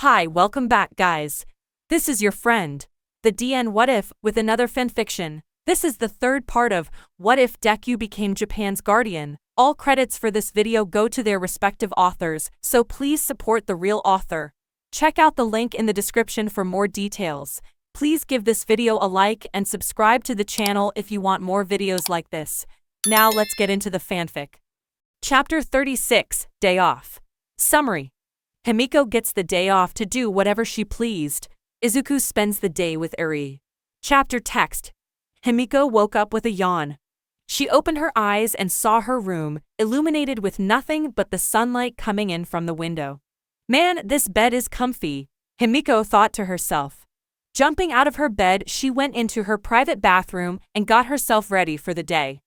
Hi, welcome back, guys. This is your friend, the DN What If, with another fanfiction. This is the third part of What If Deku Became Japan's Guardian. All credits for this video go to their respective authors, so please support the real author. Check out the link in the description for more details. Please give this video a like and subscribe to the channel if you want more videos like this. Now let's get into the fanfic. Chapter 36, Day Off. Summary. Himiko gets the day off to do whatever she pleased. Izuku spends the day with Eri. Chapter text. Himiko woke up with a yawn. She opened her eyes and saw her room, illuminated with nothing but the sunlight coming in from the window. Man, this bed is comfy, Himiko thought to herself. Jumping out of her bed, she went into her private bathroom and got herself ready for the day.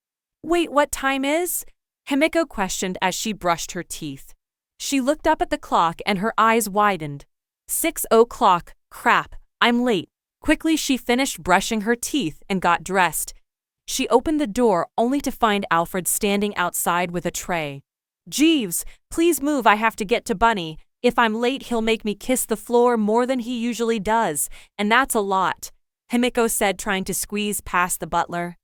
Wait, what time is? Himiko questioned as she brushed her teeth. She looked up at the clock and her eyes widened. 6 o'clock, crap, I'm late. Quickly she finished brushing her teeth and got dressed. She opened the door only to find Alfred standing outside with a tray. Jeeves, please move, I have to get to Bunny. If I'm late he'll make me kiss the floor more than he usually does, and that's a lot, Himiko said, trying to squeeze past the butler.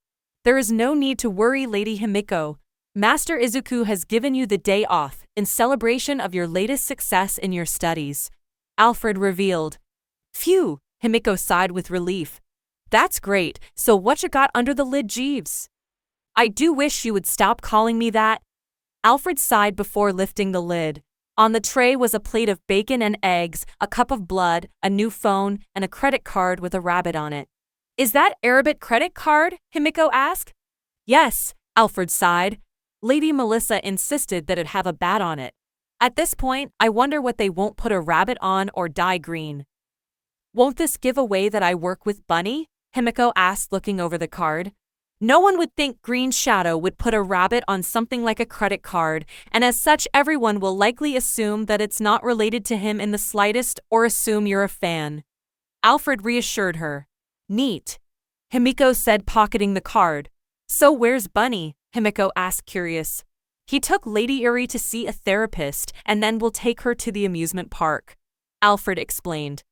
There is no need to worry, Lady Himiko. Master Izuku has given you the day off in celebration of your latest success in your studies, Alfred revealed. Phew, Himiko sighed with relief. That's great, so what you got under the lid, Jeeves? I do wish you would stop calling me that. Alfred sighed before lifting the lid. On the tray was a plate of bacon and eggs, a cup of blood, a new phone, and a credit card with a rabbit on it. Is that Arabic credit card? Himiko asked. Yes, Alfred sighed. Lady Melissa insisted that it have a bat on it. At this point, I wonder what they won't put a rabbit on or dye green. Won't this give away that I work with Bunny? Himiko asked, looking over the card. No one would think Green Shadow would put a rabbit on something like a credit card, and as such everyone will likely assume that it's not related to him in the slightest or assume you're a fan. Alfred reassured her. Neat, Himiko said, pocketing the card. So where's Bunny? Himiko asked, curious. He took Lady Eri to see a therapist and then will take her to the amusement park, Alfred explained.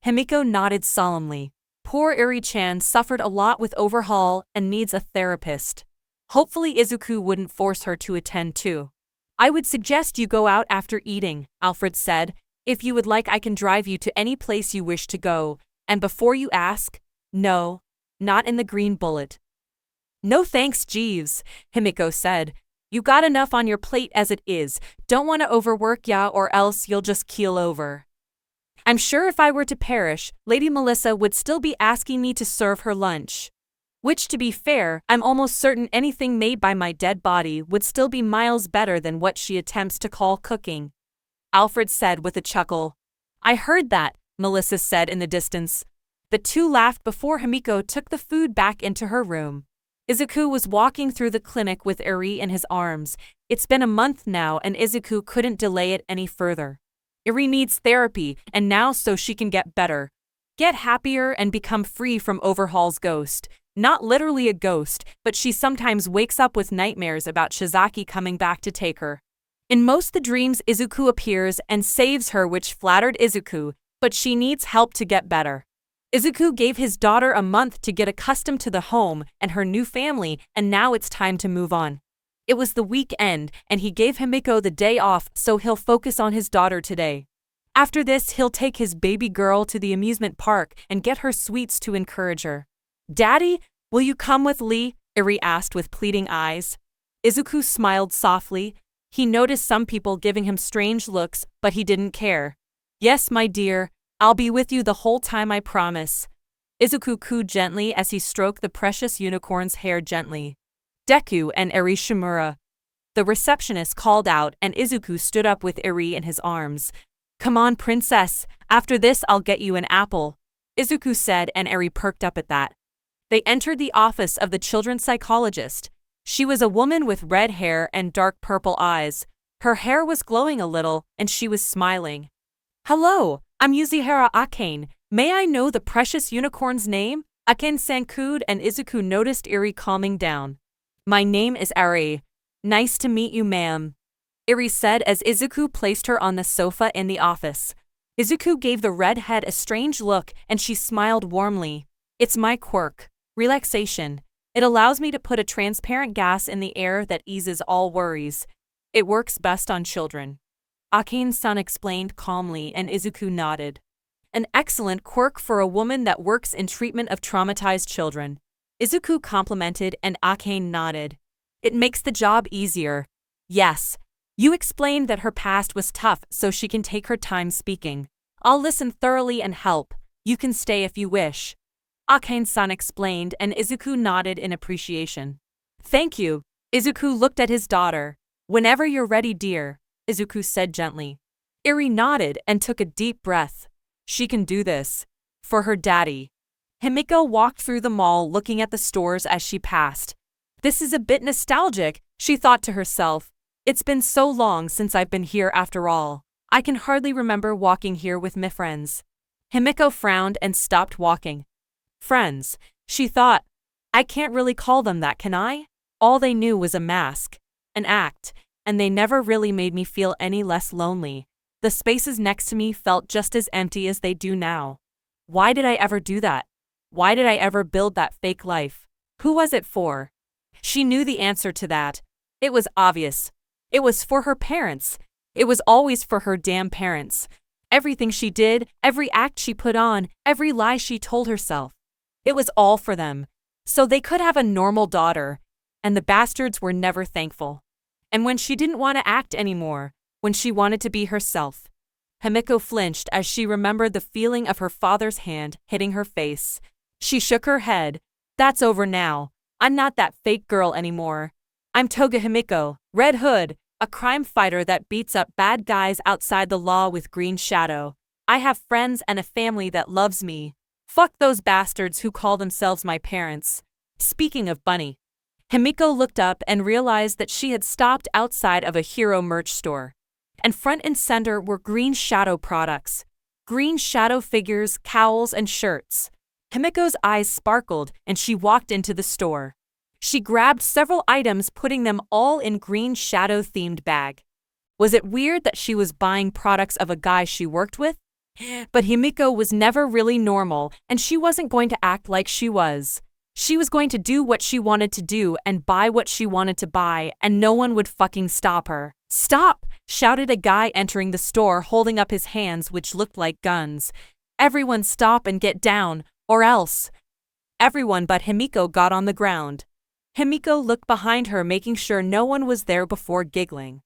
Himiko nodded solemnly. Poor Eri-chan suffered a lot with overhaul and needs a therapist. Hopefully Izuku wouldn't force her to attend too. I would suggest you go out after eating, Alfred said. If you would like, I can drive you to any place you wish to go. And before you ask, no, not in the Green Bullet. No thanks, Jeeves, Himiko said. You got enough on your plate as it is. Don't want to overwork ya, or else you'll just keel over. I'm sure if I were to perish, Lady Melissa would still be asking me to serve her lunch. Which, to be fair, I'm almost certain anything made by my dead body would still be miles better than what she attempts to call cooking, Alfred said with a chuckle. I heard that, Melissa said in the distance. The two laughed before Himiko took the food back into her room. Izuku was walking through the clinic with Eri in his arms. It's been a month now and Izuku couldn't delay it any further. Eri needs therapy, and now so she can get better. Get happier and become free from Overhaul's ghost. Not literally a ghost, but she sometimes wakes up with nightmares about Shizaki coming back to take her. In most the dreams Izuku appears and saves her, which flattered Izuku, but she needs help to get better. Izuku gave his daughter a month to get accustomed to the home and her new family, and now it's time to move on. It was the weekend, and he gave Himiko the day off, so he'll focus on his daughter today. After this, he'll take his baby girl to the amusement park and get her sweets to encourage her. Daddy, will you come with Lee? Eri asked with pleading eyes. Izuku smiled softly. He noticed some people giving him strange looks, but he didn't care. Yes, my dear. I'll be with you the whole time, I promise. Izuku cooed gently as he stroked the precious unicorn's hair gently. Deku and Eri Shimura. The receptionist called out and Izuku stood up with Eri in his arms. Come on, princess. After this I'll get you an apple, Izuku said, and Eri perked up at that. They entered the office of the children's psychologist. She was a woman with red hair and dark purple eyes. Her hair was glowing a little and she was smiling. Hello. I'm Yuzihara Akane. May I know the precious unicorn's name? Akane-san cooed, and Izuku noticed Eri calming down. My name is Eri. Nice to meet you, ma'am, Eri said as Izuku placed her on the sofa in the office. Izuku gave the redhead a strange look and she smiled warmly. It's my quirk. Relaxation. It allows me to put a transparent gas in the air that eases all worries. It works best on children. Akane-san explained calmly and Izuku nodded. An excellent quirk for a woman that works in treatment of traumatized children. Izuku complimented and Akane nodded. It makes the job easier. Yes. You explained that her past was tough so she can take her time speaking. I'll listen thoroughly and help. You can stay if you wish. Akane-san explained and Izuku nodded in appreciation. Thank you. Izuku looked at his daughter. Whenever you're ready, dear, Izuku said gently. Eri nodded and took a deep breath. She can do this. For her daddy. Himiko walked through the mall looking at the stores as she passed. This is a bit nostalgic, she thought to herself. It's been so long since I've been here after all. I can hardly remember walking here with my friends. Himiko frowned and stopped walking. Friends, she thought. I can't really call them that, can I? All they knew was a mask, an act, and they never really made me feel any less lonely. The spaces next to me felt just as empty as they do now. Why did I ever do that? Why did I ever build that fake life? Who was it for? She knew the answer to that. It was obvious. It was for her parents. It was always for her damn parents. Everything she did, every act she put on, every lie she told herself. It was all for them. So they could have a normal daughter. And the bastards were never thankful. And when she didn't want to act anymore, when she wanted to be herself. Himiko flinched as she remembered the feeling of her father's hand hitting her face. She shook her head. That's over now. I'm not that fake girl anymore. I'm Toga Himiko, Red Hood, a crime fighter that beats up bad guys outside the law with green shadow. I have friends and a family that loves me. Fuck those bastards who call themselves my parents. Speaking of Bunny. Himiko looked up and realized that she had stopped outside of a hero merch store. And front and center were green shadow products. Green shadow figures, cowls, and shirts. Himiko's eyes sparkled and she walked into the store. She grabbed several items, putting them all in green shadow-themed bag. Was it weird that she was buying products of a guy she worked with? But Himiko was never really normal, and she wasn't going to act like she was. She was going to do what she wanted to do and buy what she wanted to buy, and no one would fucking stop her. Stop! Shouted a guy entering the store holding up his hands which looked like guns. Everyone stop and get down, or else. Everyone but Himiko got on the ground. Himiko looked behind her, making sure no one was there before giggling.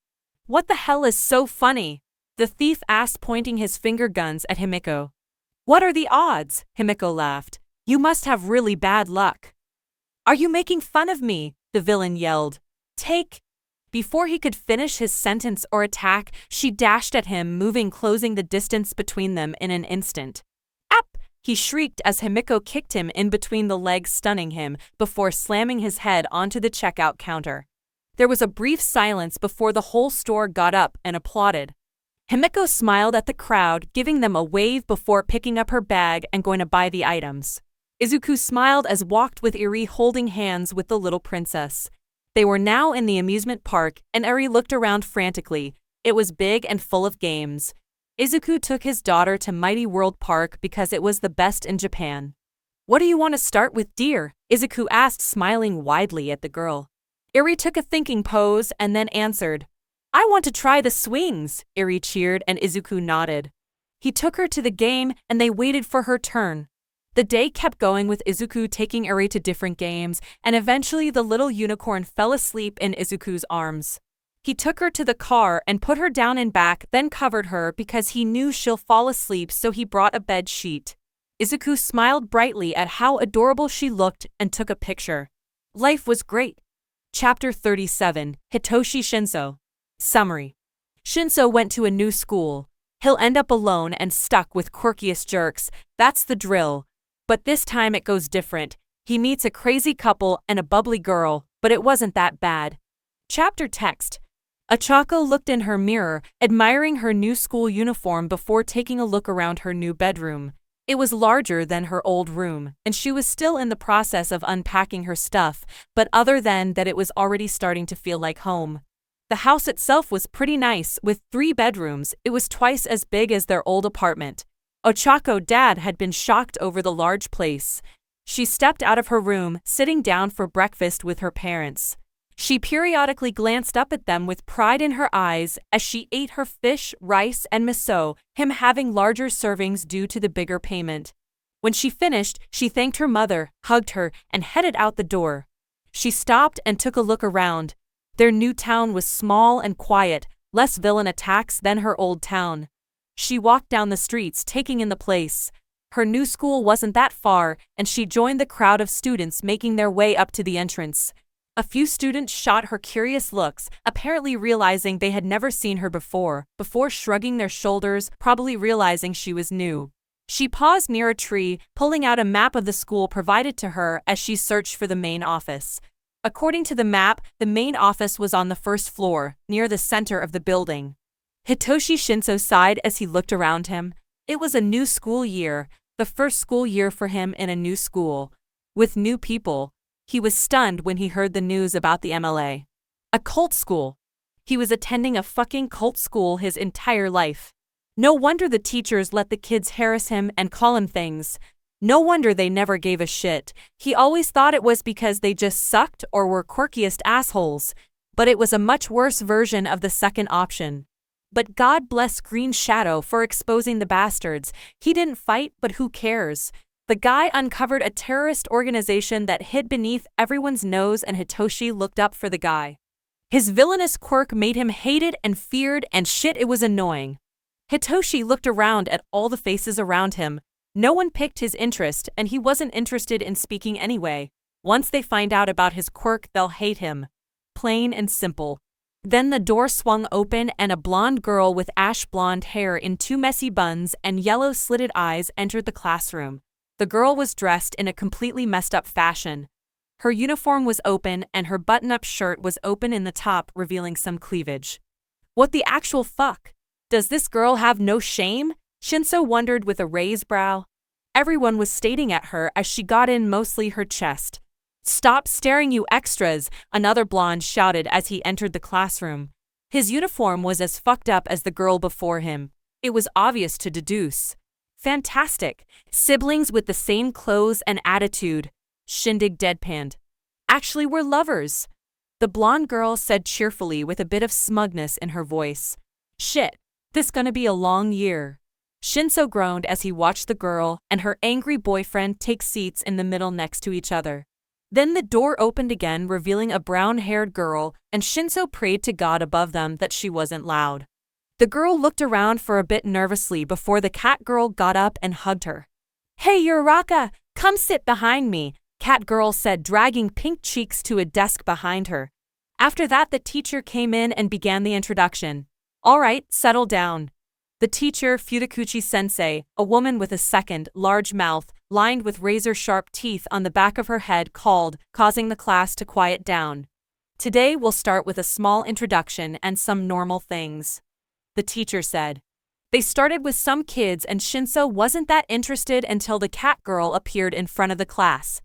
What the hell is so funny? The thief asked, pointing his finger guns at Himiko. What are the odds? Himiko laughed. You must have really bad luck. Are you making fun of me? The villain yelled. Take. Before he could finish his sentence or attack, she dashed at him, closing the distance between them in an instant. Ap! He shrieked as Himiko kicked him in between the legs, stunning him, before slamming his head onto the checkout counter. There was a brief silence before the whole store got up and applauded. Himiko smiled at the crowd, giving them a wave before picking up her bag and going to buy the items. Izuku smiled as walked with Eri, holding hands with the little princess. They were now in the amusement park, and Eri looked around frantically. It was big and full of games. Izuku took his daughter to Mighty World Park because it was the best in Japan. What do you want to start with, dear? Izuku asked, smiling widely at the girl. Eri took a thinking pose and then answered. I want to try the swings, Eri cheered, and Izuku nodded. He took her to the game and they waited for her turn. The day kept going with Izuku taking Eri to different games, and eventually the little unicorn fell asleep in Izuku's arms. He took her to the car and put her down and back, then covered her because he knew she'll fall asleep, so he brought a bed sheet. Izuku smiled brightly at how adorable she looked and took a picture. Life was great. Chapter 37, Hitoshi Shinso. Summary. Shinso went to a new school. He'll end up alone and stuck with quirkiest jerks, that's the drill. But this time it goes different. He meets a crazy couple and a bubbly girl, but it wasn't that bad. Chapter text. Achako looked in her mirror, admiring her new school uniform before taking a look around her new bedroom. It was larger than her old room, and she was still in the process of unpacking her stuff, but other than that it was already starting to feel like home. The house itself was pretty nice, with 3 bedrooms. It was twice as big as their old apartment. Ochako dad had been shocked over the large place. She stepped out of her room, sitting down for breakfast with her parents. She periodically glanced up at them with pride in her eyes as she ate her fish, rice, and miso, him having larger servings due to the bigger payment. When she finished, she thanked her mother, hugged her, and headed out the door. She stopped and took a look around. Their new town was small and quiet, less villain attacks than her old town. She walked down the streets, taking in the place. Her new school wasn't that far, and she joined the crowd of students making their way up to the entrance. A few students shot her curious looks, apparently realizing they had never seen her before shrugging their shoulders, probably realizing she was new. She paused near a tree, pulling out a map of the school provided to her as she searched for the main office. According to the map, the main office was on the first floor, near the center of the building. Hitoshi Shinso sighed as he looked around him. It was a new school year, the first school year for him in a new school, with new people. He was stunned when he heard the news about the MLA. A cult school. He was attending a fucking cult school his entire life. No wonder the teachers let the kids harass him and call him things. No wonder they never gave a shit. He always thought it was because they just sucked or were quirkiest assholes. But it was a much worse version of the second option. But God bless Green Shadow for exposing the bastards. He didn't fight, but who cares? The guy uncovered a terrorist organization that hid beneath everyone's nose, and Hitoshi looked up for the guy. His villainous quirk made him hated and feared, and shit, it was annoying. Hitoshi looked around at all the faces around him. No one picked his interest, and he wasn't interested in speaking anyway. Once they find out about his quirk, they'll hate him. Plain and simple. Then the door swung open and a blonde girl with ash blonde hair in 2 messy buns and yellow slitted eyes entered the classroom. The girl was dressed in a completely messed up fashion. Her uniform was open and her button-up shirt was open in the top, revealing some cleavage. What the actual fuck? Does this girl have no shame? Shinso wondered with a raised brow. Everyone was staring at her as she got in, mostly her chest. "Stop staring, you extras," another blonde shouted as he entered the classroom. His uniform was as fucked up as the girl before him. It was obvious to deduce. Fantastic. Siblings with the same clothes and attitude. Shindig deadpanned. "Actually, we're lovers," the blonde girl said cheerfully with a bit of smugness in her voice. "Shit, this gonna be a long year." Shinso groaned as he watched the girl and her angry boyfriend take seats in the middle next to each other. Then the door opened again, revealing a brown-haired girl, and Shinso prayed to God above them that she wasn't loud. The girl looked around for a bit nervously before the cat girl got up and hugged her. "Hey, Uraraka, come sit behind me," cat girl said, dragging Pink Cheeks to a desk behind her. After that, the teacher came in and began the introduction. "All right, settle down." The teacher, Futakuchi-sensei, a woman with a second, large mouth, lined with razor-sharp teeth on the back of her head, called, causing the class to quiet down. "Today we'll start with a small introduction and some normal things," the teacher said. They started with some kids and Shinso wasn't that interested until the cat girl appeared in front of the class.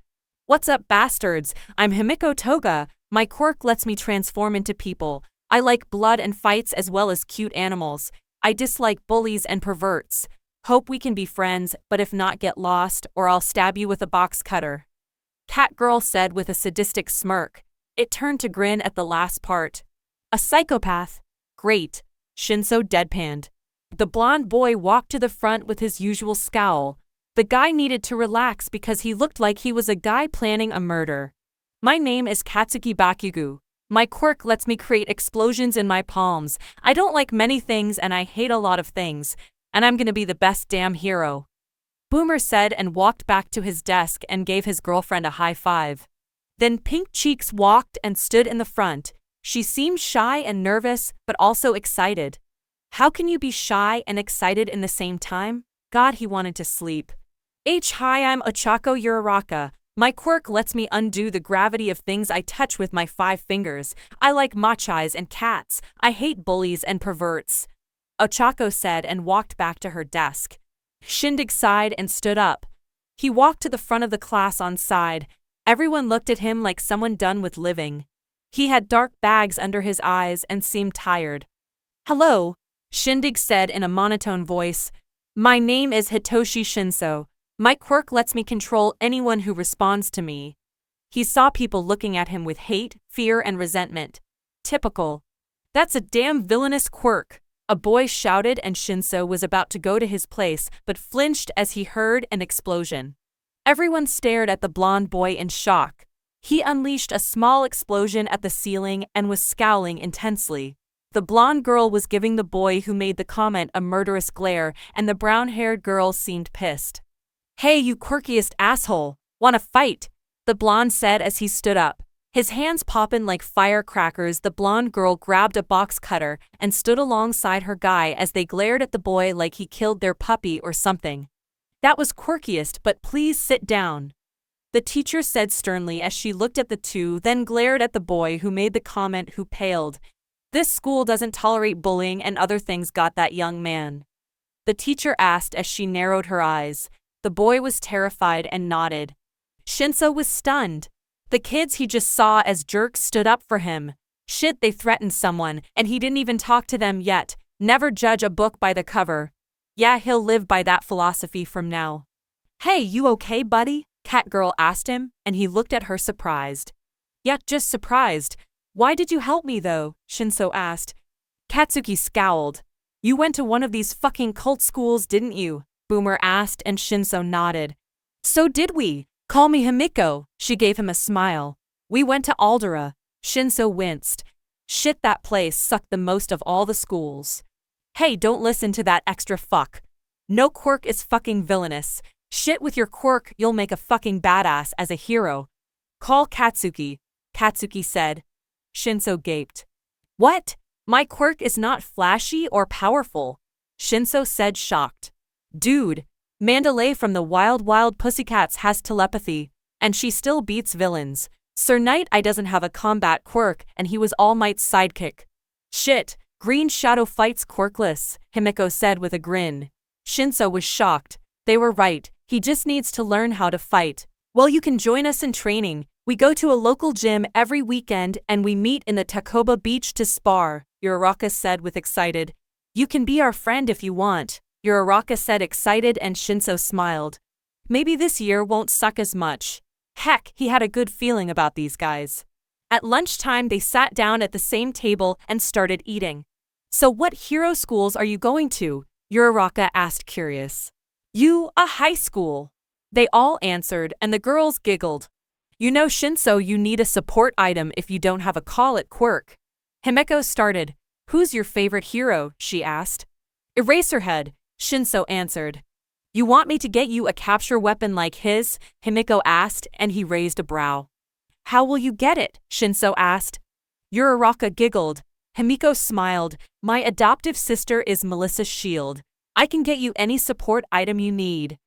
"What's up, bastards? I'm Himiko Toga. My quirk lets me transform into people. I like blood and fights as well as cute animals. I dislike bullies and perverts. Hope we can be friends, but if not, get lost, or I'll stab you with a box cutter," cat girl said with a sadistic smirk. It turned to grin at the last part. "A psychopath? Great," Shinso deadpanned. The blonde boy walked to the front with his usual scowl. The guy needed to relax because he looked like he was a guy planning a murder. "My name is Katsuki Bakugu. My quirk lets me create explosions in my palms. I don't like many things and I hate a lot of things. And I'm gonna be the best damn hero," Boomer said and walked back to his desk and gave his girlfriend a high five. Then Pink Cheeks walked and stood in the front. She seemed shy and nervous, but also excited. How can you be shy and excited in the same time? God, he wanted to sleep. Hi, I'm Ochako Uraraka. My quirk lets me undo the gravity of things I touch with my 5 fingers. I like machis and cats. I hate bullies and perverts," Ochako said and walked back to her desk. Shindig sighed and stood up. He walked to the front of the class on side. Everyone looked at him like someone done with living. He had dark bags under his eyes and seemed tired. "Hello," Shindig said in a monotone voice. "My name is Hitoshi Shinso. My quirk lets me control anyone who responds to me." He saw people looking at him with hate, fear, and resentment. Typical. "That's a damn villainous quirk," a boy shouted, and Shinso was about to go to his place but flinched as he heard an explosion. Everyone stared at the blonde boy in shock. He unleashed a small explosion at the ceiling and was scowling intensely. The blonde girl was giving the boy who made the comment a murderous glare, and the brown-haired girl seemed pissed. "Hey, you quirkiest asshole, wanna fight?" the blonde said as he stood up. His hands poppin' like firecrackers. The blonde girl grabbed a box cutter and stood alongside her guy as they glared at the boy like he killed their puppy or something. "That was quirkiest, but please sit down," the teacher said sternly as she looked at the two, then glared at the boy who made the comment, who paled. "This school doesn't tolerate bullying and other things, got that, young man?" the teacher asked as she narrowed her eyes. The boy was terrified and nodded. Shinso was stunned. The kids he just saw as jerks stood up for him. Shit, they threatened someone, and he didn't even talk to them yet. Never judge a book by the cover. Yeah, he'll live by that philosophy from now. "Hey, you okay, buddy?" Catgirl asked him, and he looked at her surprised. "Yeah, just surprised. Why did you help me though?" Shinso asked. Katsuki scowled. "You went to one of these fucking cult schools, didn't you?" Boomer asked, and Shinso nodded. "So did we. Call me Himiko." She gave him a smile. "We went to Aldera." Shinso winced. Shit, that place sucked the most of all the schools. "Hey, don't listen to that extra fuck. No quirk is fucking villainous. Shit, with your quirk, you'll make a fucking badass as a hero. Call Katsuki," Katsuki said. Shinso gaped. "What? My quirk is not flashy or powerful," Shinso said, shocked. "Dude, Mandalay from the Wild Wild Pussycats has telepathy, and she still beats villains. Sir Night Eye doesn't have a combat quirk, and he was All Might's sidekick." "Shit, Green Shadow fights quirkless," Himiko said with a grin. Shinso was shocked. They were right, he just needs to learn how to fight. "Well, you can join us in training. We go to a local gym every weekend and we meet in the Takoba beach to spar," Uraraka said with excited. "You can be our friend if you want," Uraraka said excited, and Shinso smiled. Maybe this year won't suck as much. Heck, he had a good feeling about these guys. At lunchtime they sat down at the same table and started eating. "So what hero schools are you going to?" Uraraka asked, curious. A high school," they all answered, and the girls giggled. "You know, Shinso, you need a support item if you don't have a call-it quirk." Himiko started. "Who's your favorite hero?" she asked. "Eraserhead," Shinso answered. "You want me to get you a capture weapon like his?" Himiko asked, and he raised a brow. "How will you get it?" Shinso asked. Uraraka giggled. Himiko smiled. "My adoptive sister is Melissa's shield. I can get you any support item you need,"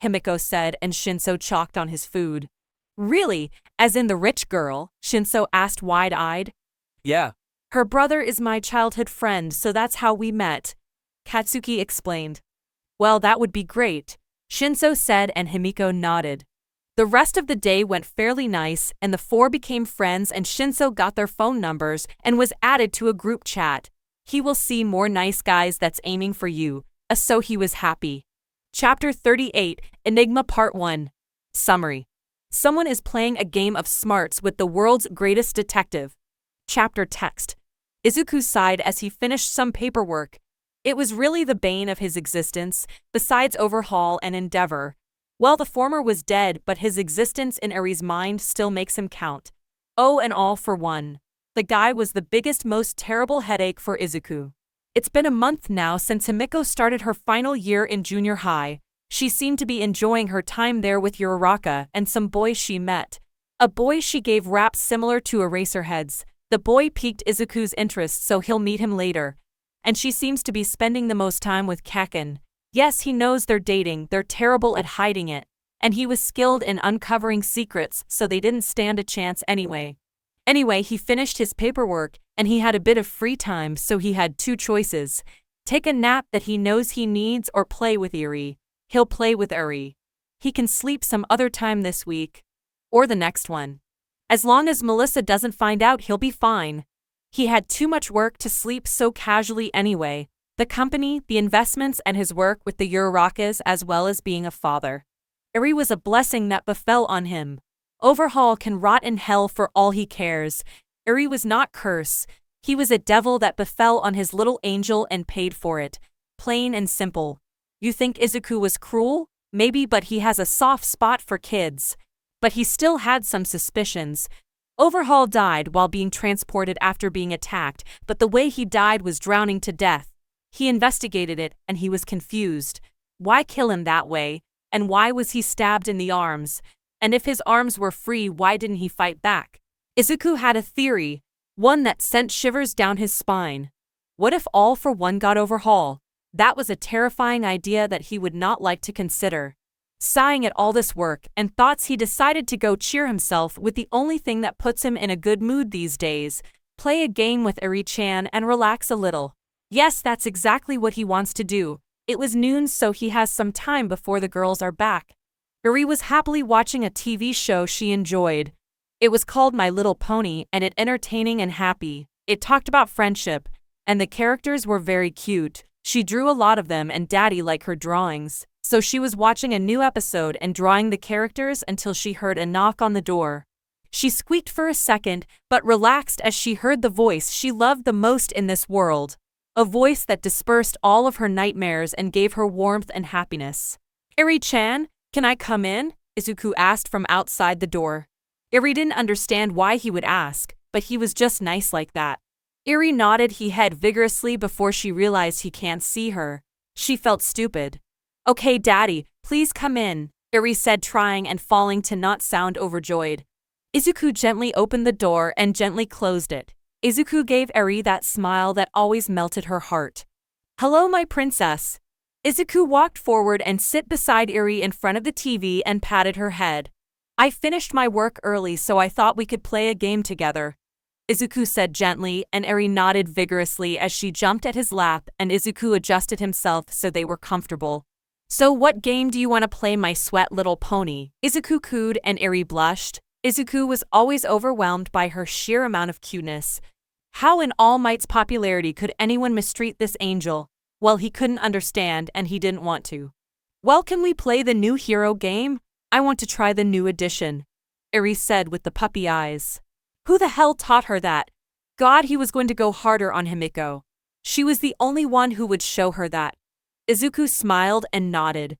Himiko said, and Shinso chalked on his food. "Really? As in the rich girl?" Shinso asked, wide-eyed. "Yeah. "Her brother is my childhood friend, so that's how we met," Katsuki explained. "Well, that would be great," Shinso said, and Himiko nodded. The rest of the day went fairly nice, and the four became friends, and Shinso got their phone numbers and was added to a group chat. He will see more nice guys that's aiming for you, so he was happy. Chapter 38, Enigma Part 1. Summary. Someone is playing a game of smarts with the world's greatest detective. Chapter text. Izuku sighed as he finished some paperwork. It was really the bane of his existence, besides overhaul and endeavor. Well, the former was dead, but his existence in Eri's mind still makes him count. Oh, and all for one. The guy was the biggest, most terrible headache for Izuku. It's been a month now since Himiko started her final year in junior high. She seemed to be enjoying her time there with Uraraka and some boys she met. A boy she gave raps similar to Eraserhead's. The boy piqued Izuku's interest, so he'll meet him later. And she seems to be spending the most time with Kaken. Yes, he knows they're dating, they're terrible at hiding it. And he was skilled in uncovering secrets, so they didn't stand a chance anyway. Anyway, he finished his paperwork, and he had a bit of free time, so he had two choices. Take a nap that he knows he needs, or play with Eri. He'll play with Eri. He can sleep some other time this week. Or the next one. As long as Melissa doesn't find out, he'll be fine. He had too much work to sleep so casually anyway. The company, the investments, and his work with the Urakas, as well as being a father. Eri was a blessing that befell on him. Overhaul can rot in hell for all he cares. Eri was not curse. He was a devil that befell on his little angel and paid for it. Plain and simple. You think Izuku was cruel? Maybe, but he has a soft spot for kids. But he still had some suspicions. Overhaul died while being transported after being attacked, but the way he died was drowning to death. He investigated it, and he was confused. Why kill him that way? And why was he stabbed in the arms? And if his arms were free, why didn't he fight back? Izuku had a theory, one that sent shivers down his spine. What if all for one got Overhaul? That was a terrifying idea that he would not like to consider. Sighing at all this work and thoughts, he decided to go cheer himself with the only thing that puts him in a good mood these days, play a game with Eri-chan and relax a little. Yes, that's exactly what he wants to do. It was noon, so he has some time before the girls are back. Eri was happily watching a TV show she enjoyed. It was called My Little Pony, and it entertaining and happy. It talked about friendship, and the characters were very cute. She drew a lot of them, and Daddy liked her drawings. So she was watching a new episode and drawing the characters until she heard a knock on the door. She squeaked for a second, but relaxed as she heard the voice she loved the most in this world. A voice that dispersed all of her nightmares and gave her warmth and happiness. Eri-chan, can I come in? Izuku asked from outside the door. Eri didn't understand why he would ask, but he was just nice like that. Eri nodded his head vigorously before she realized he can't see her. She felt stupid. Okay, Daddy, please come in, Eri said, trying and falling to not sound overjoyed. Izuku gently opened the door and gently closed it. Izuku gave Eri that smile that always melted her heart. Hello, my princess. Izuku walked forward and sat beside Eri in front of the TV and patted her head. I finished my work early, so I thought we could play a game together, Izuku said gently, and Eri nodded vigorously as she jumped at his lap, and Izuku adjusted himself so they were comfortable. So what game do you want to play, my sweet little pony? Izuku cooed, and Eri blushed. Izuku was always overwhelmed by her sheer amount of cuteness. How in All Might's popularity could anyone mistreat this angel? Well, he couldn't understand, and he didn't want to. Well, can we play the new hero game? I want to try the new edition, Eri said with the puppy eyes. Who the hell taught her that? God, he was going to go harder on Himiko. She was the only one who would show her that. Izuku smiled and nodded.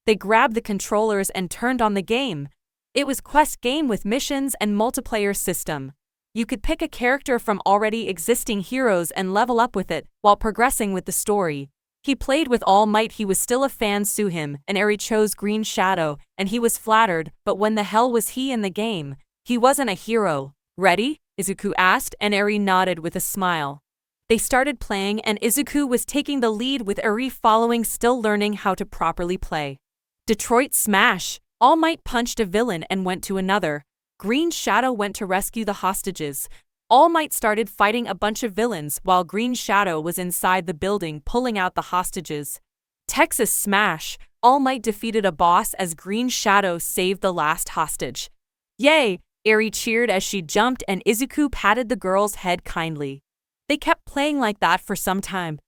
They grabbed the controllers and turned on the game. It was quest game with missions and multiplayer system. You could pick a character from already existing heroes and level up with it while progressing with the story. He played with All Might. He was still a fan, sue him, and Eri chose Green Shadow, and he was flattered, but when the hell was he in the game? He wasn't a hero. Ready? Izuku asked, and Eri nodded with a smile. They started playing, and Izuku was taking the lead with Eri following, still learning how to properly play. Detroit Smash! All Might punched a villain and went to another. Green Shadow went to rescue the hostages. All Might started fighting a bunch of villains while Green Shadow was inside the building pulling out the hostages. Texas Smash! All Might defeated a boss as Green Shadow saved the last hostage. Yay! Eri cheered as she jumped, and Izuku patted the girl's head kindly. They kept playing like that for some time.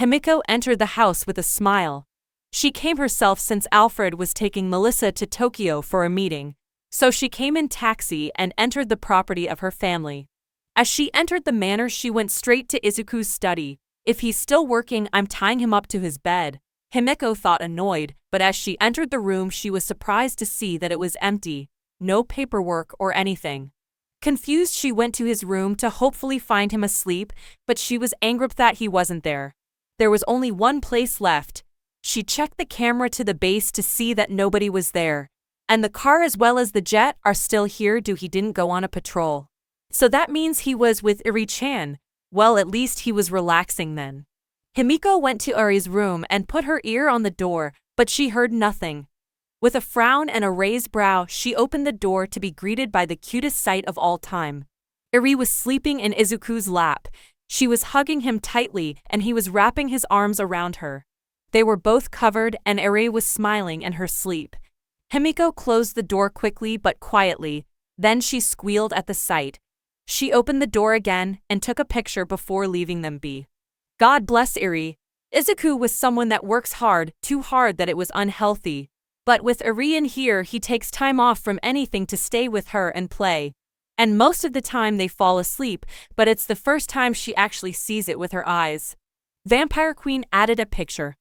Himiko entered the house with a smile. She came herself since Alfred was taking Melissa to Tokyo for a meeting, so she came in taxi and entered the property of her family. As she entered the manor, she went straight to Izuku's study. If he's still working, I'm tying him up to his bed. Himiko thought, annoyed, but as she entered the room, she was surprised to see that it was empty. No paperwork or anything. Confused, she went to his room to hopefully find him asleep, but she was angry that he wasn't there. There was only one place left. She checked the camera to the base to see that nobody was there. And the car as well as the jet are still here. He didn't go on a patrol. So that means he was with Eri-chan. Well, at least he was relaxing then. Himiko went to Eri's room and put her ear on the door, but she heard nothing. With a frown and a raised brow, she opened the door to be greeted by the cutest sight of all time. Eri was sleeping in Izuku's lap. She was hugging him tightly, and he was wrapping his arms around her. They were both covered, and Eri was smiling in her sleep. Himiko closed the door quickly but quietly. Then she squealed at the sight. She opened the door again and took a picture before leaving them be. God bless Eri. Izuku was someone that works hard, too hard that it was unhealthy. But with Eri in here, he takes time off from anything to stay with her and play. And most of the time they fall asleep, but it's the first time she actually sees it with her eyes. Vampire Queen added a picture.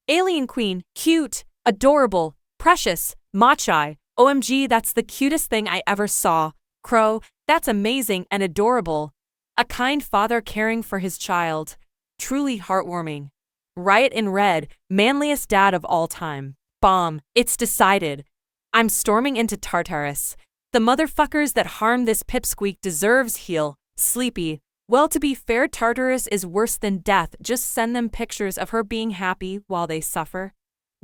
Alien Queen, cute, adorable, precious, Machai. OMG, that's the cutest thing I ever saw. Crow, that's amazing and adorable. A kind father caring for his child. Truly heartwarming. Riot in red, manliest dad of all time. Bomb, it's decided. I'm storming into Tartarus. The motherfuckers that harmed this pipsqueak deserves heal. Sleepy. Well, to be fair, Tartarus is worse than death. Just send them pictures of her being happy while they suffer.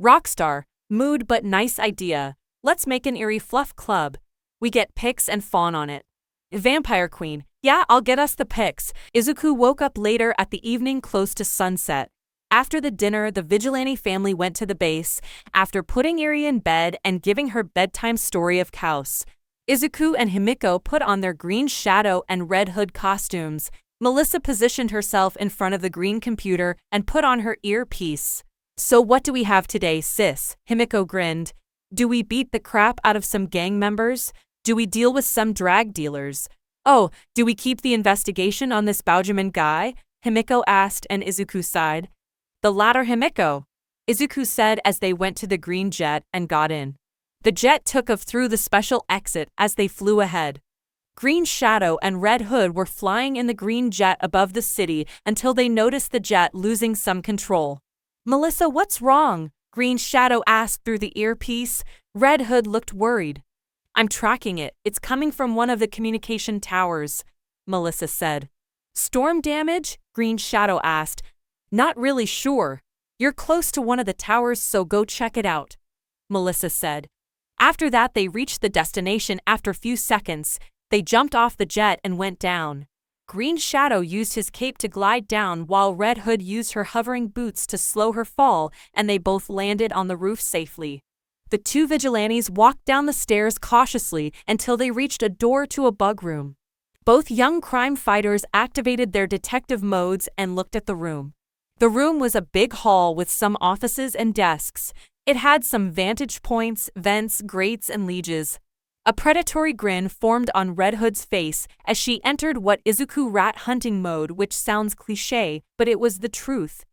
Rockstar. Mood but nice idea. Let's make an Eri fluff club. We get pics and fawn on it. Vampire Queen. Yeah, I'll get us the pics. Izuku woke up later at the evening close to sunset. After the dinner, the vigilante family went to the base, after putting Eri in bed and giving her bedtime story of Chaos. Izuku and Himiko put on their green shadow and red hood costumes. Melissa positioned herself in front of the green computer and put on her earpiece. So what do we have today, sis? Himiko grinned. Do we beat the crap out of some gang members? Do we deal with some drag dealers? Oh, do we keep the investigation on this Baujaman guy? Himiko asked and Izuku sighed. The latter, Himiko, Izuku said as they went to the green jet and got in. The jet took off through the special exit as they flew ahead. Green Shadow and Red Hood were flying in the green jet above the city until they noticed the jet losing some control. Melissa, what's wrong? Green Shadow asked through the earpiece. Red Hood looked worried. I'm tracking it. It's coming from one of the communication towers, Melissa said. Storm damage? Green Shadow asked. Not really sure. You're close to one of the towers, so go check it out, Melissa said. After that, they reached the destination after a few seconds. They jumped off the jet and went down. Green Shadow used his cape to glide down while Red Hood used her hovering boots to slow her fall, and they both landed on the roof safely. The two vigilantes walked down the stairs cautiously until they reached a door to a bug room. Both young crime fighters activated their detective modes and looked at the room. The room was a big hall with some offices and desks. It had some vantage points, vents, grates, and leages. A predatory grin formed on Red Hood's face as she entered what Izuku rat hunting mode, which sounds cliché, but it was the truth.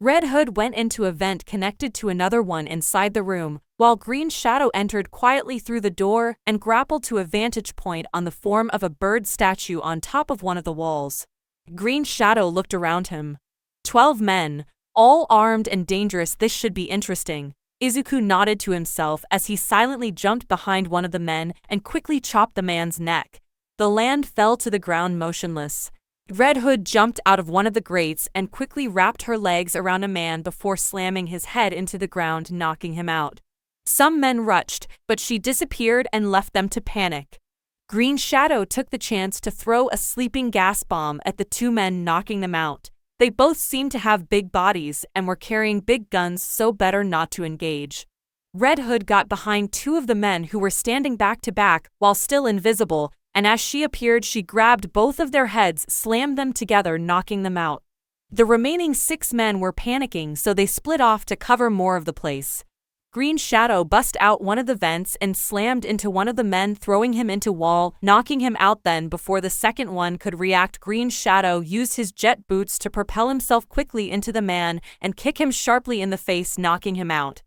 Red Hood went into a vent connected to another one inside the room, while Green Shadow entered quietly through the door and grappled to a vantage point on the form of a bird statue on top of one of the walls. Green Shadow looked around him. 12 men, all armed and dangerous. This should be interesting. Izuku nodded to himself as he silently jumped behind one of the men and quickly chopped the man's neck. The land fell to the ground motionless. Red Hood jumped out of one of the grates and quickly wrapped her legs around a man before slamming his head into the ground, knocking him out. Some men rushed, but she disappeared and left them to panic. Green Shadow took the chance to throw a sleeping gas bomb at the two men, knocking them out. They both seemed to have big bodies and were carrying big guns, so better not to engage. Red Hood got behind two of the men who were standing back to back while still invisible, and as she appeared, she grabbed both of their heads, slammed them together, knocking them out. The remaining 6 men were panicking, so they split off to cover more of the place. Green Shadow bust out one of the vents and slammed into one of the men, throwing him into wall, knocking him out. Then, before the second one could react, Green Shadow used his jet boots to propel himself quickly into the man and kick him sharply in the face, knocking him out.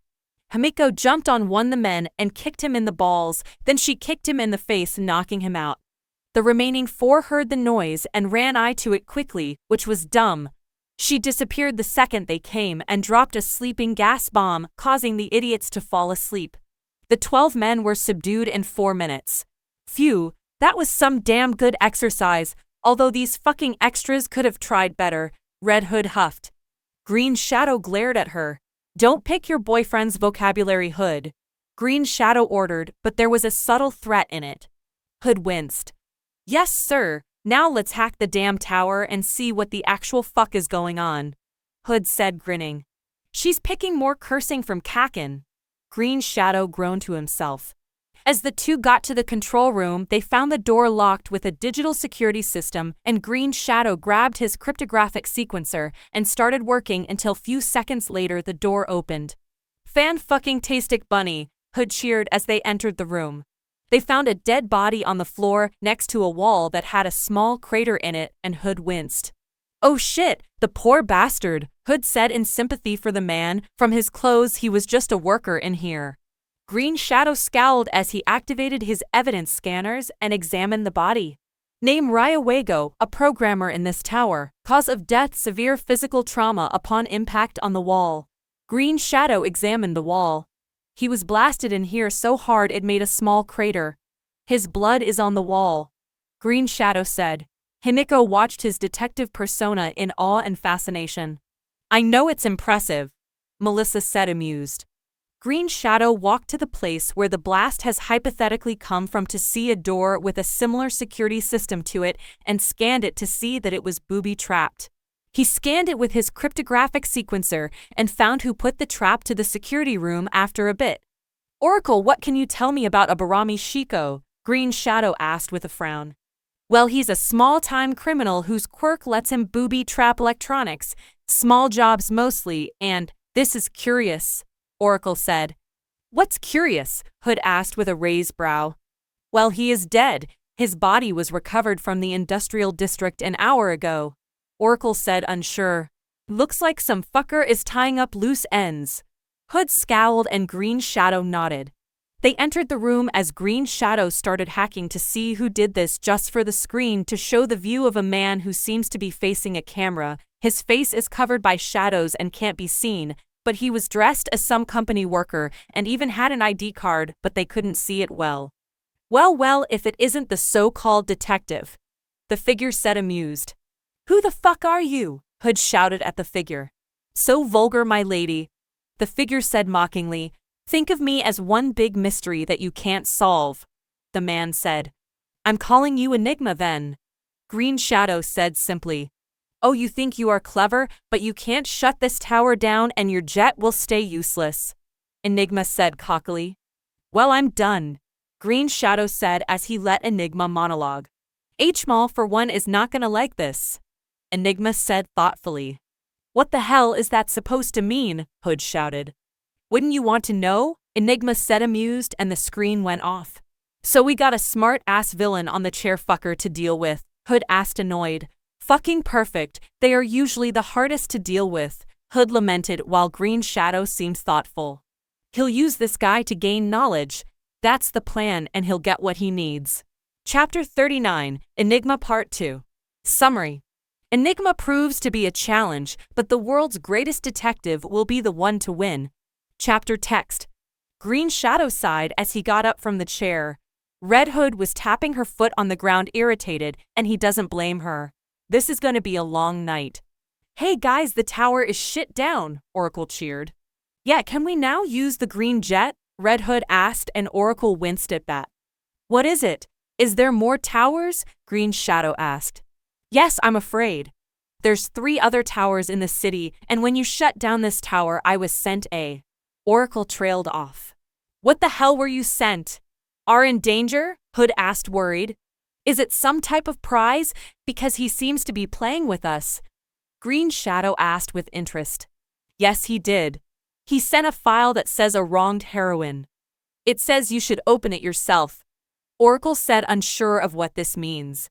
Himiko jumped on one of the men and kicked him in the balls, then she kicked him in the face, knocking him out. The remaining 4 heard the noise and ran to it quickly, which was dumb. She disappeared the second they came and dropped a sleeping gas bomb, causing the idiots to fall asleep. The 12 men were subdued in 4 minutes. Phew, that was some damn good exercise, although these fucking extras could have tried better, Red Hood huffed. Green Shadow glared at her. Don't pick your boyfriend's vocabulary, Hood. Green Shadow ordered, but there was a subtle threat in it. Hood winced. Yes, sir. Now let's hack the damn tower and see what the actual fuck is going on, Hood said, grinning. She's picking more cursing from Kakin. Green Shadow groaned to himself. As the two got to the control room, they found the door locked with a digital security system, and Green Shadow grabbed his cryptographic sequencer and started working until few seconds later the door opened. Fan-fucking-tastic bunny, Hood cheered as they entered the room. They found a dead body on the floor next to a wall that had a small crater in it, and Hood winced. "Oh shit, the poor bastard," Hood said in sympathy for the man. "From his clothes, he was just a worker in here." Green Shadow scowled as he activated his evidence scanners and examined the body. "Name Ryawego, a programmer in this tower. Cause of death: severe physical trauma upon impact on the wall." Green Shadow examined the wall. "He was blasted in here so hard it made a small crater. His blood is on the wall," Green Shadow said. Himiko watched his detective persona in awe and fascination. "I know it's impressive," Melissa said, amused. Green Shadow walked to the place where the blast has hypothetically come from to see a door with a similar security system to it and scanned it to see that it was booby-trapped. He scanned it with his cryptographic sequencer and found who put the trap to the security room after a bit. "Oracle, what can you tell me about Abarami Shiko?" Green Shadow asked with a frown. "Well, he's a small-time criminal whose quirk lets him booby-trap electronics, small jobs mostly, and this is curious," Oracle said. "What's curious?" Hood asked with a raised brow. "Well, he is dead. His body was recovered from the industrial district an hour ago," Oracle said, unsure. "Looks like some fucker is tying up loose ends." Hood scowled and Green Shadow nodded. They entered the room as Green Shadow started hacking to see who did this just for the screen to show the view of a man who seems to be facing a camera. His face is covered by shadows and can't be seen, but he was dressed as some company worker and even had an ID card, but they couldn't see it well. Well, if it isn't the so-called detective," the figure said, amused. "Who the fuck are you?" Hood shouted at the figure. "So vulgar, my lady," the figure said mockingly. "Think of me as one big mystery that you can't solve," the man said. "I'm calling you Enigma then," Green Shadow said simply. "Oh, you think you are clever, but you can't shut this tower down and your jet will stay useless," Enigma said cockily. "Well, I'm done," Green Shadow said as he let Enigma monologue. "H-Mall for one is not gonna like this," Enigma said thoughtfully. "What the hell is that supposed to mean?" Hood shouted. "Wouldn't you want to know?" Enigma said, amused, and the screen went off. "So we got a smart-ass villain on the chair fucker to deal with," Hood asked, annoyed. "Fucking perfect, they are usually the hardest to deal with," Hood lamented while Green Shadow seemed thoughtful. "He'll use this guy to gain knowledge. That's the plan and he'll get what he needs." Chapter 39, Enigma Part 2. Summary. Enigma proves to be a challenge, but the world's greatest detective will be the one to win. Chapter text. Green Shadow sighed as he got up from the chair. Red Hood was tapping her foot on the ground, irritated, and he doesn't blame her. This is going to be a long night. "Hey guys, the tower is shit down," Oracle cheered. "Yeah, can we now use the green jet?" Red Hood asked, and Oracle winced at that. "What is it? Is there more towers?" Green Shadow asked. "Yes, I'm afraid. There's 3 other towers in the city, and when you shut down this tower, I was sent a..." Oracle trailed off. "What the hell were you sent? Are in danger?" Hood asked, worried. "Is it some type of prize? Because he seems to be playing with us," Green Shadow asked with interest. "Yes, he did. He sent a file that says a wronged heroine. It says you should open it yourself," Oracle said, unsure of what this means.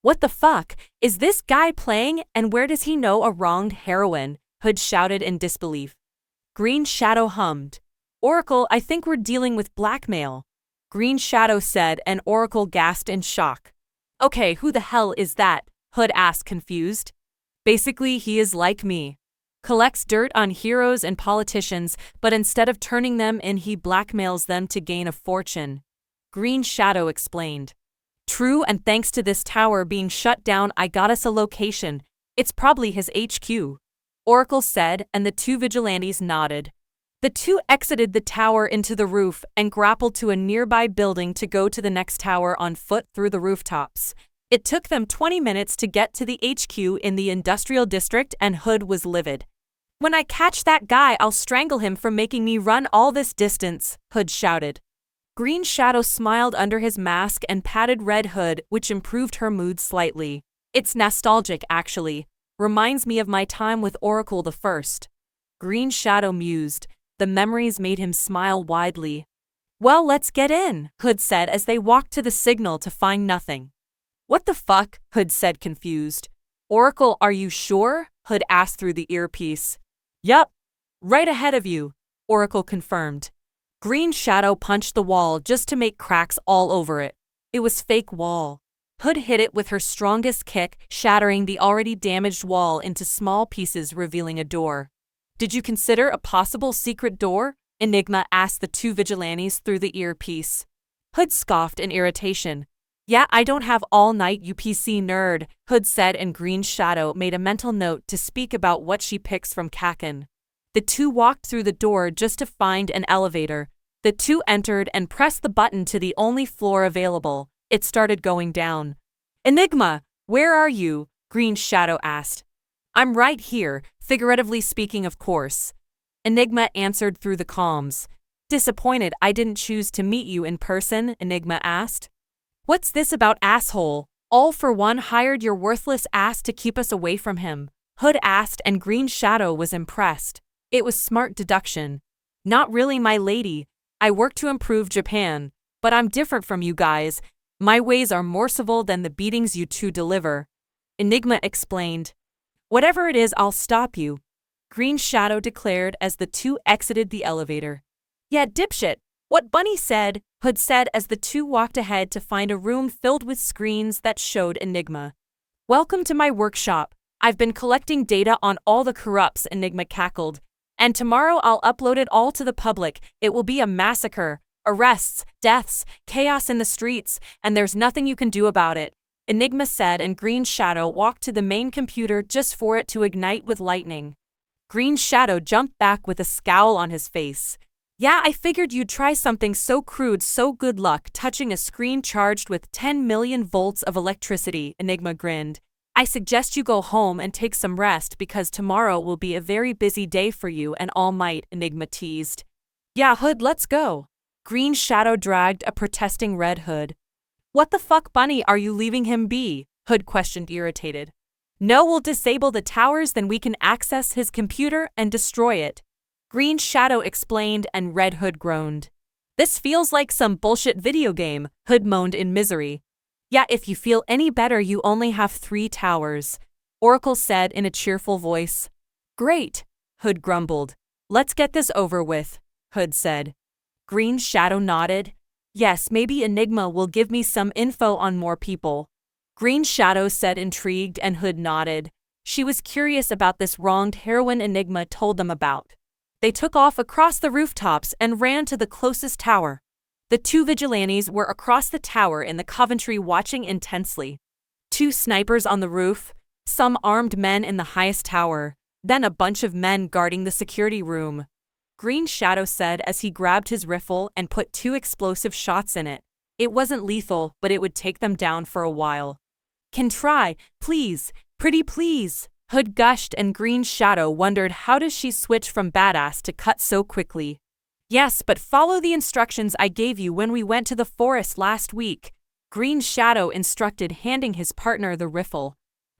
"What the fuck? Is this guy playing, and where does he know a wronged heroine?" Hood shouted in disbelief. Green Shadow hummed. "Oracle, I think we're dealing with blackmail," Green Shadow said, and Oracle gasped in shock. "Okay, who the hell is that?" Hood asked, confused. "Basically, he is like me. Collects dirt on heroes and politicians, but instead of turning them in, he blackmails them to gain a fortune," Green Shadow explained. "True, and thanks to this tower being shut down, I got us a location. It's probably his HQ," Oracle said, and the 2 vigilantes nodded. The 2 exited the tower into the roof and grappled to a nearby building to go to the next tower on foot through the rooftops. It took them 20 minutes to get to the HQ in the industrial district, and Hood was livid. "When I catch that guy, I'll strangle him for making me run all this distance," Hood shouted. Green Shadow smiled under his mask and patted Red Hood, which improved her mood slightly. It's nostalgic, actually. Reminds me of my time with Oracle the First. Green Shadow mused. The memories made him smile widely. Well, let's get in, Hood said as they walked to the signal to find nothing. What the fuck? Hood said confused. Oracle, are you sure? Hood asked through the earpiece. Yup. Right ahead of you, Oracle confirmed. Green Shadow punched the wall just to make cracks all over it. It was fake wall. Hood hit it with her strongest kick, shattering the already damaged wall into small pieces, revealing a door. Did you consider a possible secret door? Enigma asked the two vigilantes through the earpiece. Hood scoffed in irritation. Yeah, I don't have all night, you PC nerd, Hood said, and Green Shadow made a mental note to speak about what she picks from Kaken. The two walked through the door just to find an elevator. The two entered and pressed the button to the only floor available. It started going down. Enigma, where are you? Green Shadow asked. I'm right here, figuratively speaking, of course. Enigma answered through the comms. Disappointed I didn't choose to meet you in person, Enigma asked. What's this about, asshole? All for One hired your worthless ass to keep us away from him, Hood asked, and Green Shadow was impressed. It was smart deduction. Not really, my lady. I work to improve Japan, but I'm different from you guys. My ways are more civil than the beatings you two deliver. Enigma explained. Whatever it is, I'll stop you, Green Shadow declared as the two exited the elevator. Yeah, dipshit. What Bunny said, Hood said as the two walked ahead to find a room filled with screens that showed Enigma. Welcome to my workshop. I've been collecting data on all the corrupts, Enigma cackled. And tomorrow I'll upload it all to the public. It will be a massacre. Arrests, deaths, chaos in the streets, and there's nothing you can do about it, Enigma said, and Green Shadow walked to the main computer just for it to ignite with lightning. Green Shadow jumped back with a scowl on his face. Yeah, I figured you'd try something so crude, so good luck touching a screen charged with 10 million volts of electricity, Enigma grinned. I suggest you go home and take some rest because tomorrow will be a very busy day for you and All Might, Enigma teased. Yeah, Hood, let's go. Green Shadow dragged a protesting Red Hood. What the fuck, Bunny, are you leaving him be? Hood questioned, irritated. No, we'll disable the towers, then we can access his computer and destroy it, Green Shadow explained, and Red Hood groaned. This feels like some bullshit video game, Hood moaned in misery. Yeah, if you feel any better, you only have 3 towers, Oracle said in a cheerful voice. Great, Hood grumbled. Let's get this over with, Hood said. Green Shadow nodded. Yes, maybe Enigma will give me some info on more people, Green Shadow said, intrigued, and Hood nodded. She was curious about this wronged heroine Enigma told them about. They took off across the rooftops and ran to the closest tower. The 2 vigilantes were across the tower in the Coventry watching intensely. 2 snipers on the roof, some armed men in the highest tower, then a bunch of men guarding the security room, Green Shadow said as he grabbed his rifle and put 2 explosive shots in it. It wasn't lethal, but it would take them down for a while. Can try, please, pretty please, Hood gushed, and Green Shadow wondered how does she switch from badass to cut so quickly. Yes, but follow the instructions I gave you when we went to the forest last week, Green Shadow instructed, handing his partner the rifle.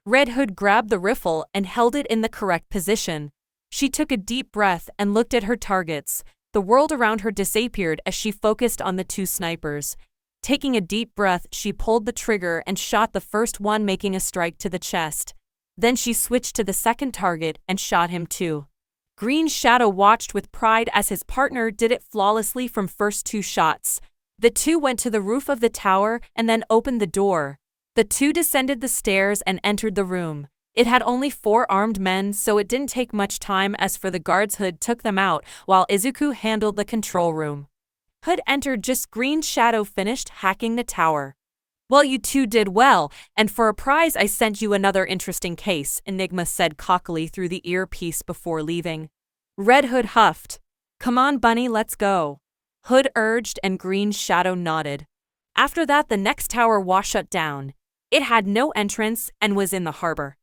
Red Hood grabbed the rifle and held it in the correct position. She took a deep breath and looked at her targets. The world around her disappeared as she focused on the 2 snipers. Taking a deep breath, she pulled the trigger and shot the first one, making a strike to the chest. Then she switched to the second target and shot him too. Green Shadow watched with pride as his partner did it flawlessly from first 2 shots. The 2 went to the roof of the tower and then opened the door. The 2 descended the stairs and entered the room. It had only 4 armed men, so it didn't take much time. As for the guards, Hood took them out, while Izuku handled the control room. Hood entered just Green Shadow finished hacking the tower. Well, you 2 did well, and for a prize I sent you another interesting case, Enigma said cockily through the earpiece before leaving. Red Hood huffed. Come on, Bunny, let's go, Hood urged, and Green Shadow nodded. After that, the next tower was shut down. It had no entrance and was in the harbor.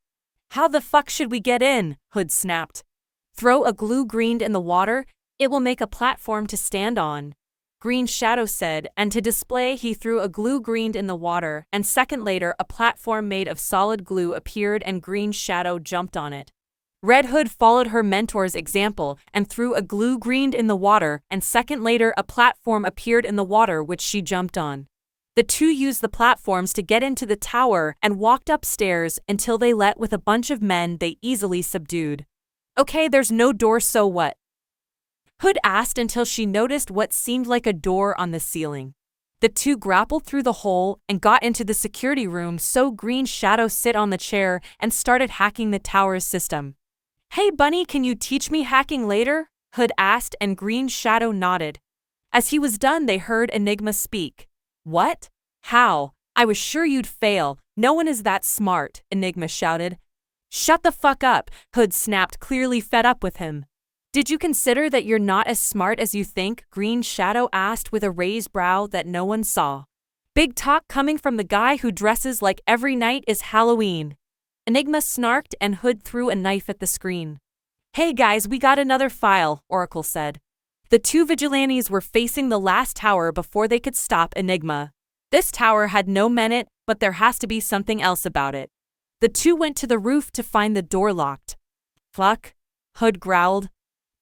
How the fuck should we get in? Hood snapped. Throw a glue grenade in the water, it will make a platform to stand on. Green Shadow said, and to display he threw a glue green in the water, and second later a platform made of solid glue appeared and Green Shadow jumped on it. Red Hood followed her mentor's example and threw a glue green in the water, and second later a platform appeared in the water which she jumped on. The two used the platforms to get into the tower and walked upstairs until they met with a bunch of men they easily subdued. Okay, there's no door, so what? Hood asked until she noticed what seemed like a door on the ceiling. The two grappled through the hole and got into the security room, so Green Shadow sit on the chair and started hacking the tower's system. Hey Bunny, can you teach me hacking later? Hood asked and Green Shadow nodded. As he was done, they heard Enigma speak. What? How? I was sure you'd fail. No one is that smart, Enigma shouted. Shut the fuck up, Hood snapped, clearly fed up with him. Did you consider that you're not as smart as you think? Green Shadow asked with a raised brow that no one saw. Big talk coming from the guy who dresses like every night is Halloween. Enigma snarked and Hood threw a knife at the screen. Hey guys, we got another file, Oracle said. The two vigilantes were facing the last tower before they could stop Enigma. This tower had no men in it, but there has to be something else about it. The two went to the roof to find the door locked. Fuck, Hood growled.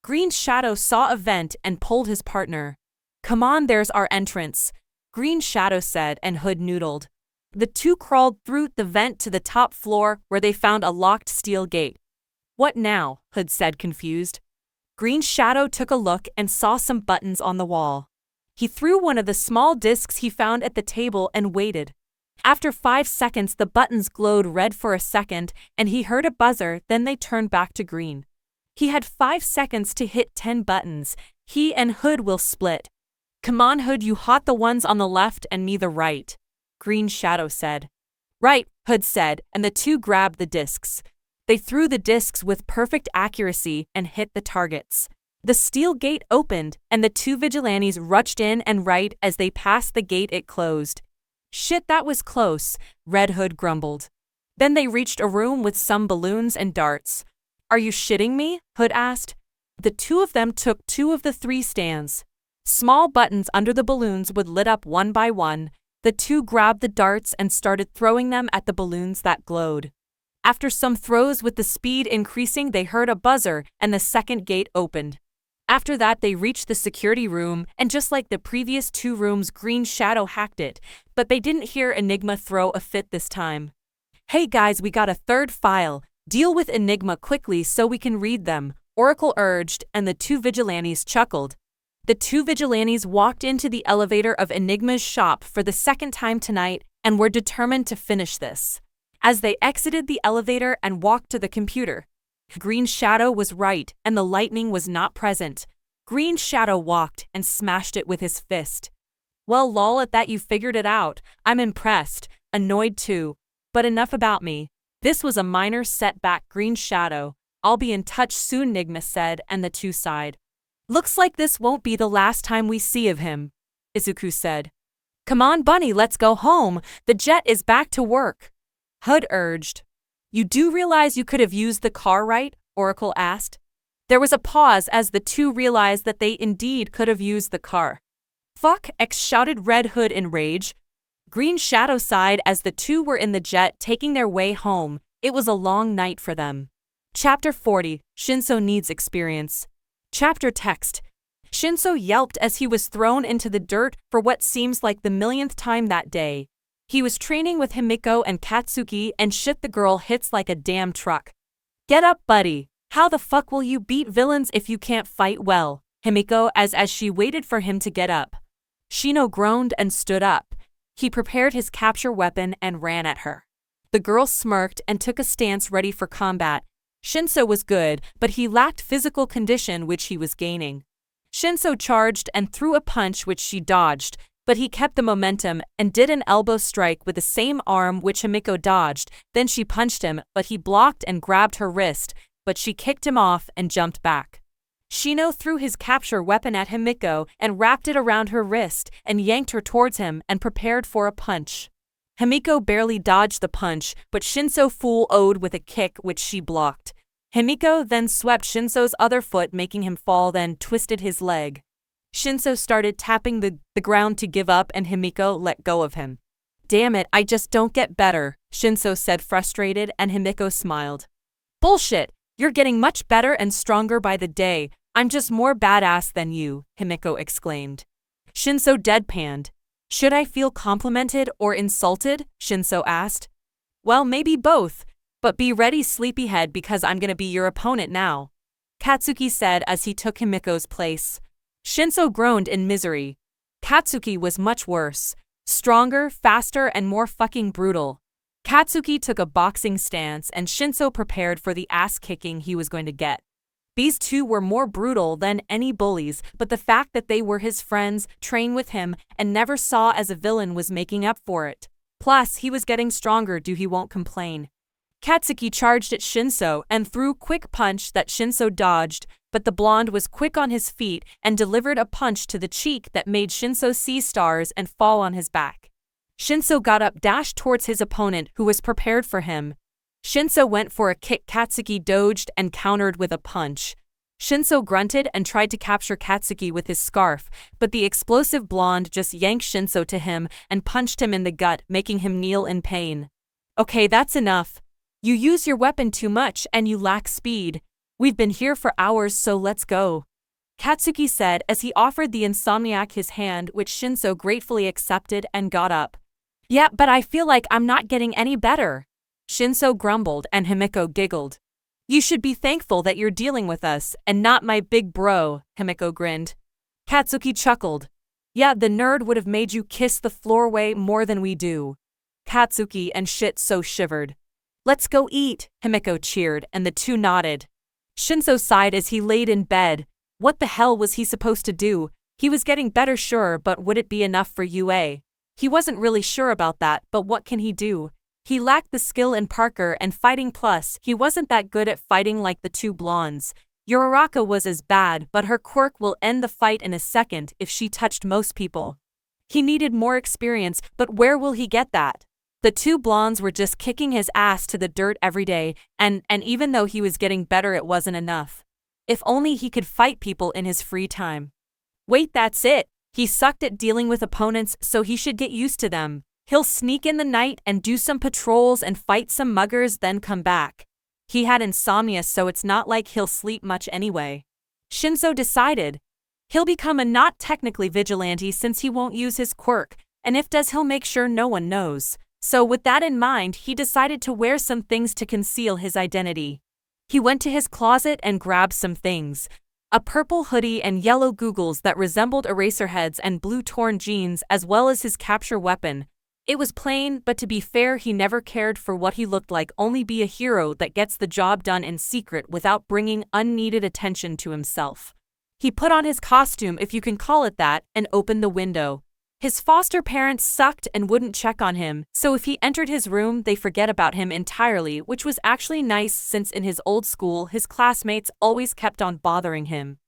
Green Shadow saw a vent and pulled his partner. Come on, there's our entrance, Green Shadow said, and Hood noodled. The two crawled through the vent to the top floor where they found a locked steel gate. What now? Hood said, confused. Green Shadow took a look and saw some buttons on the wall. He threw one of the small discs he found at the table and waited. After 5 seconds, the buttons glowed red for a second, and he heard a buzzer, then they turned back to green. He had 5 seconds to hit 10 buttons. He and Hood will split. Come on, Hood, you hot the ones on the left and me the right, Green Shadow said. Right, Hood said, and the two grabbed the discs. They threw the discs with perfect accuracy and hit the targets. The steel gate opened, and the two vigilantes rushed in, and right as they passed the gate it closed. Shit, that was close, Red Hood grumbled. Then they reached a room with some balloons and darts. Are you shitting me? Hood asked. The two of them took 2 of the 3 stands. Small buttons under the balloons would lit up one by one. The two grabbed the darts and started throwing them at the balloons that glowed. After some throws with the speed increasing, they heard a buzzer and the second gate opened. After that, they reached the security room, and just like the previous 2 rooms, Green Shadow hacked it, but they didn't hear Enigma throw a fit this time. Hey guys, we got a third file. Deal with Enigma quickly so we can read them, Oracle urged, and the two vigilantes chuckled. The two vigilantes walked into the elevator of Enigma's shop for the second time tonight and were determined to finish this. As they exited the elevator and walked to the computer, Green Shadow was right and the lightning was not present. Green Shadow walked and smashed it with his fist. Well, lol, at that you figured it out. I'm impressed, annoyed too. But enough about me. This was a minor setback, Green Shadow. I'll be in touch soon, Enigma said, and the two sighed. Looks like this won't be the last time we see of him, Izuku said. Come on, Bunny, let's go home. The jet is back to work, Hood urged. You do realize you could have used the car, right? Oracle asked. There was a pause as the two realized that they indeed could have used the car. Fuck, shouted Red Hood in rage. Green Shadow sighed as the two were in the jet taking their way home. It was a long night for them. Chapter 40, Shinso Needs Experience. Chapter text. Shinso yelped as he was thrown into the dirt for what seems like the millionth time that day. He was training with Himiko and Katsuki, and shit, the girl hits like a damn truck. Get up, buddy. How the fuck will you beat villains if you can't fight well? Himiko as she waited for him to get up. Shino groaned and stood up. He prepared his capture weapon and ran at her. The girl smirked and took a stance ready for combat. Shinso was good, but he lacked physical condition which he was gaining. Shinso charged and threw a punch which she dodged, but he kept the momentum and did an elbow strike with the same arm which Himiko dodged. Then she punched him, but he blocked and grabbed her wrist, but she kicked him off and jumped back. Shino threw his capture weapon at Himiko and wrapped it around her wrist and yanked her towards him and prepared for a punch. Himiko barely dodged the punch, but Shinso full-owed with a kick which she blocked. Himiko then swept Shinso's other foot, making him fall, then twisted his leg. Shinso started tapping the ground to give up and Himiko let go of him. Damn it, I just don't get better, Shinso said frustrated and Himiko smiled. Bullshit, you're getting much better and stronger by the day, I'm just more badass than you, Himiko exclaimed. Shinso deadpanned. Should I feel complimented or insulted? Shinso asked. Well, maybe both, but be ready sleepyhead because I'm gonna be your opponent now, Katsuki said as he took Himiko's place. Shinso groaned in misery. Katsuki was much worse. Stronger, faster, and more fucking brutal. Katsuki took a boxing stance and Shinso prepared for the ass-kicking he was going to get. These two were more brutal than any bullies, but the fact that they were his friends, trained with him, and never saw as a villain was making up for it. Plus, he was getting stronger, he won't complain. Katsuki charged at Shinso and threw a quick punch that Shinso dodged, but the blonde was quick on his feet and delivered a punch to the cheek that made Shinso see stars and fall on his back. Shinso got up, dashed towards his opponent who was prepared for him. Shinso went for a kick. Katsuki dodged and countered with a punch. Shinso grunted and tried to capture Katsuki with his scarf, but the explosive blonde just yanked Shinso to him and punched him in the gut, making him kneel in pain. Okay, that's enough. You use your weapon too much and you lack speed. We've been here for hours, so let's go, Katsuki said as he offered the insomniac his hand, which Shinso gratefully accepted and got up. Yeah, but I feel like I'm not getting any better, Shinso grumbled and Himiko giggled. You should be thankful that you're dealing with us and not my big bro, Himiko grinned. Katsuki chuckled. Yeah, the nerd would have made you kiss the floor way more than we do. Katsuki and Shinso shivered. Let's go eat, Himiko cheered and the two nodded. Shinso sighed as he laid in bed. What the hell was he supposed to do? He was getting better, sure, but would it be enough for UA? He wasn't really sure about that, but what can he do? He lacked the skill in Parker and fighting, plus he wasn't that good at fighting like the two blondes. Uraraka was as bad, but her quirk will end the fight in a second if she touched most people. He needed more experience, but where will he get that? The two blondes were just kicking his ass to the dirt every day, and even though he was getting better, it wasn't enough. If only he could fight people in his free time. Wait, that's it. He sucked at dealing with opponents, so he should get used to them. He'll sneak in the night and do some patrols and fight some muggers, then come back. He had insomnia, so it's not like he'll sleep much anyway. Shinso decided. He'll become a not technically vigilante since he won't use his quirk, and if does, he'll make sure no one knows. So with that in mind, he decided to wear some things to conceal his identity. He went to his closet and grabbed some things. A purple hoodie and yellow googles that resembled Eraserheads and blue torn jeans, as well as his capture weapon. It was plain, but to be fair, he never cared for what he looked like, only be a hero that gets the job done in secret without bringing unneeded attention to himself. He put on his costume, if you can call it that, and opened the window. His foster parents sucked and wouldn't check on him, so if he entered his room, they forget about him entirely, which was actually nice since in his old school, his classmates always kept on bothering him.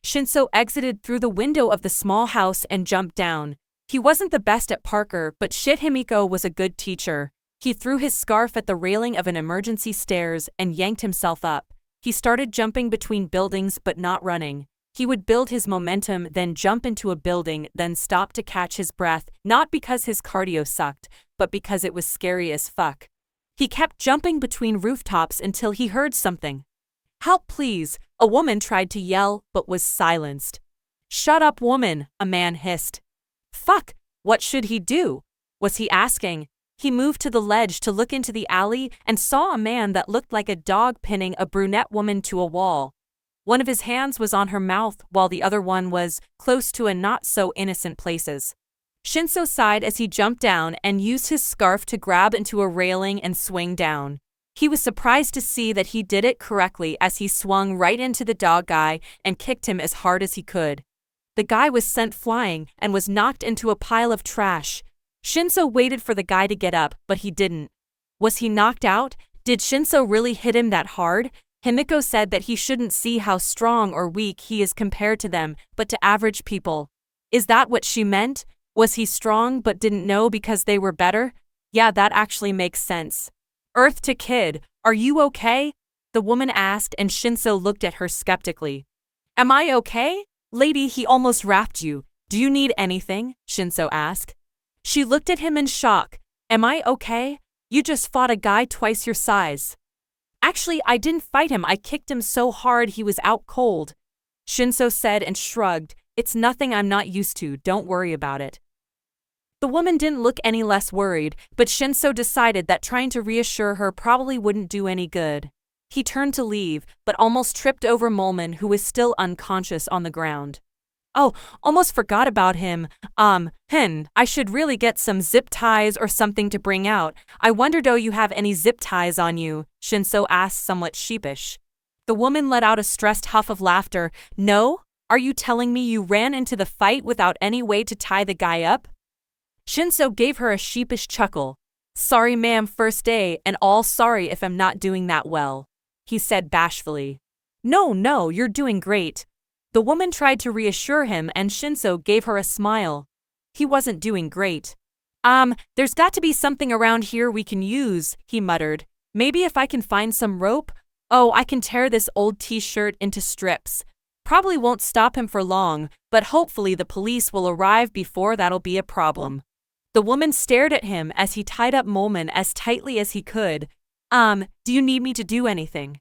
Shinso exited through the window of the small house and jumped down. He wasn't the best at Parker, but shit, Himiko was a good teacher. He threw his scarf at the railing of an emergency stairs and yanked himself up. He started jumping between buildings but not running. He would build his momentum, then jump into a building, then stop to catch his breath, not because his cardio sucked, but because it was scary as fuck. He kept jumping between rooftops until he heard something. Help, please, a woman tried to yell, but was silenced. Shut up, woman, a man hissed. Fuck, what should he do? Was he asking? He moved to the ledge to look into the alley and saw a man that looked like a dog pinning a brunette woman to a wall. One of his hands was on her mouth while the other one was close to a not-so-innocent places. Shinso sighed as he jumped down and used his scarf to grab into a railing and swing down. He was surprised to see that he did it correctly as he swung right into the dog guy and kicked him as hard as he could. The guy was sent flying and was knocked into a pile of trash. Shinso waited for the guy to get up, but he didn't. Was he knocked out? Did Shinso really hit him that hard? Himiko said that he shouldn't see how strong or weak he is compared to them, but to average people. Is that what she meant? Was he strong but didn't know because they were better? Yeah, that actually makes sense. Earth to Kid, are you okay? The woman asked and Shinso looked at her skeptically. Am I okay? Lady, he almost wrapped you. Do you need anything? Shinso asked. She looked at him in shock. Am I okay? You just fought a guy twice your size. Actually, I didn't fight him. I kicked him so hard he was out cold. Shinso said and shrugged. It's nothing I'm not used to. Don't worry about it. The woman didn't look any less worried, but Shinso decided that trying to reassure her probably wouldn't do any good. He turned to leave, but almost tripped over Molman, who was still unconscious on the ground. Oh, almost forgot about him. I should really get some zip ties or something to bring out. I wonder do you have any zip ties on you? Shinso asked somewhat sheepish. The woman let out a stressed huff of laughter. No? Are you telling me you ran into the fight without any way to tie the guy up? Shinso gave her a sheepish chuckle. Sorry ma'am, first day, and all sorry if I'm not doing that well, he said bashfully. No, you're doing great. The woman tried to reassure him and Shinso gave her a smile. He wasn't doing great. There's got to be something around here we can use, he muttered. Maybe if I can find some rope? Oh, I can tear this old t-shirt into strips. Probably won't stop him for long, but hopefully the police will arrive before that'll be a problem. The woman stared at him as he tied up Molman as tightly as he could. Do you need me to do anything?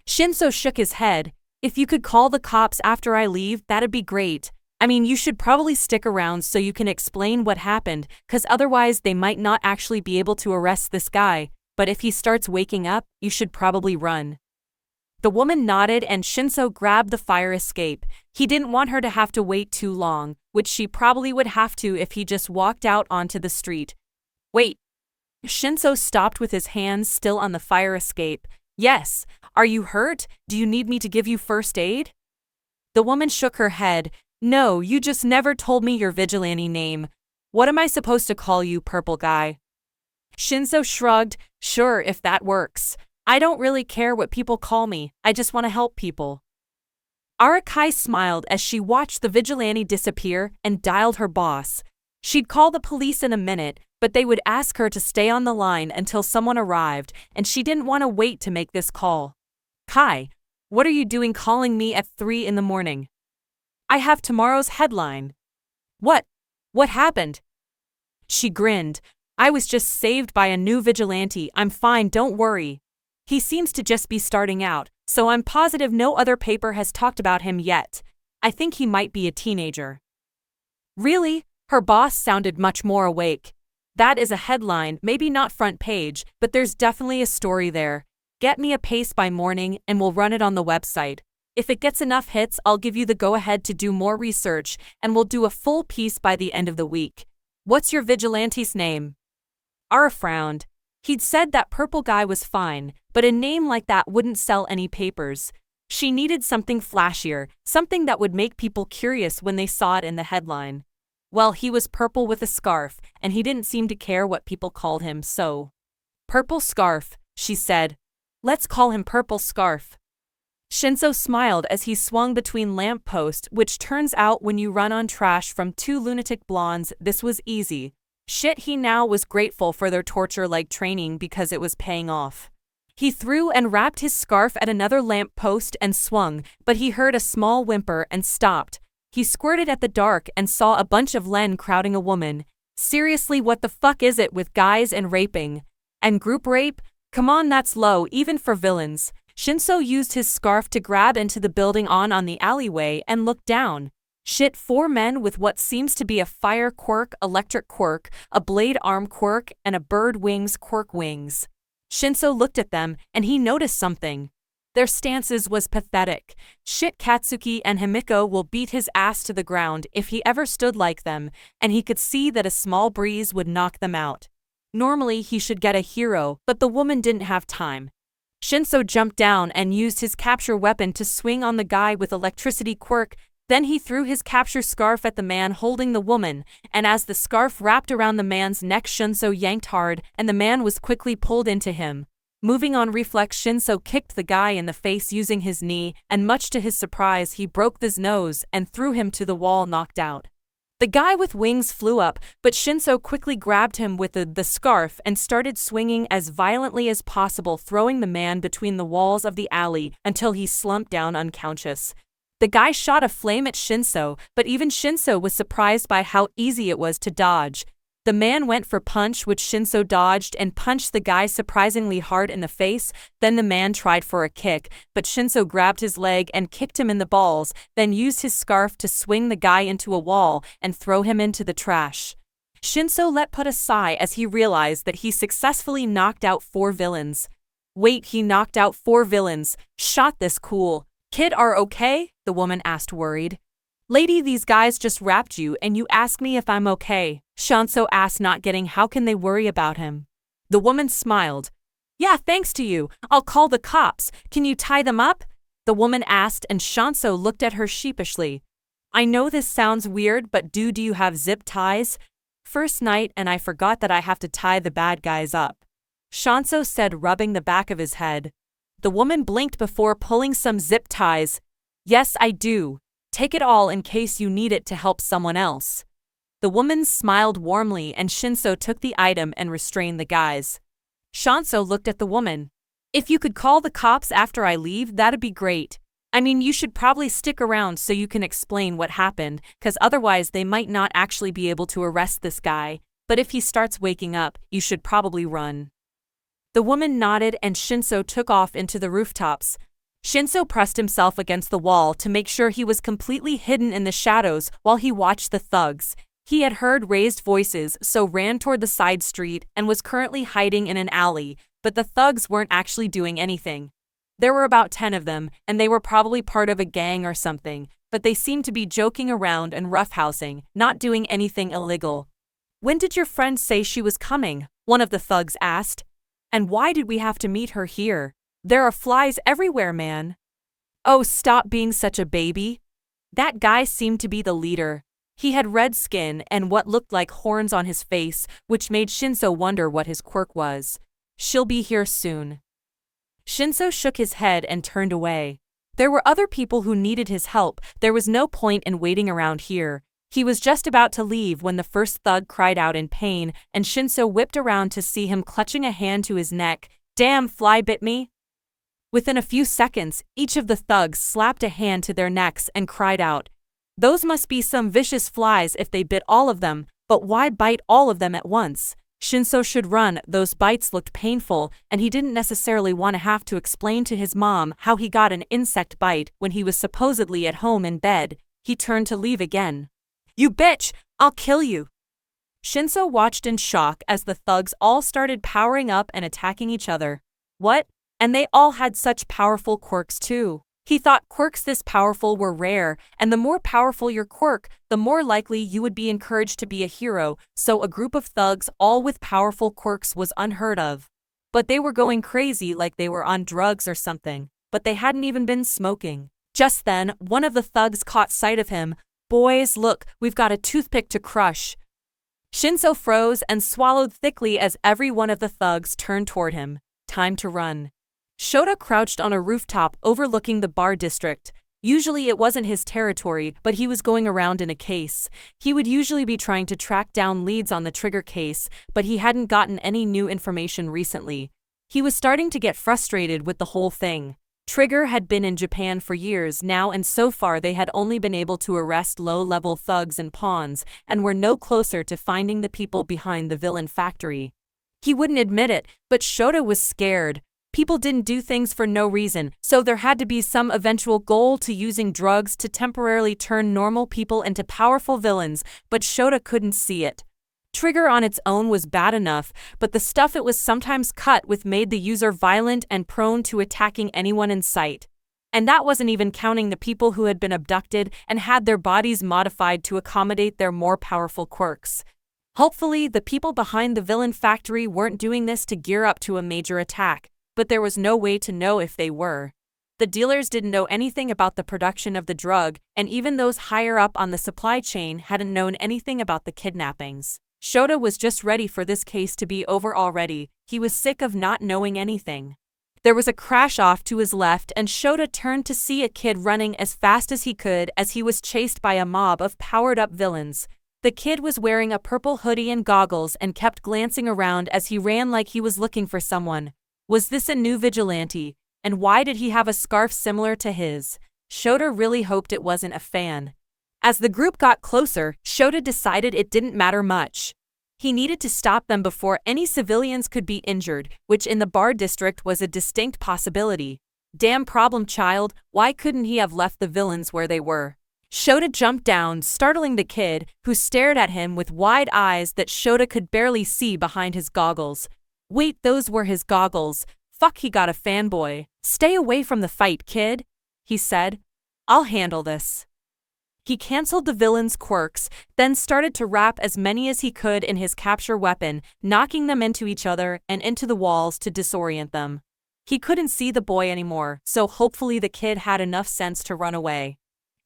Shinso shook his head. If you could call the cops after I leave, that'd be great. I mean, you should probably stick around so you can explain what happened, 'cause otherwise they might not actually be able to arrest this guy, but if he starts waking up, you should probably run. The woman nodded and Shinso grabbed the fire escape. He didn't want her to have to wait too long, which she probably would have to if he just walked out onto the street. Wait. Shinso stopped with his hands still on the fire escape. Yes. Are you hurt? Do you need me to give you first aid? The woman shook her head. No, you just never told me your vigilante name. What am I supposed to call you, purple guy? Shinso shrugged. Sure, if that works. I don't really care what people call me, I just want to help people. Arakai smiled as she watched the vigilante disappear and dialed her boss. She'd call the police in a minute, but they would ask her to stay on the line until someone arrived, and she didn't want to wait to make this call. Kai, what are you doing calling me at 3 in the morning? I have tomorrow's headline. What? What happened? She grinned. I was just saved by a new vigilante. I'm fine, don't worry. He seems to just be starting out, so I'm positive no other paper has talked about him yet. I think he might be a teenager. Really? Her boss sounded much more awake. That is a headline, maybe not front page, but there's definitely a story there. Get me a pace by morning and we'll run it on the website. If it gets enough hits, I'll give you the go-ahead to do more research and we'll do a full piece by the end of the week. What's your vigilante's name? Ara frowned. He'd said that purple guy was fine, but a name like that wouldn't sell any papers. She needed something flashier, something that would make people curious when they saw it in the headline. Well, he was purple with a scarf, and he didn't seem to care what people called him, so. Purple Scarf, she said. Let's call him Purple Scarf. Shinso smiled as he swung between lampposts, which turns out when you run on trash from two lunatic blondes, this was easy. Shit, he now was grateful for their torture-like training because it was paying off. He threw and wrapped his scarf at another lamppost and swung, but he heard a small whimper and stopped. He squirted at the dark and saw a bunch of Len crowding a woman. Seriously, what the fuck is it with guys and raping? And group rape? Come on, that's low, even for villains. Shinso used his scarf to grab into the building on the alleyway and looked down. Shit, 4 men with what seems to be a fire quirk, electric quirk, a blade arm quirk, and a bird wings quirk wings. Shinso looked at them, and he noticed something. Their stances was pathetic. Shit, Katsuki and Himiko will beat his ass to the ground if he ever stood like them, and he could see that a small breeze would knock them out. Normally he should get a hero, but the woman didn't have time. Shinso jumped down and used his capture weapon to swing on the guy with electricity quirk. Then he threw his capture scarf at the man holding the woman, and as the scarf wrapped around the man's neck, Shinso yanked hard, and the man was quickly pulled into him. Moving on reflex, Shinso kicked the guy in the face using his knee, and much to his surprise, he broke his nose and threw him to the wall, knocked out. The guy with wings flew up, but Shinso quickly grabbed him with the scarf and started swinging as violently as possible, throwing the man between the walls of the alley until he slumped down unconscious. The guy shot a flame at Shinso, but even Shinso was surprised by how easy it was to dodge. The man went for punch, which Shinso dodged and punched the guy surprisingly hard in the face. Then the man tried for a kick, but Shinso grabbed his leg and kicked him in the balls, then used his scarf to swing the guy into a wall and throw him into the trash. Shinso let out a sigh as he realized that he successfully knocked out 4 villains. Wait, he knocked out 4 villains? Shot this cool. Kid, are okay? The woman asked worried. Lady, these guys just wrapped you and you ask me if I'm okay. Shinso asked, not getting how can they worry about him. The woman smiled. Yeah, thanks to you. I'll call the cops. Can you tie them up? The woman asked, and Shinso looked at her sheepishly. I know this sounds weird, but do you have zip ties? First night and I forgot that I have to tie the bad guys up. Shinso said, rubbing the back of his head. The woman blinked before pulling some zip ties. Yes, I do. Take it all in case you need it to help someone else. The woman smiled warmly and Shinso took the item and restrained the guys. Shinso looked at the woman. If you could call the cops after I leave, that'd be great. I mean, you should probably stick around so you can explain what happened, cause otherwise they might not actually be able to arrest this guy, but if he starts waking up, you should probably run. The woman nodded and Shinso took off into the rooftops. Shinso pressed himself against the wall to make sure he was completely hidden in the shadows while he watched the thugs. He had heard raised voices, so ran toward the side street and was currently hiding in an alley, but the thugs weren't actually doing anything. There were about 10 of them, and they were probably part of a gang or something, but they seemed to be joking around and roughhousing, not doing anything illegal. When did your friend say she was coming? One of the thugs asked. And why did we have to meet her here? There are flies everywhere, man. Oh, stop being such a baby. That guy seemed to be the leader. He had red skin and what looked like horns on his face, which made Shinso wonder what his quirk was. She'll be here soon. Shinso shook his head and turned away. There were other people who needed his help. There was no point in waiting around here. He was just about to leave when the first thug cried out in pain, and Shinso whipped around to see him clutching a hand to his neck. Damn, fly bit me. Within a few seconds, each of the thugs slapped a hand to their necks and cried out. Those must be some vicious flies if they bit all of them, but why bite all of them at once? Shinso should run. Those bites looked painful, and he didn't necessarily want to have to explain to his mom how he got an insect bite when he was supposedly at home in bed. He turned to leave again. You bitch! I'll kill you! Shinso watched in shock as the thugs all started powering up and attacking each other. What? And they all had such powerful quirks too. He thought quirks this powerful were rare, and the more powerful your quirk, the more likely you would be encouraged to be a hero, so a group of thugs all with powerful quirks was unheard of. But they were going crazy like they were on drugs or something, but they hadn't even been smoking. Just then, one of the thugs caught sight of him. Boys, look, we've got a toothpick to crush. Shinso froze and swallowed thickly as every one of the thugs turned toward him. Time to run. Shota crouched on a rooftop overlooking the bar district. Usually it wasn't his territory, but he was going around in a case. He would usually be trying to track down leads on the Trigger case, but he hadn't gotten any new information recently. He was starting to get frustrated with the whole thing. Trigger had been in Japan for years now, and so far they had only been able to arrest low-level thugs and pawns, and were no closer to finding the people behind the villain factory. He wouldn't admit it, but Shota was scared. People didn't do things for no reason, so there had to be some eventual goal to using drugs to temporarily turn normal people into powerful villains, but Shota couldn't see it. Trigger on its own was bad enough, but the stuff it was sometimes cut with made the user violent and prone to attacking anyone in sight. And that wasn't even counting the people who had been abducted and had their bodies modified to accommodate their more powerful quirks. Hopefully, the people behind the villain factory weren't doing this to gear up to a major attack, but there was no way to know if they were. The dealers didn't know anything about the production of the drug, and even those higher up on the supply chain hadn't known anything about the kidnappings. Shota was just ready for this case to be over already. He was sick of not knowing anything. There was a crash off to his left, and Shota turned to see a kid running as fast as he could as he was chased by a mob of powered-up villains. The kid was wearing a purple hoodie and goggles and kept glancing around as he ran like he was looking for someone. Was this a new vigilante? And why did he have a scarf similar to his? Shota really hoped it wasn't a fan. As the group got closer, Shota decided it didn't matter much. He needed to stop them before any civilians could be injured, which in the bar district was a distinct possibility. Damn problem child, why couldn't he have left the villains where they were? Shota jumped down, startling the kid, who stared at him with wide eyes that Shota could barely see behind his goggles. Wait, those were his goggles. Fuck, he got a fanboy. Stay away from the fight, kid, he said. I'll handle this. He canceled the villain's quirks, then started to wrap as many as he could in his capture weapon, knocking them into each other and into the walls to disorient them. He couldn't see the boy anymore, so hopefully the kid had enough sense to run away.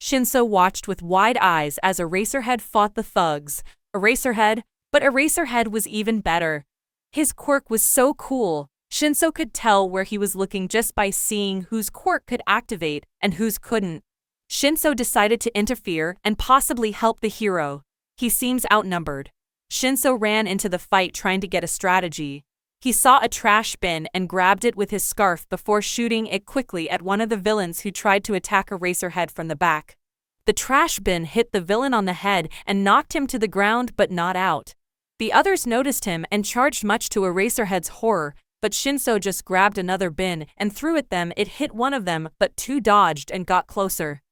Shinso watched with wide eyes as Eraserhead fought the thugs. But Eraserhead was even better. His quirk was so cool. Shinso could tell where he was looking just by seeing whose quirk could activate and whose couldn't. Shinso decided to interfere and possibly help the hero. He seems outnumbered. Shinso ran into the fight trying to get a strategy. He saw a trash bin and grabbed it with his scarf before shooting it quickly at one of the villains who tried to attack Eraserhead from the back. The trash bin hit the villain on the head and knocked him to the ground but not out. The others noticed him and charged, much to Eraserhead's horror, but Shinso just grabbed another bin and threw at them. It hit one of them, but two dodged and got closer.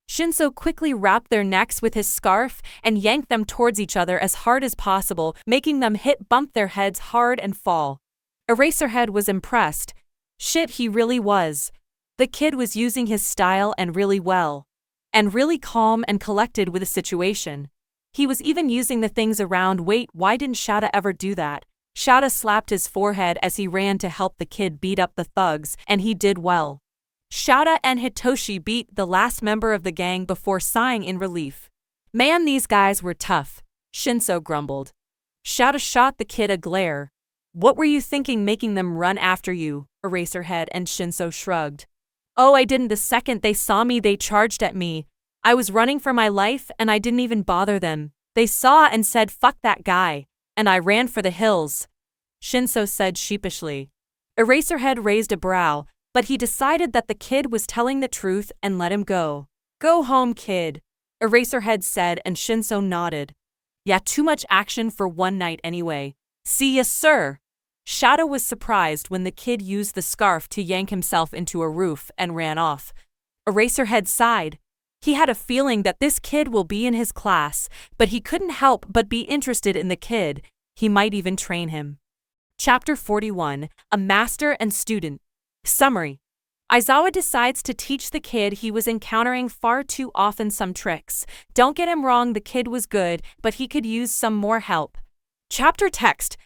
Shinso quickly wrapped their necks with his scarf and yanked them towards each other as hard as possible, making them bump their heads hard and fall. Eraserhead was impressed. Shit, he really was. The kid was using his style and really well. And really calm and collected with the situation. He was even using the things around. Wait, why didn't Shota ever do that? Shota slapped his forehead as he ran to help the kid beat up the thugs, and he did well. Shota and Hitoshi beat the last member of the gang before sighing in relief. Man, these guys were tough, Shinso grumbled. Shota shot the kid a glare. What were you thinking making them run after you? Eraserhead and Shinso shrugged. Oh, I didn't. The second they saw me, they charged at me. I was running for my life and I didn't even bother them. They saw and said, fuck that guy. And I ran for the hills. Shinso said sheepishly. Eraserhead raised a brow, but he decided that the kid was telling the truth and let him go. Go home, kid, Eraserhead said, and Shinso nodded. Yeah, too much action for one night anyway. See ya, sir. Shota was surprised when the kid used the scarf to yank himself into a roof and ran off. Eraserhead sighed. He had a feeling that this kid will be in his class, but he couldn't help but be interested in the kid. He might even train him. Chapter 41, A Master and Student. Summary. Aizawa decides to teach the kid he was encountering far too often some tricks. Don't get him wrong, the kid was good, but he could use some more help. Chapter text.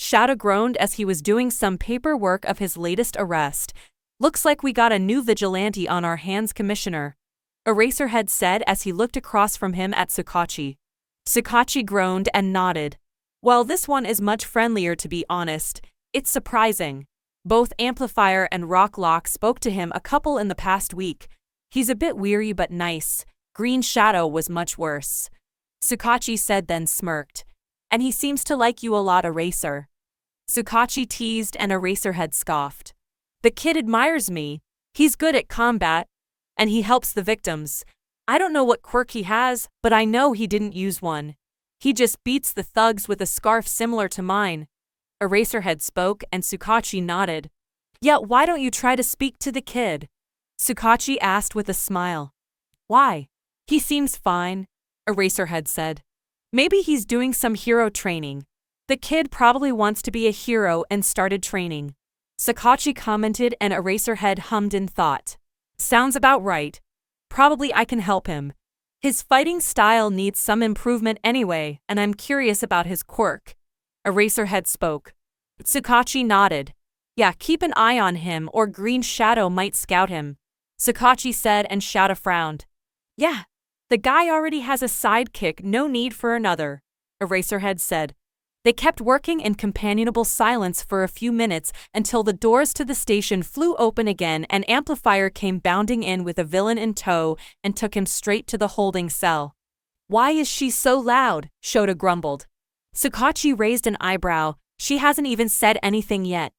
Shota groaned as he was doing some paperwork of his latest arrest. Looks like we got a new vigilante on our hands, Commissioner, Eraserhead said as he looked across from him at Tsukachi. Tsukachi groaned and nodded. Well, this one is much friendlier, to be honest. It's surprising. Both Amplifier and Rocklock spoke to him a couple in the past week. He's a bit weary but nice. Green Shadow was much worse, Tsukachi said, then smirked. And he seems to like you a lot, Eraser. Tsukachi teased and Eraserhead scoffed. The kid admires me. He's good at combat. And he helps the victims. I don't know what quirk he has, but I know he didn't use one. He just beats the thugs with a scarf similar to mine. Eraserhead spoke and Tsukachi nodded. Yeah, why don't you try to speak to the kid? Tsukachi asked with a smile. Why? He seems fine, Eraserhead said. Maybe he's doing some hero training. The kid probably wants to be a hero and started training. Tsukachi commented and Eraserhead hummed in thought. Sounds about right. Probably I can help him. His fighting style needs some improvement anyway, and I'm curious about his quirk. Eraserhead spoke. Tsukachi nodded. Yeah, keep an eye on him or Green Shadow might scout him, Tsukachi said, and Shota frowned. Yeah, the guy already has a sidekick, no need for another, Eraserhead said. They kept working in companionable silence for a few minutes until the doors to the station flew open again and Amplifier came bounding in with a villain in tow and took him straight to the holding cell. Why is she so loud? Shota grumbled. Tsukachi raised an eyebrow. She hasn't even said anything yet.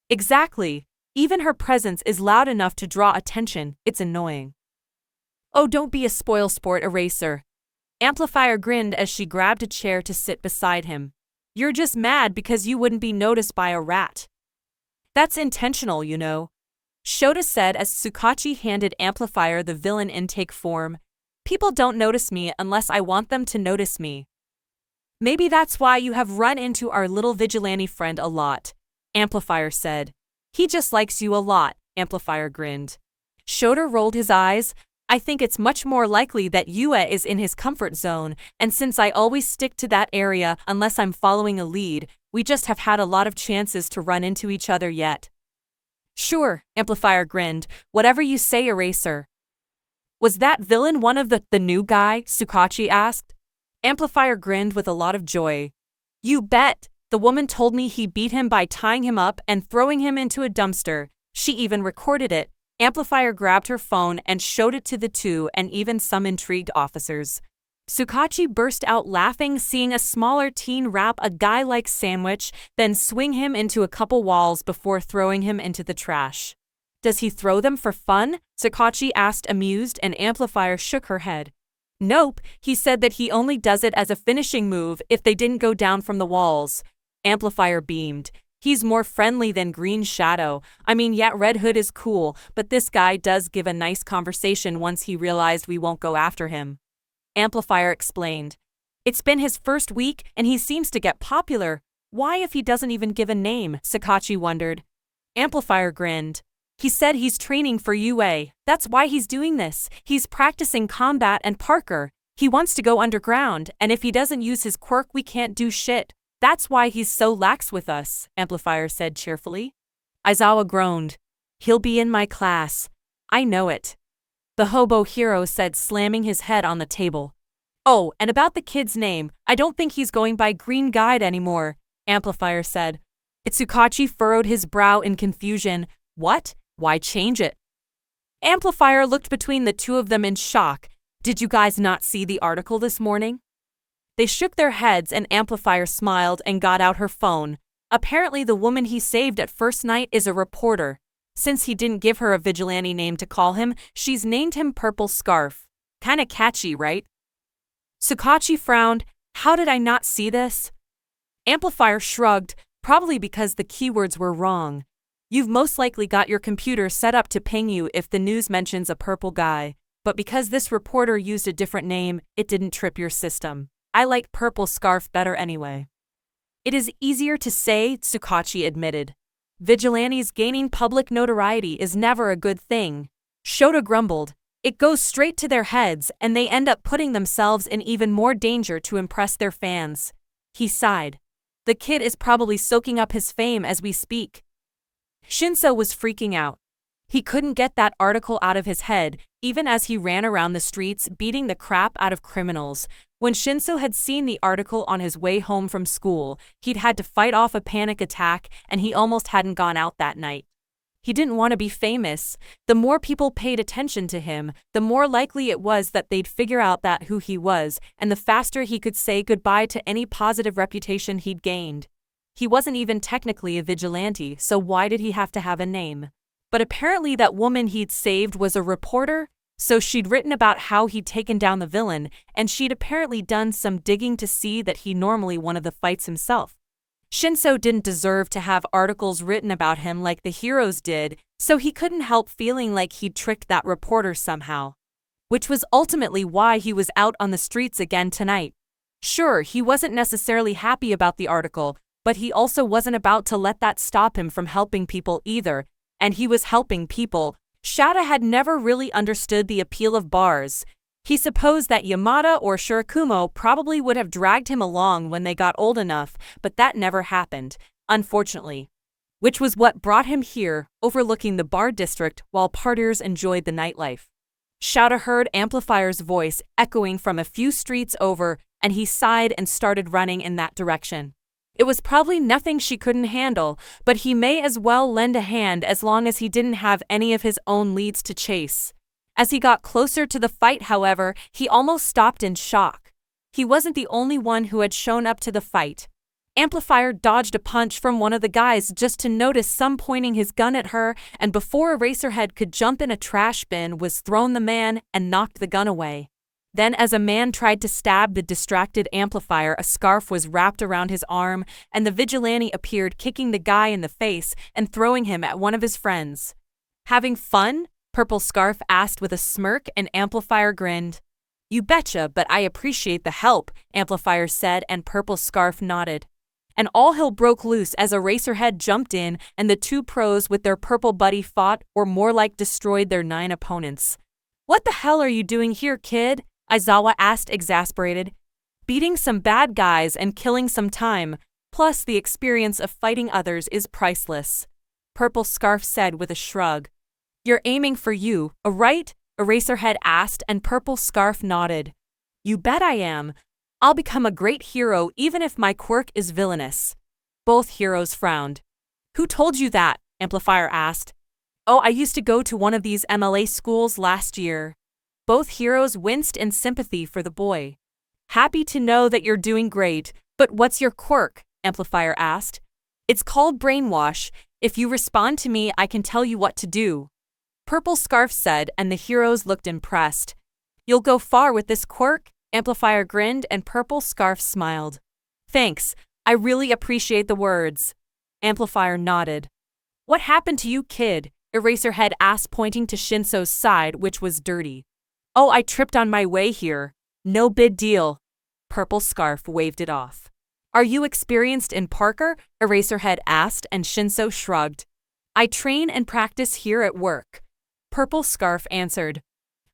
Exactly. Even her presence is loud enough to draw attention. It's annoying. Oh, don't be a spoilsport, Eraser. Amplifier grinned as she grabbed a chair to sit beside him. You're just mad because you wouldn't be noticed by a rat. That's intentional, you know. Shota said as Tsukachi handed Amplifier the villain intake form. People don't notice me unless I want them to notice me. Maybe that's why you have run into our little vigilante friend a lot, Amplifier said. He just likes you a lot, Amplifier grinned. Shota rolled his eyes. I think it's much more likely that Yue is in his comfort zone, and since I always stick to that area unless I'm following a lead, we just have had a lot of chances to run into each other yet. Sure, Amplifier grinned. Whatever you say, Eraser. Was that villain one of the new guy? Tsukachi asked. Amplifier grinned with a lot of joy. You bet. The woman told me he beat him by tying him up and throwing him into a dumpster. She even recorded it. Amplifier grabbed her phone and showed it to the two and even some intrigued officers. Tsukachi burst out laughing, seeing a smaller teen wrap a guy-like sandwich, then swing him into a couple walls before throwing him into the trash. Does he throw them for fun? Tsukachi asked, amused, and Amplifier shook her head. Nope, he said that he only does it as a finishing move if they didn't go down from the walls. Amplifier beamed. He's more friendly than Green Shadow. I mean, yeah, Red Hood is cool, but this guy does give a nice conversation once he realized we won't go after him. Amplifier explained. It's been his first week and he seems to get popular. Why if he doesn't even give a name? Tsukachi wondered. Amplifier grinned. He said he's training for UA. That's why he's doing this. He's practicing combat and parkour. He wants to go underground, and if he doesn't use his quirk, we can't do shit. That's why he's so lax with us, Amplifier said cheerfully. Aizawa groaned. He'll be in my class. I know it. The hobo hero said, slamming his head on the table. Oh, and about the kid's name, I don't think he's going by Green Guide anymore, Amplifier said. Tsukachi furrowed his brow in confusion. What? Why change it? Amplifier looked between the two of them in shock. Did you guys not see the article this morning? They shook their heads and Amplifier smiled and got out her phone. Apparently the woman he saved at first night is a reporter. Since he didn't give her a vigilante name to call him, she's named him Purple Scarf. Kinda catchy, right? Tsukachi frowned. How did I not see this? Amplifier shrugged, probably because the keywords were wrong. You've most likely got your computer set up to ping you if the news mentions a purple guy, but because this reporter used a different name, it didn't trip your system. I like Purple Scarf better anyway. It is easier to say, Tsukachi admitted. Vigilantes gaining public notoriety is never a good thing. Shota grumbled. It goes straight to their heads and they end up putting themselves in even more danger to impress their fans. He sighed. The kid is probably soaking up his fame as we speak. Shinso was freaking out. He couldn't get that article out of his head, even as he ran around the streets beating the crap out of criminals. When Shinso had seen the article on his way home from school, he'd had to fight off a panic attack and he almost hadn't gone out that night. He didn't want to be famous. The more people paid attention to him, the more likely it was that they'd figure out that who he was, and the faster he could say goodbye to any positive reputation he'd gained. He wasn't even technically a vigilante, so why did he have to have a name? But apparently that woman he'd saved was a reporter, so she'd written about how he'd taken down the villain, and she'd apparently done some digging to see that he normally won the fights himself. Shinso didn't deserve to have articles written about him like the heroes did, so he couldn't help feeling like he'd tricked that reporter somehow. Which was ultimately why he was out on the streets again tonight. Sure, he wasn't necessarily happy about the article, but he also wasn't about to let that stop him from helping people either, and he was helping people. Shota had never really understood the appeal of bars. He supposed that Yamada or Shirakumo probably would have dragged him along when they got old enough, but that never happened, unfortunately. Which was what brought him here, overlooking the bar district while partiers enjoyed the nightlife. Shota heard Amplifier's voice echoing from a few streets over, and he sighed and started running in that direction. It was probably nothing she couldn't handle, but he may as well lend a hand as long as he didn't have any of his own leads to chase. As he got closer to the fight, however, he almost stopped in shock. He wasn't the only one who had shown up to the fight. Amplifier dodged a punch from one of the guys just to notice some pointing his gun at her, and before Eraserhead could jump in a trash bin was thrown the man and knocked the gun away. Then as a man tried to stab the distracted Amplifier, a scarf was wrapped around his arm, and the vigilante appeared kicking the guy in the face and throwing him at one of his friends. "Having fun?" Purple Scarf asked with a smirk, and Amplifier grinned. "You betcha, but I appreciate the help," Amplifier said, and Purple Scarf nodded. And all hell broke loose as Eraserhead jumped in and the two pros with their purple buddy fought, or more like destroyed, their 9 opponents. "What the hell are you doing here, kid?" Aizawa asked, exasperated. "Beating some bad guys and killing some time, plus the experience of fighting others is priceless," Purple Scarf said with a shrug. "You're aiming for you, right?" Eraserhead asked, and Purple Scarf nodded. "You bet I am. I'll become a great hero even if my quirk is villainous." Both heroes frowned. "Who told you that?" Amplifier asked. "Oh, I used to go to one of these MLA schools last year." Both heroes winced in sympathy for the boy. "Happy to know that you're doing great, but what's your quirk?" Amplifier asked. "It's called Brainwash. If you respond to me, I can tell you what to do," Purple Scarf said, and the heroes looked impressed. "You'll go far with this quirk?" Amplifier grinned, and Purple Scarf smiled. "Thanks, I really appreciate the words." Amplifier nodded. "What happened to you, kid?" Eraserhead asked, pointing to Shinso's side, which was dirty. "Oh, I tripped on my way here. No big deal." Purple Scarf waved it off. "Are you experienced in Parker?" Eraserhead asked, and Shinso shrugged. "I train and practice here at work," Purple Scarf answered.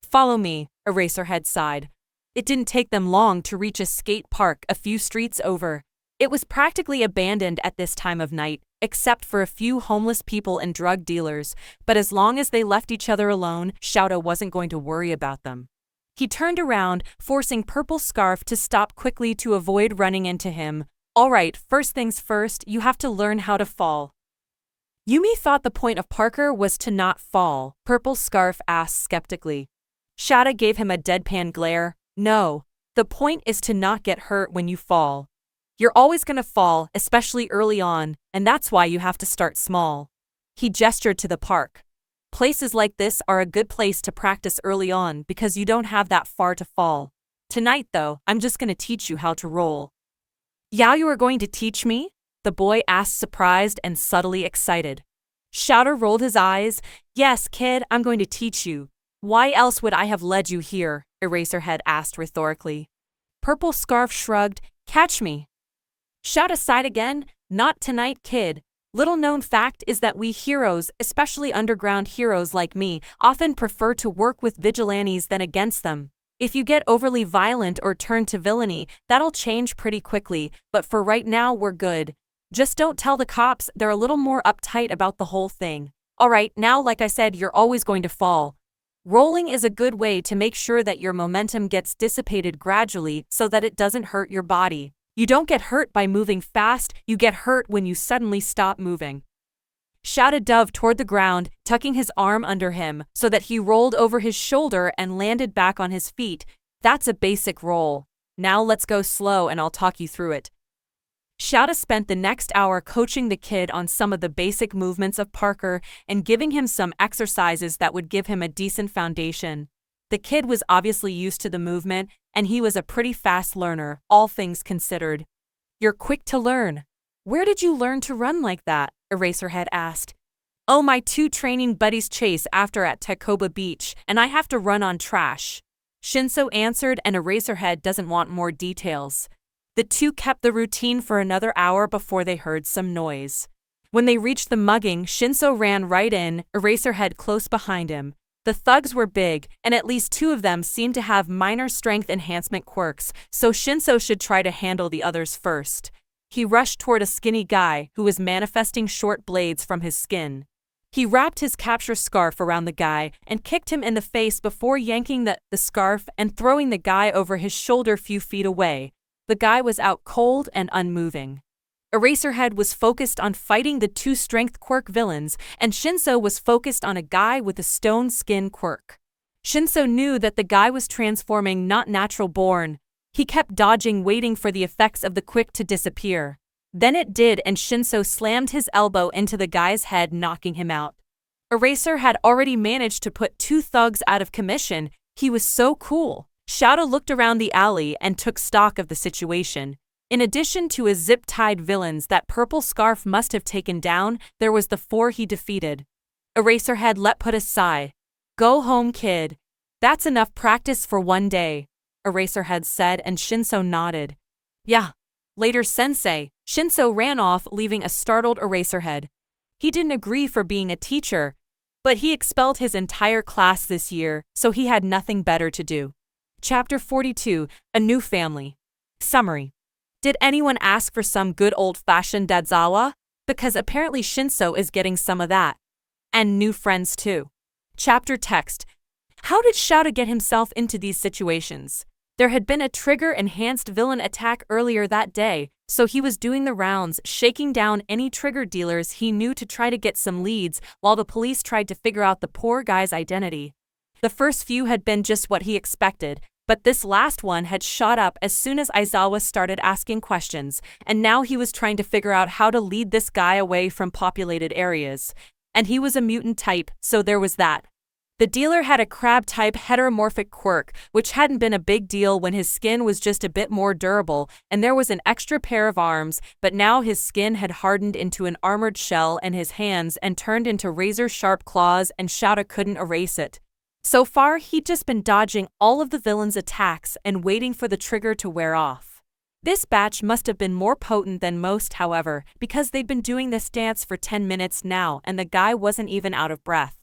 "Follow me," Eraserhead sighed. It didn't take them long to reach a skate park a few streets over. It was practically abandoned at this time of night, except for a few homeless people and drug dealers, but as long as they left each other alone, Shadow wasn't going to worry about them. He turned around, forcing Purple Scarf to stop quickly to avoid running into him. "All right, first things first, you have to learn how to fall." Yumi thought the point of Parker was to not fall, Purple Scarf asked skeptically. Shadow gave him a deadpan glare. "No, the point is to not get hurt when you fall. You're always gonna fall, especially early on, and that's why you have to start small." He gestured to the park. "Places like this are a good place to practice early on because you don't have that far to fall. Tonight, though, I'm just gonna teach you how to roll." "Yeah, you are going to teach me?" the boy asked, surprised and subtly excited. Shadow rolled his eyes. "Yes, kid, I'm going to teach you. Why else would I have led you here?" Eraserhead asked rhetorically. Purple Scarf shrugged. "Catch me." Shadow sighed again. "Not tonight, kid. Little known fact is that we heroes, especially underground heroes like me, often prefer to work with vigilantes than against them. If you get overly violent or turn to villainy, that'll change pretty quickly, but for right now we're good. Just don't tell the cops, they're a little more uptight about the whole thing. Alright, now like I said, you're always going to fall. Rolling is a good way to make sure that your momentum gets dissipated gradually so that it doesn't hurt your body. You don't get hurt by moving fast, you get hurt when you suddenly stop moving." Shadow dove toward the ground, tucking his arm under him so that he rolled over his shoulder and landed back on his feet. "That's a basic roll. Now let's go slow and I'll talk you through it." Shadow spent the next hour coaching the kid on some of the basic movements of Parker and giving him some exercises that would give him a decent foundation. The kid was obviously used to the movement, and he was a pretty fast learner, all things considered. "You're quick to learn. Where did you learn to run like that?" Eraserhead asked. "Oh, my 2 training buddies chase after at Takoba Beach, and I have to run on trash," Shinso answered, and Eraserhead doesn't want more details. The two kept the routine for another hour before they heard some noise. When they reached the mugging, Shinso ran right in, Eraserhead close behind him. The thugs were big, and at least 2 of them seemed to have minor strength enhancement quirks, so Shinso should try to handle the others first. He rushed toward a skinny guy who was manifesting short blades from his skin. He wrapped his capture scarf around the guy and kicked him in the face before yanking the scarf and throwing the guy over his shoulder a few feet away. The guy was out cold and unmoving. Eraserhead was focused on fighting the 2 strength quirk villains, and Shinso was focused on a guy with a stone skin quirk. Shinso knew that the guy was transforming, not natural born. He kept dodging, waiting for the effects of the quick to disappear. Then it did, and Shinso slammed his elbow into the guy's head, knocking him out. Eraser had already managed to put 2 thugs out of commission. He was so cool. Shadow looked around the alley and took stock of the situation. In addition to his zip-tied villains that Purple Scarf must have taken down, there was the 4 he defeated. Eraserhead let put a sigh. "Go home, kid. That's enough practice for one day," Eraserhead said, and Shinso nodded. "Yeah. Later, sensei." Shinso ran off, leaving a startled Eraserhead. He didn't agree for being a teacher, but he expelled his entire class this year, so he had nothing better to do. Chapter 42, A New Family. Summary. Did anyone ask for some good old-fashioned Dadzawa? Because apparently Shinso is getting some of that. And new friends too. Chapter text. How did Shadow get himself into these situations? There had been a trigger-enhanced villain attack earlier that day, so he was doing the rounds, shaking down any trigger dealers he knew to try to get some leads while the police tried to figure out the poor guy's identity. The first few had been just what he expected, but this last one had shot up as soon as Aizawa started asking questions, and now he was trying to figure out how to lead this guy away from populated areas. And he was a mutant type, so there was that. The dealer had a crab-type heteromorphic quirk, which hadn't been a big deal when his skin was just a bit more durable, and there was an extra pair of arms, but now his skin had hardened into an armored shell and his hands and turned into razor-sharp claws, and Shadow couldn't erase it. So far, he'd just been dodging all of the villain's attacks and waiting for the trigger to wear off. This batch must have been more potent than most, however, because they'd been doing this dance for 10 minutes now and the guy wasn't even out of breath.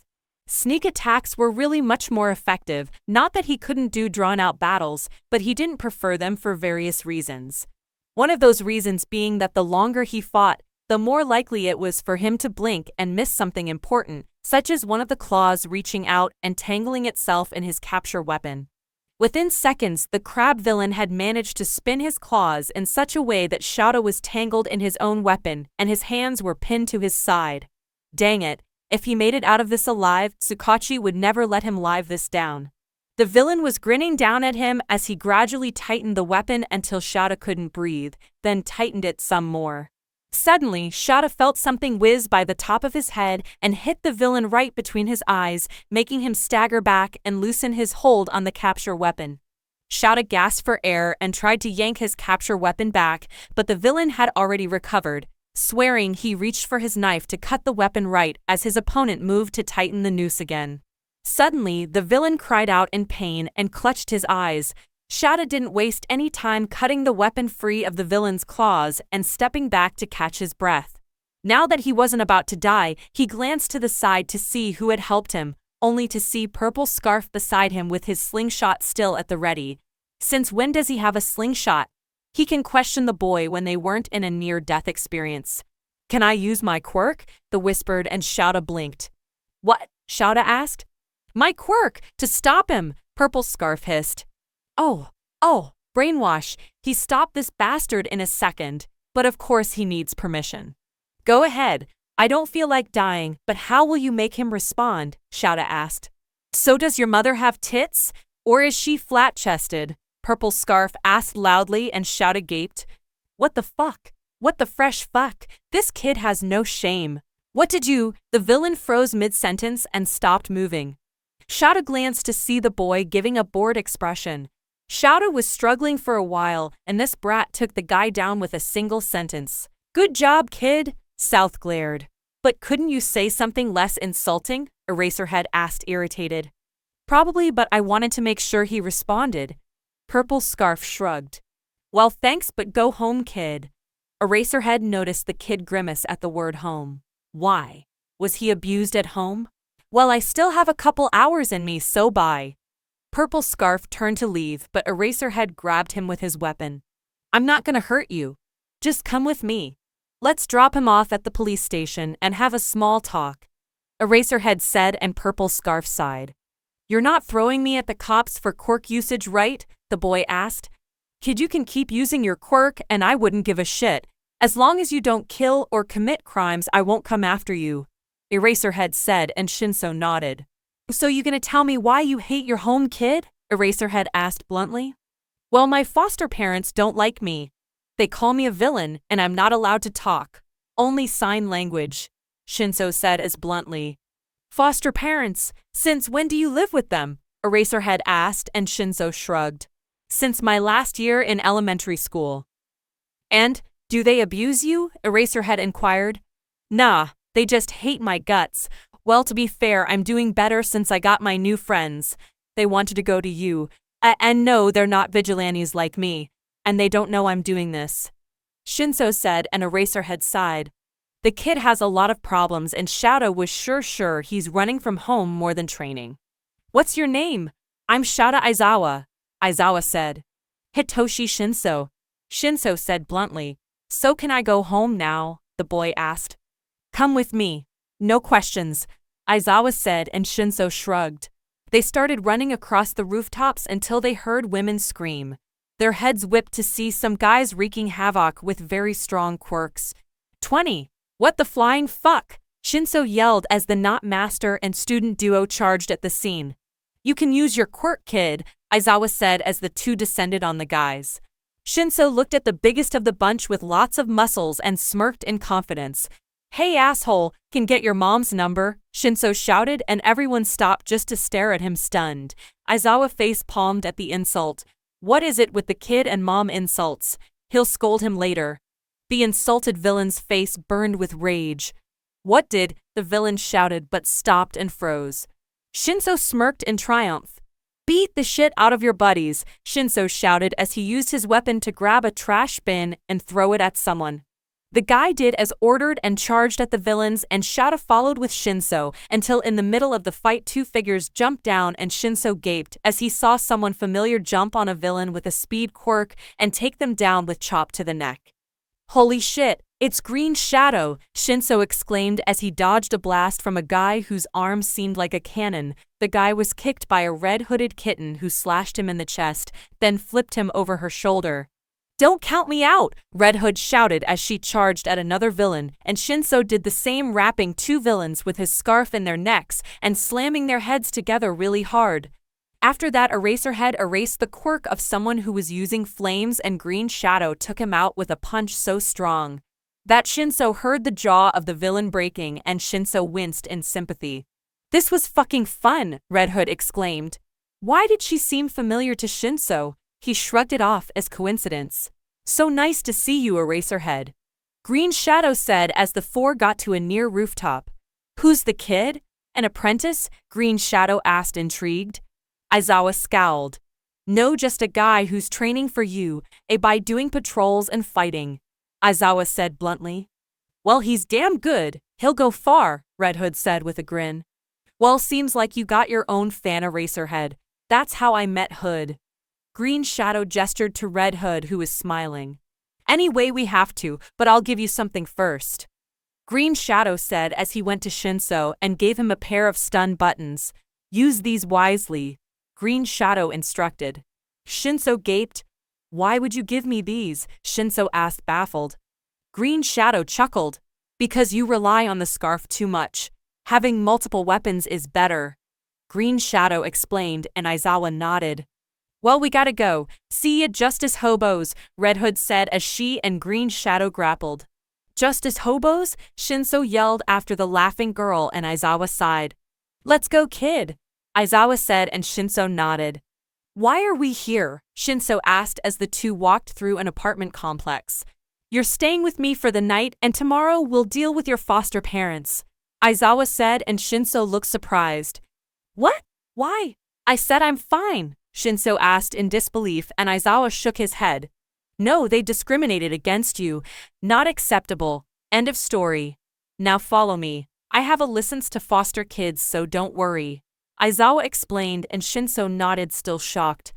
Sneak attacks were really much more effective, not that he couldn't do drawn-out battles, but he didn't prefer them for various reasons. One of those reasons being that the longer he fought, the more likely it was for him to blink and miss something important, such as one of the claws reaching out and tangling itself in his capture weapon. Within seconds, the crab villain had managed to spin his claws in such a way that Shadow was tangled in his own weapon and his hands were pinned to his side. Dang it. If he made it out of this alive, Tsukachi would never let him live this down. The villain was grinning down at him as he gradually tightened the weapon until Shadow couldn't breathe, then tightened it some more. Suddenly, Shadow felt something whiz by the top of his head and hit the villain right between his eyes, making him stagger back and loosen his hold on the capture weapon. Shadow gasped for air and tried to yank his capture weapon back, but the villain had already recovered. Swearing, he reached for his knife to cut the weapon right as his opponent moved to tighten the noose again. Suddenly, the villain cried out in pain and clutched his eyes. Shadow didn't waste any time cutting the weapon free of the villain's claws and stepping back to catch his breath. Now that he wasn't about to die, he glanced to the side to see who had helped him, only to see Purple Scarf beside him with his slingshot still at the ready. Since when does he have a slingshot? He can question the boy when they weren't in a near-death experience. "Can I use my quirk?" the whispered, and Shadow blinked. "What?" Shadow asked. "My quirk, to stop him," Purple Scarf hissed. Oh, brainwash. He stopped this bastard in a second, but of course he needs permission. "Go ahead. I don't feel like dying, but how will you make him respond?" Shadow asked. "So does your mother have tits? Or is she flat-chested?" Purple Scarf asked loudly, and Shadow gaped. "What the fuck? What the fresh fuck? This kid has no shame. What did you—" The villain froze mid-sentence and stopped moving. Shadow glanced to see the boy giving a bored expression. Shadow was struggling for a while, and this brat took the guy down with a single sentence. "Good job, kid," South glared. "But couldn't you say something less insulting?" Eraserhead asked, irritated. "Probably, but I wanted to make sure he responded." Purple Scarf shrugged. "Well, thanks, but go home, kid." Eraserhead noticed the kid grimace at the word home. Why? Was he abused at home? "Well, I still have a couple hours in me, so bye." Purple Scarf turned to leave, but Eraserhead grabbed him with his weapon. "I'm not gonna hurt you. Just come with me. Let's drop him off at the police station and have a small talk," Eraserhead said, and Purple Scarf sighed. "You're not throwing me at the cops for quirk usage, right?" the boy asked. "Kid, you can keep using your quirk and I wouldn't give a shit. As long as you don't kill or commit crimes, I won't come after you," Eraserhead said, and Shinso nodded. "So you gonna tell me why you hate your home, kid?" Eraserhead asked bluntly. "Well, my foster parents don't like me. They call me a villain, and I'm not allowed to talk. Only sign language, Shinso said as bluntly. Foster parents, since when do you live with them? Eraserhead asked, and Shinso shrugged. Since my last year in elementary school. And, do they abuse you? Eraserhead inquired. Nah, they just hate my guts. Well, to be fair, I'm doing better since I got my new friends. They wanted to go to you. And no, they're not vigilantes like me. And they don't know I'm doing this. Shinso said, and Eraserhead sighed. The kid has a lot of problems, and Shadow was sure he's running from home more than training. What's your name? I'm Shada Aizawa, Aizawa said. Hitoshi Shinso, Shinso said bluntly. So can I go home now? The boy asked. Come with me. No questions, Aizawa said, and Shinso shrugged. They started running across the rooftops until they heard women scream. Their heads whipped to see some guys wreaking havoc with very strong quirks. 20. What the flying fuck? Shinso yelled as the knot master and student duo charged at the scene. You can use your quirk, kid, Aizawa said as the two descended on the guys. Shinso looked at the biggest of the bunch with lots of muscles and smirked in confidence. Hey asshole, can get your mom's number? Shinso shouted, and everyone stopped just to stare at him stunned. Aizawa face-palmed at the insult. What is it with the kid and mom insults? He'll scold him later. The insulted villain's face burned with rage. What did? The villain shouted but stopped and froze. Shinso smirked in triumph. Beat the shit out of your buddies, Shinso shouted as he used his weapon to grab a trash bin and throw it at someone. The guy did as ordered and charged at the villains, and Shada followed with Shinso until in the middle of the fight two figures jumped down and Shinso gaped as he saw someone familiar jump on a villain with a speed quirk and take them down with chop to the neck. Holy shit, it's Green Shadow, Shinso exclaimed as he dodged a blast from a guy whose arm seemed like a cannon. The guy was kicked by a red-hooded kitten who slashed him in the chest, then flipped him over her shoulder. Don't count me out, Red Hood shouted as she charged at another villain, and Shinso did the same, wrapping two villains with his scarf in their necks and slamming their heads together really hard. After that, Eraserhead erased the quirk of someone who was using flames, and Green Shadow took him out with a punch so strong that Shinso heard the jaw of the villain breaking, and Shinso winced in sympathy. This was fucking fun, Red Hood exclaimed. Why did she seem familiar to Shinso? He shrugged it off as coincidence. So nice to see you, Eraserhead, Green Shadow said as the four got to a near rooftop. Who's the kid? An apprentice? Green Shadow asked, intrigued. Aizawa scowled. No, just a guy who's training for you, by doing patrols and fighting, Aizawa said bluntly. Well, he's damn good. He'll go far, Red Hood said with a grin. Well, seems like you got your own fan, Eraserhead. That's how I met Hood. Green Shadow gestured to Red Hood, who was smiling. Anyway, we have to, but I'll give you something first, Green Shadow said as he went to Shinso and gave him a pair of stun buttons. Use these wisely, Green Shadow instructed. Shinso gaped. Why would you give me these? Shinso asked, baffled. Green Shadow chuckled. Because you rely on the scarf too much. Having multiple weapons is better, Green Shadow explained, and Aizawa nodded. Well, we gotta go. See ya, Justice Hobos, Red Hood said as she and Green Shadow grappled. Justice Hobos? Shinso yelled after the laughing girl, and Aizawa sighed. Let's go, kid, Aizawa said, and Shinso nodded. Why are we here? Shinso asked as the two walked through an apartment complex. You're staying with me for the night, and tomorrow we'll deal with your foster parents, Aizawa said, and Shinso looked surprised. What? Why? I said I'm fine, Shinso asked in disbelief, and Aizawa shook his head. No, they discriminated against you. Not acceptable. End of story. Now follow me. I have a license to foster kids, so don't worry, Aizawa explained, and Shinso nodded, still shocked.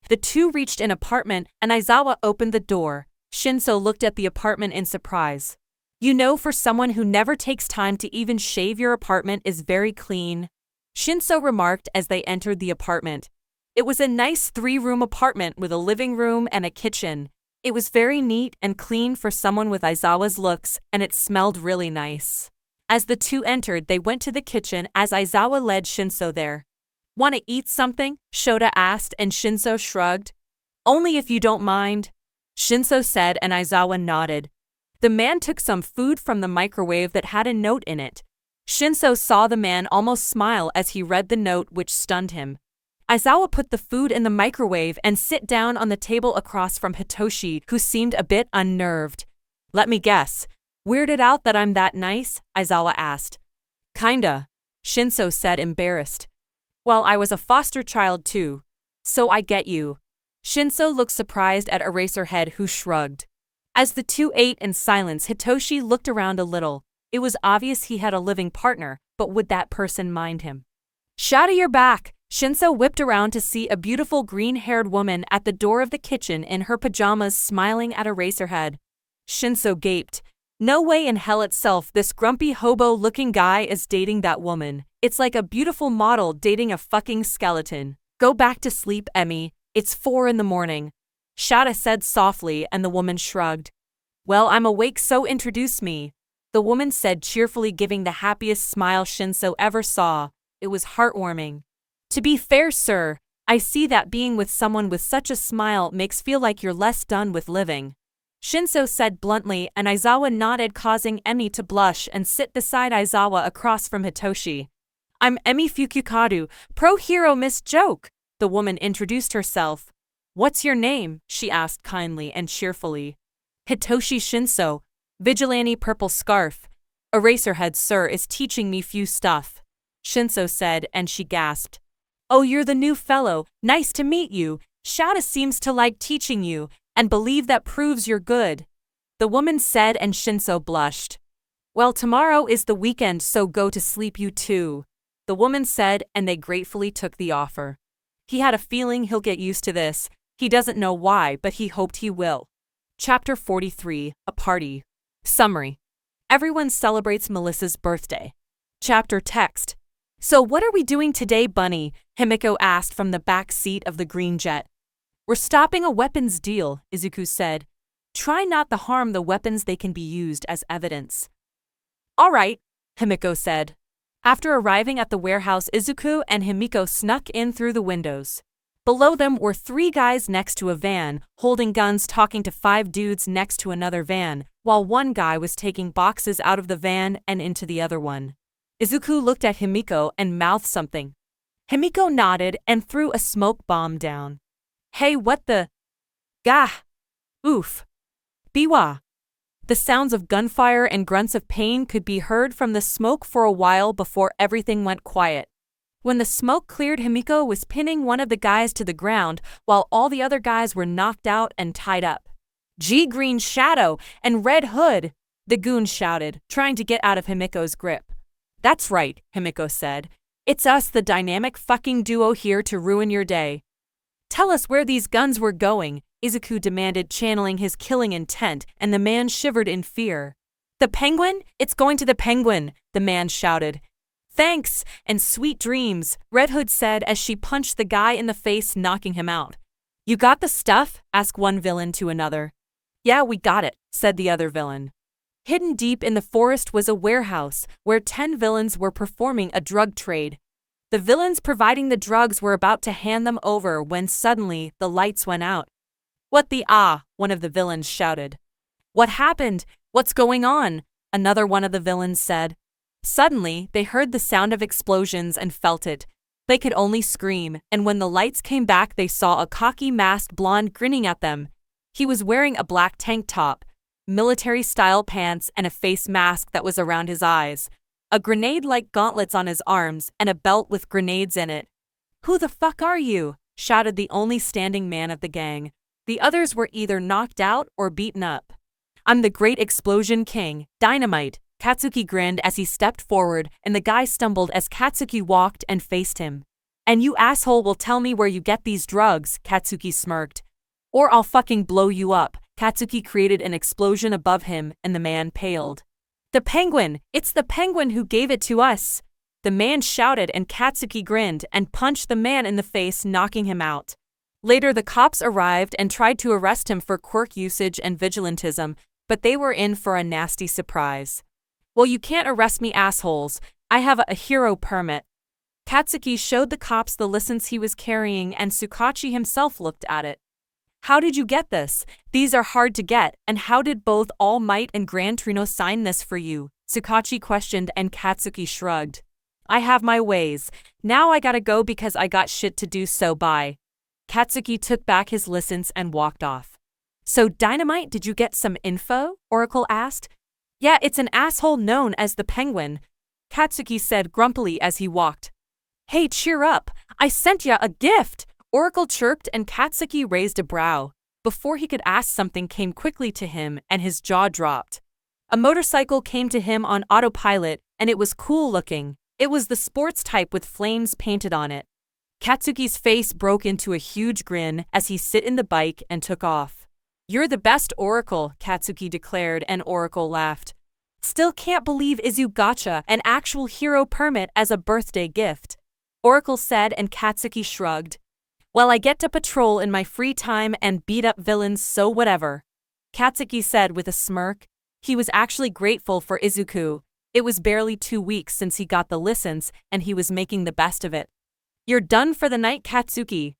The two reached an apartment, and Aizawa opened the door. Shinso looked at the apartment in surprise. You know, for someone who never takes time to even shave, your apartment is very clean, Shinso remarked as they entered the apartment. It was a nice 3-room apartment with a living room and a kitchen. It was very neat and clean for someone with Aizawa's looks, and it smelled really nice. As the two entered, they went to the kitchen as Aizawa led Shinso there. Want to eat something? Shota asked, and Shinso shrugged. Only if you don't mind, Shinso said, and Aizawa nodded. The man took some food from the microwave that had a note in it. Shinso saw the man almost smile as he read the note, which stunned him. Aizawa put the food in the microwave and sit down on the table across from Hitoshi, who seemed a bit unnerved. Let me guess. Weirded out that I'm that nice? Aizawa asked. Kinda, Shinso said, embarrassed. Well, I was a foster child too. So I get you. Shinso looked surprised at Eraserhead, who shrugged. As the two ate in silence, Hitoshi looked around a little. It was obvious he had a living partner, but would that person mind him? Shadow your back! Shinso whipped around to see a beautiful green-haired woman at the door of the kitchen in her pajamas smiling at Eraserhead. Shinso gaped. No way in hell itself this grumpy hobo-looking guy is dating that woman. It's like a beautiful model dating a fucking skeleton. Go back to sleep, Emmy. It's 4 a.m. Shada said softly, and the woman shrugged. Well, I'm awake, so introduce me. The woman said cheerfully, giving the happiest smile Shinso ever saw. It was heartwarming. To be fair, sir, I see that being with someone with such a smile makes feel like you're less done with living. Shinso said bluntly, and Aizawa nodded, causing Emmy to blush and sit beside Aizawa across from Hitoshi. I'm Emmy Fukukadu, pro hero Miss Joke. The woman introduced herself. What's your name? She asked kindly and cheerfully. Hitoshi Shinso, Vigilante Purple Scarf. Eraserhead, sir, is teaching me few stuff. Shinso said, and she gasped. Oh, you're the new fellow. Nice to meet you. Shada seems to like teaching you, and believe that proves you're good. The woman said, and Shinso blushed. Well, tomorrow is the weekend, so go to sleep, you too. The woman said, and they gratefully took the offer. He had a feeling he'll get used to this. He doesn't know why, but he hoped he will. Chapter 43, A Party. Summary. Everyone celebrates Melissa's birthday. Chapter text. So what are we doing today, Bunny? Himiko asked from the back seat of the green jet. We're stopping a weapons deal, Izuku said. Try not to harm the weapons, they can be used as evidence. All right, Himiko said. After arriving at the warehouse, Izuku and Himiko snuck in through the windows. Below them were 3 guys next to a van, holding guns, talking to 5 dudes next to another van, while one guy was taking boxes out of the van and into the other one. Izuku looked at Himiko and mouthed something. Himiko nodded and threw a smoke bomb down. Hey, what the? Gah! Oof! Biwa! The sounds of gunfire and grunts of pain could be heard from the smoke for a while before everything went quiet. When the smoke cleared, Himiko was pinning one of the guys to the ground while all the other guys were knocked out and tied up. Gee, Green Shadow and Red Hood! The goon shouted, trying to get out of Himiko's grip. That's right, Himiko said. It's us, the dynamic fucking duo, here to ruin your day. Tell us where these guns were going, Izuku demanded, channeling his killing intent, and the man shivered in fear. The Penguin? It's going to the Penguin, the man shouted. Thanks, and sweet dreams, Red Hood said as she punched the guy in the face, knocking him out. You got the stuff? Asked one villain to another. Yeah, we got it, said the other villain. Hidden deep in the forest was a warehouse where 10 villains were performing a drug trade. The villains providing the drugs were about to hand them over when suddenly the lights went out. What the ah? One of the villains shouted. What happened? What's going on? Another one of the villains said. Suddenly, they heard the sound of explosions and felt it. They could only scream, and when the lights came back, they saw a cocky masked blonde grinning at them. He was wearing a black tank top, military-style pants, and a face mask that was around his eyes, a grenade-like gauntlets on his arms, and a belt with grenades in it. Who the fuck are you? Shouted the only standing man of the gang. The others were either knocked out or beaten up. I'm the Great Explosion King, Dynamite. Katsuki grinned as he stepped forward, and the guy stumbled as Katsuki walked and faced him. And you asshole will tell me where you get these drugs, Katsuki smirked. Or I'll fucking blow you up. Katsuki created an explosion above him, and the man paled. The Penguin! It's the Penguin who gave it to us! The man shouted, and Katsuki grinned and punched the man in the face, knocking him out. Later, the cops arrived and tried to arrest him for quirk usage and vigilantism, but they were in for a nasty surprise. Well, you can't arrest me, assholes. I have a hero permit. Katsuki showed the cops the license he was carrying, and Tsukachi himself looked at it. How did you get this? These are hard to get, and how did both All Might and Gran Torino sign this for you? Tsukachi questioned and Katsuki shrugged. I have my ways. Now I gotta go because I got shit to do, so bye. Katsuki took back his license and walked off. So Dynamite, did you get some info? Oracle asked. Yeah, it's an asshole known as the Penguin, Katsuki said grumpily as he walked. Hey, cheer up. I sent ya a gift, Oracle chirped and Katsuki raised a brow. Before he could ask, something came quickly to him and his jaw dropped. A motorcycle came to him on autopilot and it was cool looking. It was the sports type with flames painted on it. Katsuki's face broke into a huge grin as he sit in the bike and took off. You're the best, Oracle, Katsuki declared, and Oracle laughed. Still can't believe Izu gotcha an actual hero permit as a birthday gift, Oracle said, and Katsuki shrugged. Well, I get to patrol in my free time and beat up villains, so whatever, Katsuki said with a smirk. He was actually grateful for Izuku. It was barely 2 weeks since he got the license and he was making the best of it. You're done for the night, Katsuki.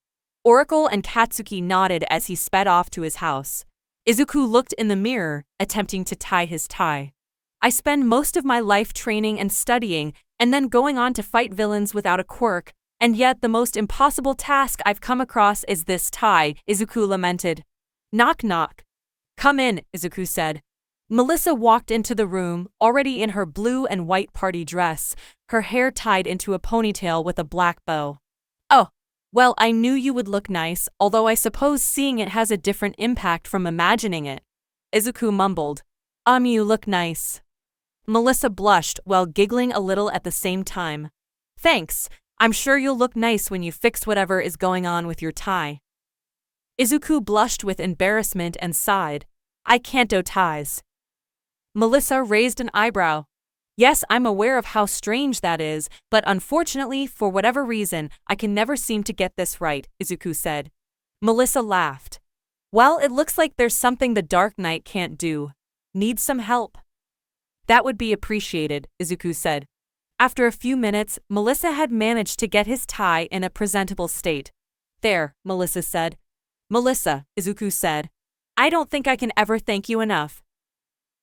Oracle and Katsuki nodded as he sped off to his house. Izuku looked in the mirror, attempting to tie his tie. I spend most of my life training and studying, and then going on to fight villains without a quirk, and yet the most impossible task I've come across is this tie, Izuku lamented. Knock knock. Come in, Izuku said. Melissa walked into the room, already in her blue and white party dress, her hair tied into a ponytail with a black bow. Oh, well, I knew you would look nice, although I suppose seeing it has a different impact from imagining it, Izuku mumbled. You look nice. Melissa blushed while giggling a little at the same time. Thanks, I'm sure you'll look nice when you fix whatever is going on with your tie. Izuku blushed with embarrassment and sighed. I can't do ties. Melissa raised an eyebrow. Yes, I'm aware of how strange that is, but unfortunately, for whatever reason, I can never seem to get this right, Izuku said. Melissa laughed. Well, it looks like there's something the Dark Knight can't do. Need some help? That would be appreciated, Izuku said. After a few minutes, Melissa had managed to get his tie in a presentable state. There, Melissa said. Melissa, Izuku said. I don't think I can ever thank you enough.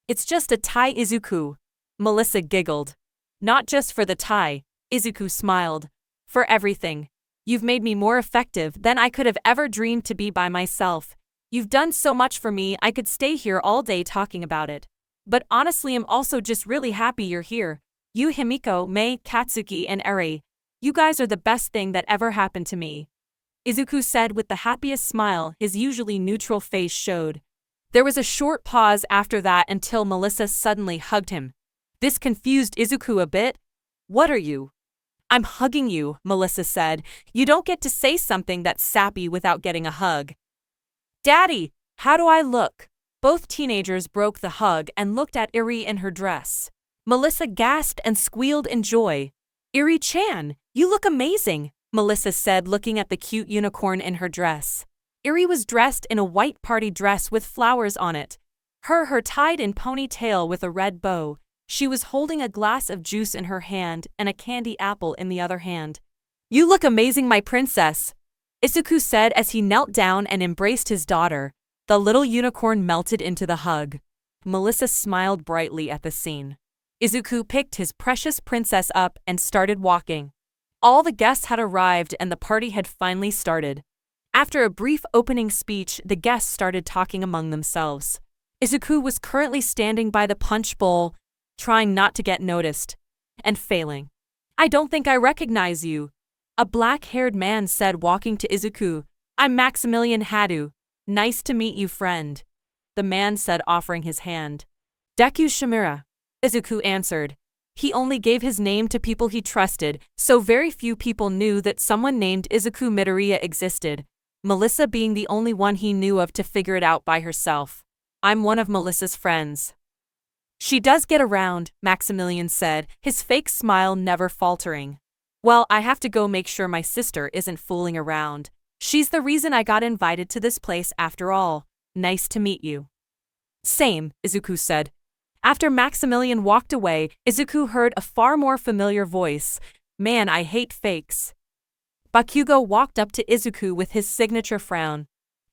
It's just a tie, Izuku. Melissa giggled. Not just for the tie, Izuku smiled. For everything. You've made me more effective than I could have ever dreamed to be by myself. You've done so much for me, I could stay here all day talking about it. But honestly, I'm also just really happy you're here. You, Himiko, Mei, Katsuki, and Eri. You guys are the best thing that ever happened to me. Izuku said with the happiest smile his usually neutral face showed. There was a short pause after that until Melissa suddenly hugged him. This confused Izuku a bit. What are you? I'm hugging you, Melissa said. You don't get to say something that's sappy without getting a hug. Daddy, how do I look? Both teenagers broke the hug and looked at Eri in her dress. Melissa gasped and squealed in joy. Eri-chan, you look amazing, Melissa said, looking at the cute unicorn in her dress. Eri was dressed in a white party dress with flowers on it. Her hair tied in ponytail with a red bow. She was holding a glass of juice in her hand and a candy apple in the other hand. You look amazing, my princess, Izuku said as he knelt down and embraced his daughter. The little unicorn melted into the hug. Melissa smiled brightly at the scene. Izuku picked his precious princess up and started walking. All the guests had arrived and the party had finally started. After a brief opening speech, the guests started talking among themselves. Izuku was currently standing by the punch bowl, trying not to get noticed, and failing. I don't think I recognize you, a black-haired man said, walking to Izuku. I'm Maximilian Hadu. Nice to meet you, friend, the man said, offering his hand. Deku Shimura, Izuku answered. He only gave his name to people he trusted, so very few people knew that someone named Izuku Midoriya existed, Melissa being the only one he knew of to figure it out by herself. I'm one of Melissa's friends. She does get around, Maximilian said, his fake smile never faltering. Well, I have to go make sure my sister isn't fooling around. She's the reason I got invited to this place after all. Nice to meet you. Same, Izuku said. After Maximilian walked away, Izuku heard a far more familiar voice. Man, I hate fakes. Bakugo walked up to Izuku with his signature frown.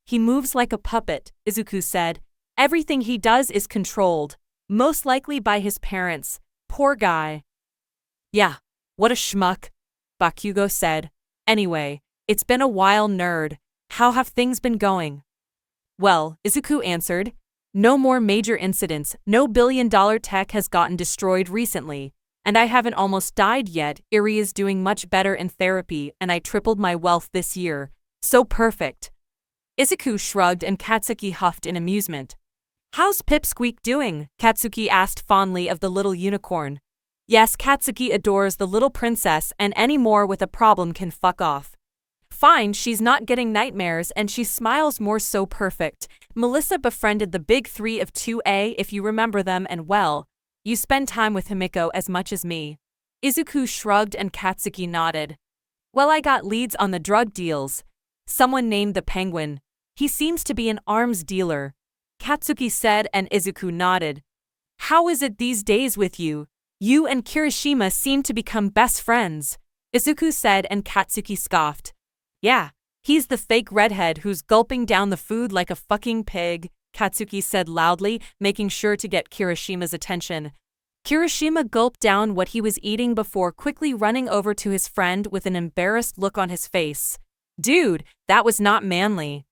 He moves like a puppet, Izuku said. Everything he does is controlled, most likely by his parents. Poor guy. Yeah, what a schmuck, Bakugo said. Anyway, it's been a while, nerd. How have things been going? Well, Izuku answered. No more major incidents, no billion-dollar tech has gotten destroyed recently, and I haven't almost died yet. Eri is doing much better in therapy, and I tripled my wealth this year. So perfect. Izuku shrugged and Katsuki huffed in amusement. How's Pipsqueak doing? Katsuki asked fondly of the little unicorn. Yes, Katsuki adores the little princess, and any more with a problem can fuck off. Fine, she's not getting nightmares and she smiles more. So perfect. Melissa befriended the big three of 2A, if you remember them, and well, you spend time with Himiko as much as me. Izuku shrugged and Katsuki nodded. Well, I got leads on the drug deals. Someone named the Penguin. He seems to be an arms dealer, Katsuki said, and Izuku nodded. How is it these days with you? You and Kirishima seem to become best friends, Izuku said, and Katsuki scoffed. Yeah, he's the fake redhead who's gulping down the food like a fucking pig, Katsuki said loudly, making sure to get Kirishima's attention. Kirishima gulped down what he was eating before quickly running over to his friend with an embarrassed look on his face. Dude, that was not manly.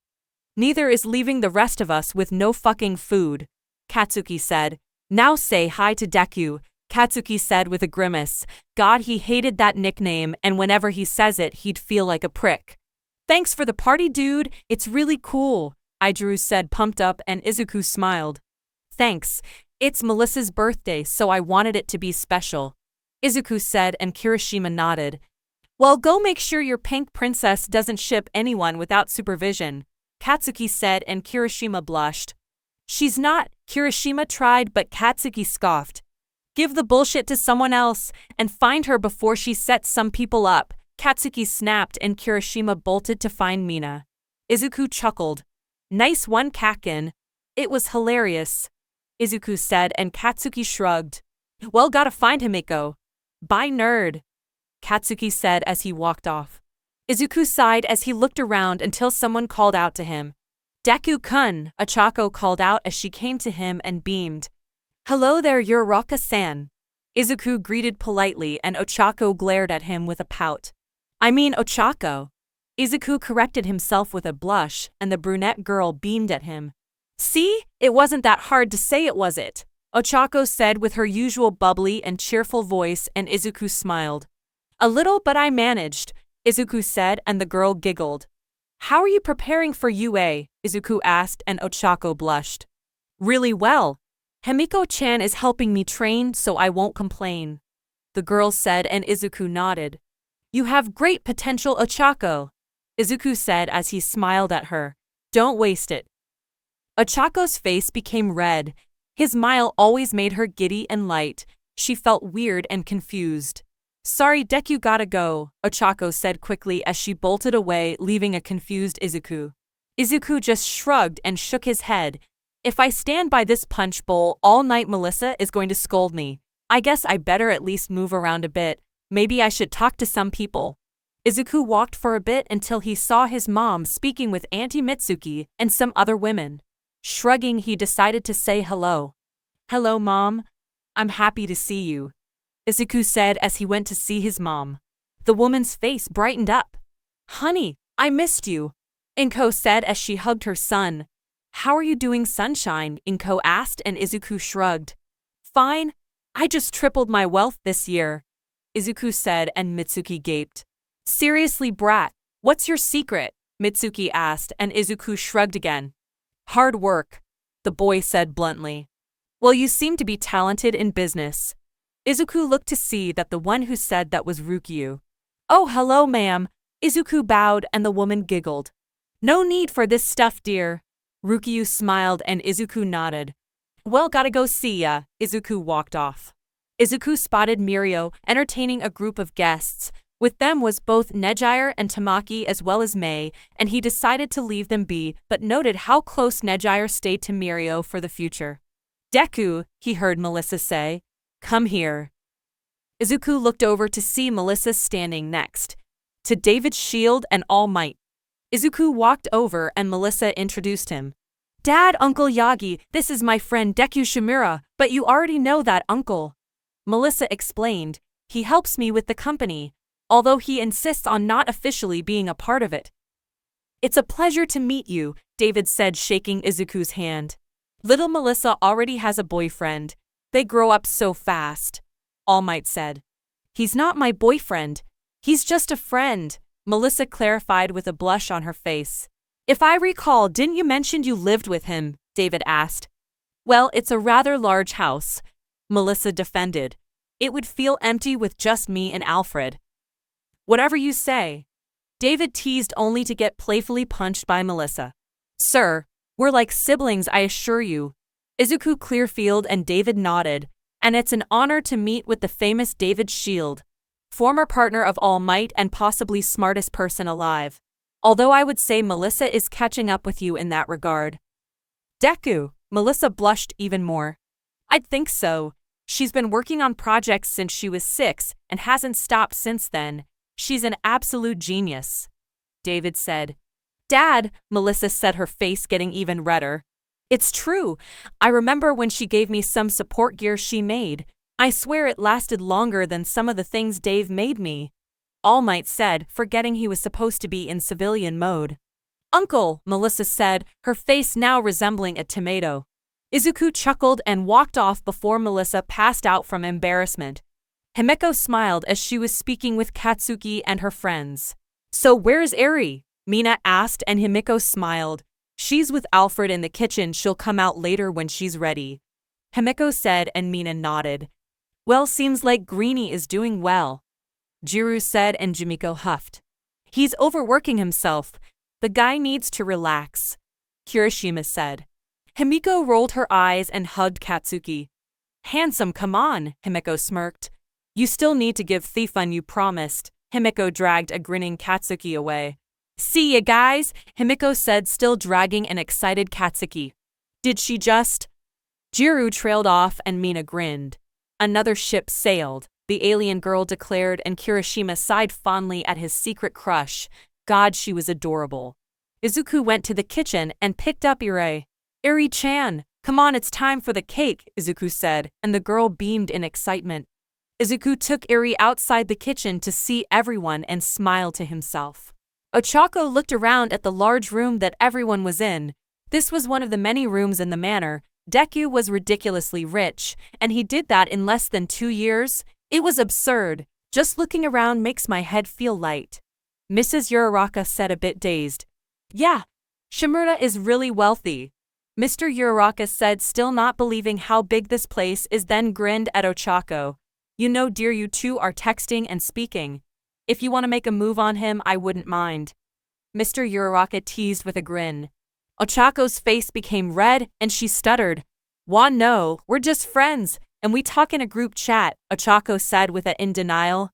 Neither is leaving the rest of us with no fucking food, Katsuki said. Now say hi to Deku, Katsuki said with a grimace. God, he hated that nickname, and whenever he says it, he'd feel like a prick. Thanks for the party, dude. It's really cool, Idru said, pumped up, and Izuku smiled. Thanks. It's Melissa's birthday, so I wanted it to be special, Izuku said, and Kirishima nodded. Well, go make sure your pink princess doesn't ship anyone without supervision, Katsuki said, and Kirishima blushed. She's not, Kirishima tried, but Katsuki scoffed. Give the bullshit to someone else, and find her before she sets some people up, Katsuki snapped, and Kirishima bolted to find Mina. Izuku chuckled. Nice one, Kakin. It was hilarious, Izuku said, and Katsuki shrugged. Well, gotta find Himiko. Bye, nerd, Katsuki said as he walked off. Izuku sighed as he looked around until someone called out to him. Deku-kun, Ochako called out as she came to him and beamed. Hello there, you're Raka-san. Izuku greeted politely, and Ochako glared at him with a pout. I mean Ochako. Izuku corrected himself with a blush, and the brunette girl beamed at him. See, it wasn't that hard to say it, was it? Ochako said with her usual bubbly and cheerful voice, and Izuku smiled. A little, but I managed, Izuku said, and the girl giggled. How are you preparing for UA? Izuku asked, and Ochako blushed. Really well. Himiko-chan is helping me train, so I won't complain, the girl said, and Izuku nodded. You have great potential, Ochako, Izuku said as he smiled at her. Don't waste it. Ochako's face became red. His smile always made her giddy and light. She felt weird and confused. Sorry, Deku, gotta go, Ochako said quickly as she bolted away, leaving a confused Izuku. Izuku just shrugged and shook his head. If I stand by this punch bowl all night, Melissa is going to scold me. I guess I better at least move around a bit. Maybe I should talk to some people. Izuku walked for a bit until he saw his mom speaking with Auntie Mitsuki and some other women. Shrugging, he decided to say hello. Hello, Mom. I'm happy to see you, Izuku said as he went to see his mom. The woman's face brightened up. Honey, I missed you, Inko said as she hugged her son. How are you doing, sunshine? Inko asked, and Izuku shrugged. Fine. I just tripled my wealth this year, Izuku said, and Mitsuki gaped. Seriously, brat, what's your secret? Mitsuki asked, and Izuku shrugged again. Hard work, the boy said bluntly. Well, you seem to be talented in business. Izuku looked to see that the one who said that was Rukyu. Oh, hello, ma'am. Izuku bowed, and the woman giggled. No need for this stuff, dear. Rukyu smiled, and Izuku nodded. Well, gotta go see ya. Izuku walked off. Izuku spotted Mirio entertaining a group of guests. With them was both Nejire and Tamaki as well as Mei, and he decided to leave them be, but noted how close Nejire stayed to Mirio for the future. Deku, he heard Melissa say. Come here. Izuku looked over to see Melissa standing next to David's shield and All Might. Izuku walked over and Melissa introduced him. Dad, Uncle Yagi, this is my friend Deku Shimura, but you already know that, Uncle. Melissa explained, he helps me with the company, although he insists on not officially being a part of it. It's a pleasure to meet you, David said, shaking Izuku's hand. Little Melissa already has a boyfriend. They grow up so fast, All Might said. He's not my boyfriend. He's just a friend, Melissa clarified with a blush on her face. If I recall, didn't you mention you lived with him? David asked. Well, it's a rather large house, Melissa defended. It would feel empty with just me and Alfred. Whatever you say. David teased only to get playfully punched by Melissa. Sir, we're like siblings, I assure you. Izuku Clearfield and David nodded, and it's an honor to meet with the famous David Shield, former partner of All Might and possibly smartest person alive. Although I would say Melissa is catching up with you in that regard. Deku, Melissa blushed even more. I'd think so. She's been working on projects since she was 6 and hasn't stopped since then. She's an absolute genius, David said. Dad, Melissa said, her face getting even redder. It's true. I remember when she gave me some support gear she made. I swear it lasted longer than some of the things Dave made me. All Might said, forgetting he was supposed to be in civilian mode. Uncle, Melissa said, her face now resembling a tomato. Izuku chuckled and walked off before Melissa passed out from embarrassment. Himeko smiled as she was speaking with Katsuki and her friends. So where's Eri? Mina asked, and Himeko smiled. She's with Alfred in the kitchen, she'll come out later when she's ready. Himeko said, and Mina nodded. Well, seems like Greenie is doing well, Jiru said, and Jimiko huffed. He's overworking himself. The guy needs to relax, Kirishima said. Himiko rolled her eyes and hugged Katsuki. Handsome, come on, Himeko smirked. You still need to give Thifun you promised. Himeko dragged a grinning Katsuki away. See ya, guys, Himiko said, still dragging an excited Katsuki. Did she just? Jiru trailed off and Mina grinned. Another ship sailed, the alien girl declared, and Kirishima sighed fondly at his secret crush. God, she was adorable. Izuku went to the kitchen and picked up Eri. Eri-chan, come on, it's time for the cake, Izuku said, and the girl beamed in excitement. Izuku took Eri outside the kitchen to see everyone and smiled to himself. Ochako looked around at the large room that everyone was in. This was one of the many rooms in the manor. Deku was ridiculously rich, and he did that in less than 2 years. It was absurd. Just looking around makes my head feel light. Mrs. Uraraka said, a bit dazed. Yeah, Shimura is really wealthy, Mr. Uraraka said, still not believing how big this place is, then grinned at Ochako. You know, dear, you two are texting and speaking. If you want to make a move on him, I wouldn't mind. Mr. Uraraka teased with a grin. Ochako's face became red and she stuttered. Wah, no, we're just friends, and we talk in a group chat, Ochako said with in denial.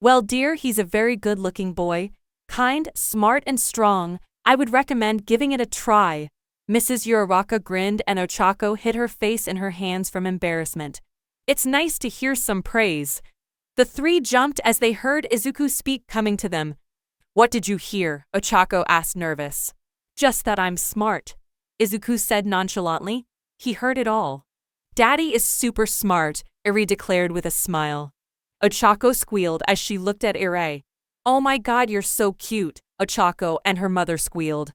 Well, dear, he's a very good-looking boy. Kind, smart, and strong. I would recommend giving it a try. Mrs. Uraraka grinned and Ochako hid her face in her hands from embarrassment. It's nice to hear some praise. The three jumped as they heard Izuku speak coming to them. What did you hear? Ochako asked, nervous. Just that I'm smart, Izuku said nonchalantly. He heard it all. Daddy is super smart, Eri declared with a smile. Ochako squealed as she looked at Eri. Oh my god, you're so cute, Ochako and her mother squealed.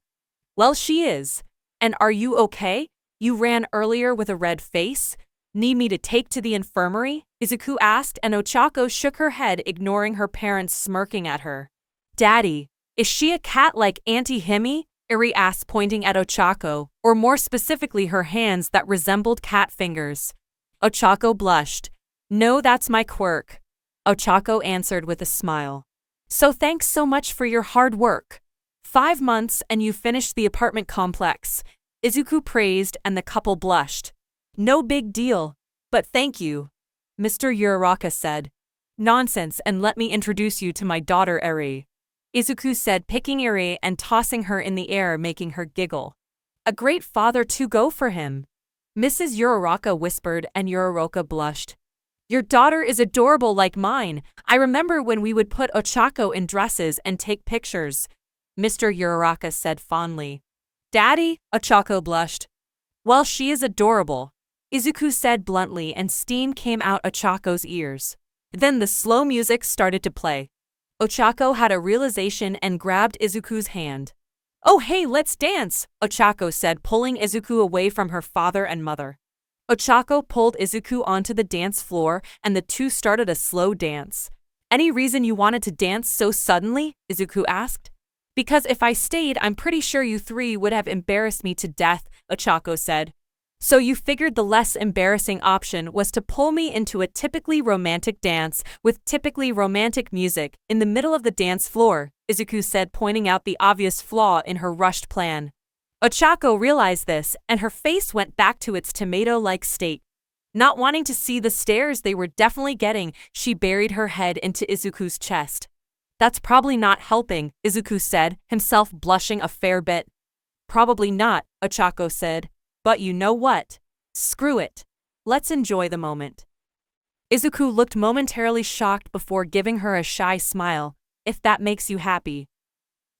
Well, she is. And are you okay? You ran earlier with a red face? Need me to take to the infirmary? Izuku asked, and Ochako shook her head, ignoring her parents smirking at her. Daddy, is she a cat like Auntie Himi? Eri asked, pointing at Ochako, or more specifically her hands that resembled cat fingers. Ochako blushed. No, that's my quirk, Ochako answered with a smile. So thanks so much for your hard work. 5 months and you finished the apartment complex, Izuku praised, and the couple blushed. No big deal, but thank you, Mr. Uraraka said. Nonsense, and let me introduce you to my daughter Eri, Izuku said, picking Eri and tossing her in the air, making her giggle. A great father to go for him, Mrs. Uraraka whispered, and Uraraka blushed. Your daughter is adorable like mine. I remember when we would put Ochako in dresses and take pictures. Mr. Uraraka said fondly. Daddy? Ochako blushed. Well, she is adorable, Izuku said bluntly, and steam came out Ochako's ears. Then the slow music started to play. Ochako had a realization and grabbed Izuku's hand. Oh hey, let's dance, Ochako said, pulling Izuku away from her father and mother. Ochako pulled Izuku onto the dance floor and the two started a slow dance. Any reason you wanted to dance so suddenly? Izuku asked. Because if I stayed, I'm pretty sure you three would have embarrassed me to death, Ochako said. So you figured the less embarrassing option was to pull me into a typically romantic dance with typically romantic music in the middle of the dance floor, Izuku said, pointing out the obvious flaw in her rushed plan. Ochako realized this, and her face went back to its tomato-like state. Not wanting to see the stares they were definitely getting, she buried her head into Izuku's chest. That's probably not helping, Izuku said, himself blushing a fair bit. Probably not, Ochako said. But you know what? Screw it. Let's enjoy the moment. Izuku looked momentarily shocked before giving her a shy smile, if that makes you happy.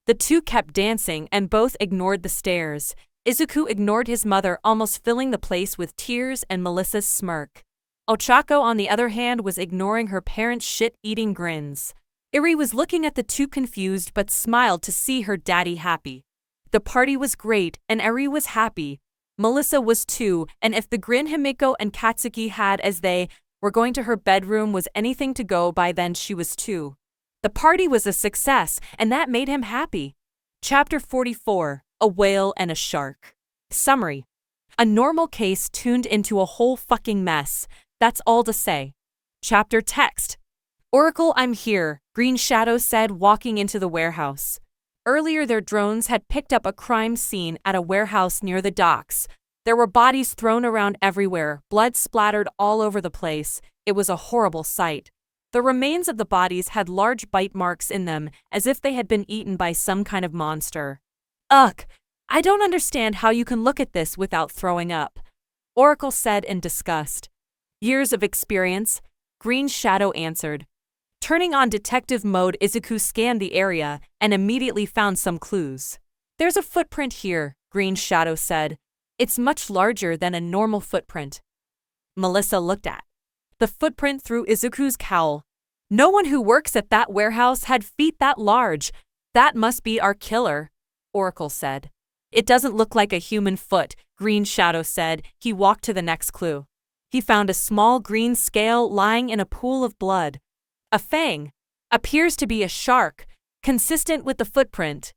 The two kept dancing and both ignored the stares. Izuku ignored his mother, almost filling the place with tears and Melissa's smirk. Ochako, on the other hand, was ignoring her parents' shit-eating grins. Eri was looking at the two confused but smiled to see her daddy happy. The party was great and Eri was happy. Melissa was too, and if the grin Himiko and Katsuki had as they were going to her bedroom was anything to go by, then she was too. The party was a success, and that made him happy. Chapter 44, A Whale and a Shark. Summary. A normal case tuned into a whole fucking mess. That's all to say. Chapter text. Oracle, I'm here, Green Shadow said, walking into the warehouse. Earlier, their drones had picked up a crime scene at a warehouse near the docks. There were bodies thrown around everywhere, blood splattered all over the place. It was a horrible sight. The remains of the bodies had large bite marks in them, as if they had been eaten by some kind of monster. Ugh, I don't understand how you can look at this without throwing up, Oracle said in disgust. Years of experience, Green Shadow answered. Turning on detective mode, Izuku scanned the area and immediately found some clues. There's a footprint here, Green Shadow said. It's much larger than a normal footprint. Melissa looked at the footprint through Izuku's cowl. No one who works at that warehouse had feet that large. That must be our killer, Oracle said. It doesn't look like a human foot, Green Shadow said. He walked to the next clue. He found a small green scale lying in a pool of blood. A fang. Appears to be a shark, consistent with the footprint.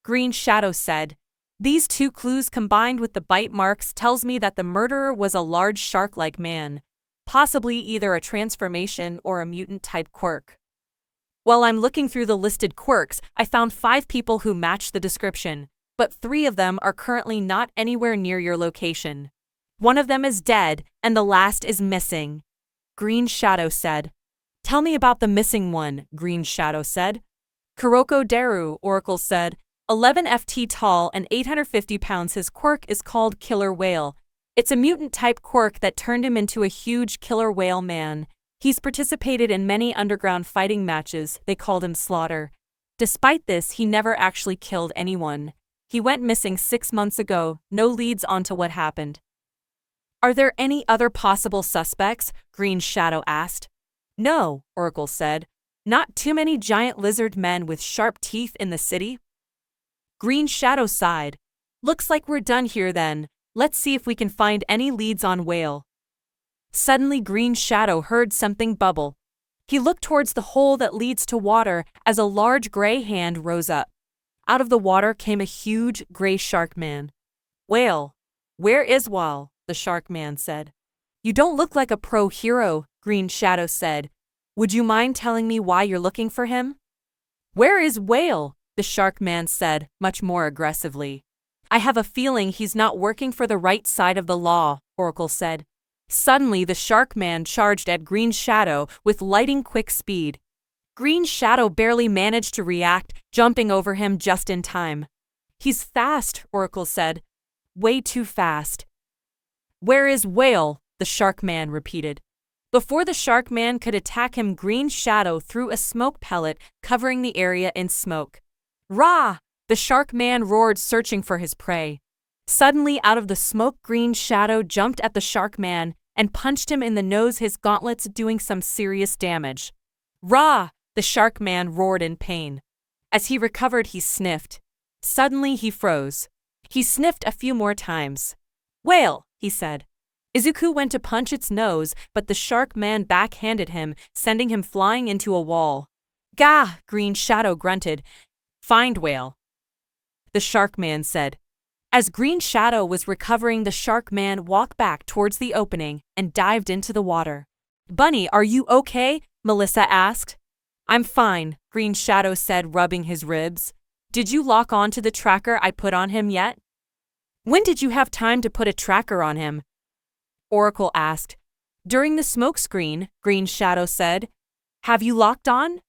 Green Shadow said. These two clues combined with the bite marks tells me that the murderer was a large shark-like man, possibly either a transformation or a mutant-type quirk. While I'm looking through the listed quirks, I found 5 people who match the description, but 3 of them are currently not anywhere near your location. One of them is dead, and the last is missing, Green Shadow said. Tell me about the missing one, Green Shadow said. Kuroko Daru, Oracle said. 11 FT tall and 850 pounds. His quirk is called Killer Whale. It's a mutant-type quirk that turned him into a huge killer whale man. He's participated in many underground fighting matches. They called him Slaughter. Despite this, he never actually killed anyone. He went missing 6 months ago. No leads onto what happened. Are there any other possible suspects? Green Shadow asked. No, Oracle said. Not too many giant lizard men with sharp teeth in the city. Green Shadow sighed. Looks like we're done here then. Let's see if we can find any leads on Whale. Suddenly Green Shadow heard something bubble. He looked towards the hole that leads to water as a large gray hand rose up. Out of the water came a huge gray shark man. Whale, where is Wal? The shark man said. You don't look like a pro hero, Green Shadow said. Would you mind telling me why you're looking for him? Where is Whale? The shark man said, much more aggressively. I have a feeling he's not working for the right side of the law, Oracle said. Suddenly the shark man charged at Green Shadow with lightning quick speed. Green Shadow barely managed to react, jumping over him just in time. He's fast, Oracle said. Way too fast. Where is Whale? The shark man repeated. Before the shark man could attack him, Green Shadow threw a smoke pellet, covering the area in smoke. Rah! The shark man roared, searching for his prey. Suddenly, out of the smoke, Green Shadow jumped at the shark man and punched him in the nose, his gauntlets doing some serious damage. Rah! The shark man roared in pain. As he recovered, he sniffed. Suddenly, he froze. He sniffed a few more times. Whale, he said. Izuku went to punch its nose, but the shark man backhanded him, sending him flying into a wall. Gah! Green Shadow grunted. Find whale, the shark man said. As Green Shadow was recovering, the shark man walked back towards the opening and dived into the water. Bunny, are you okay? Melissa asked. I'm fine, Green Shadow said, rubbing his ribs. Did you lock on to the tracker I put on him yet? When did you have time to put a tracker on him? Oracle asked. During the smoke screen, Green Shadow said. Have you locked on?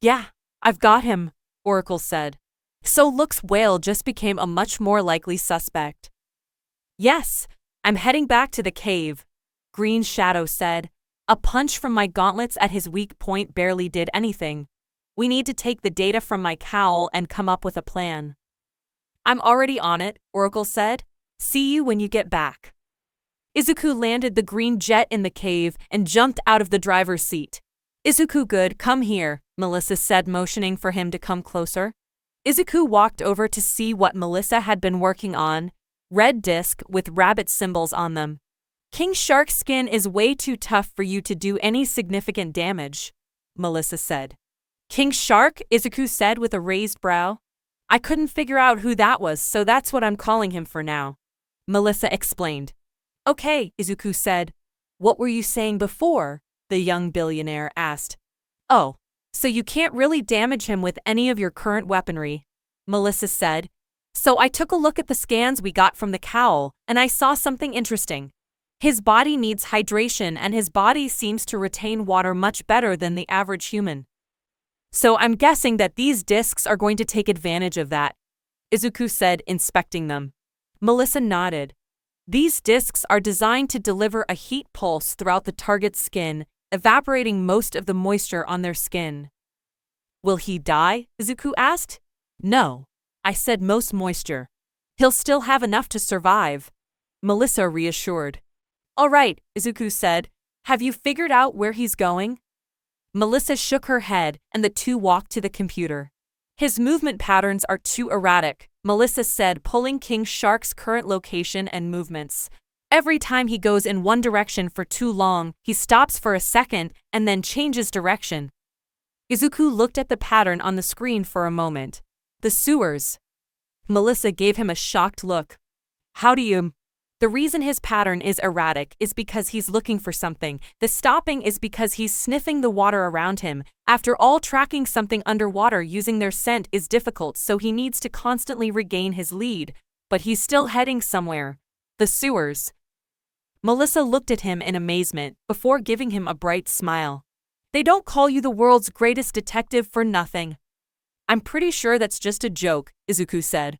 Yeah, I've got him, Oracle said. So looks whale just became a much more likely suspect. Yes, I'm heading back to the cave, Green Shadow said. A punch from my gauntlets at his weak point barely did anything. We need to take the data from my cowl and come up with a plan. I'm already on it, Oracle said. See you when you get back. Izuku landed the green jet in the cave and jumped out of the driver's seat. Izuku, good, come here, Melissa said, motioning for him to come closer. Izuku walked over to see what Melissa had been working on. Red disc with rabbit symbols on them. King Shark's skin is way too tough for you to do any significant damage, Melissa said. King Shark? Izuku said with a raised brow. I couldn't figure out who that was, so that's what I'm calling him for now, Melissa explained. Okay, Izuku said. What were you saying before? The young billionaire asked. Oh, so you can't really damage him with any of your current weaponry, Melissa said. So I took a look at the scans we got from the cowl, and I saw something interesting. His body needs hydration, and his body seems to retain water much better than the average human. So I'm guessing that these discs are going to take advantage of that, Izuku said, inspecting them. Melissa nodded. These discs are designed to deliver a heat pulse throughout the target's skin, evaporating most of the moisture on their skin. Will he die? Izuku asked. No, I said most moisture. He'll still have enough to survive, Melissa reassured. All right, Izuku said. Have you figured out where he's going? Melissa shook her head, and the two walked to the computer. His movement patterns are too erratic, Melissa said, pulling King Shark's current location and movements. Every time he goes in one direction for too long, he stops for a second and then changes direction. Izuku looked at the pattern on the screen for a moment. The sewers. Melissa gave him a shocked look. How do you... The reason his pattern is erratic is because he's looking for something. The stopping is because he's sniffing the water around him. After all, tracking something underwater using their scent is difficult, so he needs to constantly regain his lead. But he's still heading somewhere. The sewers. Melissa looked at him in amazement before giving him a bright smile. They don't call you the world's greatest detective for nothing. I'm pretty sure that's just a joke, Izuku said.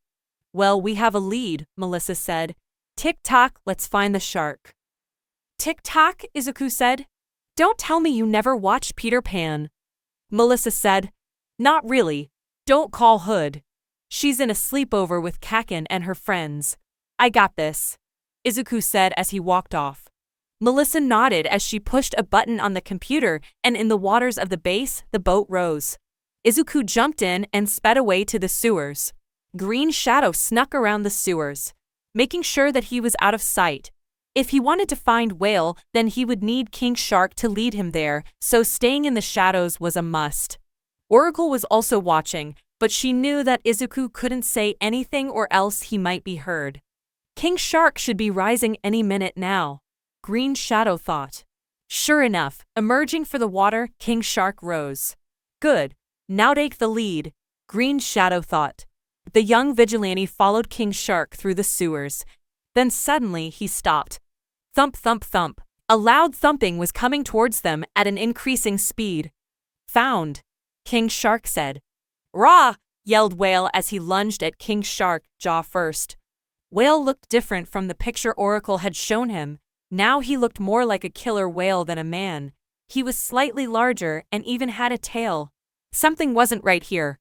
Well, we have a lead, Melissa said. Tick-tock, let's find the shark. Tick-tock, Izuku said. Don't tell me you never watched Peter Pan. Melissa said. Not really. Don't call Hood. She's in a sleepover with Kakin and her friends. I got this, Izuku said as he walked off. Melissa nodded as she pushed a button on the computer, and in the waters of the base, the boat rose. Izuku jumped in and sped away to the sewers. Green Shadow snuck around the sewers, making sure that he was out of sight. If he wanted to find Whale, then he would need King Shark to lead him there, so staying in the shadows was a must. Oracle was also watching, but she knew that Izuku couldn't say anything or else he might be heard. King Shark should be rising any minute now, Green Shadow thought. Sure enough, emerging for the water, King Shark rose. Good, now take the lead, Green Shadow thought. The young vigilante followed King Shark through the sewers. Then suddenly he stopped. Thump, thump, thump. A loud thumping was coming towards them at an increasing speed. Found, King Shark said. Rah! Yelled Whale as he lunged at King Shark, jaw first. Whale looked different from the picture Oracle had shown him. Now he looked more like a killer whale than a man. He was slightly larger and even had a tail. Something wasn't right here.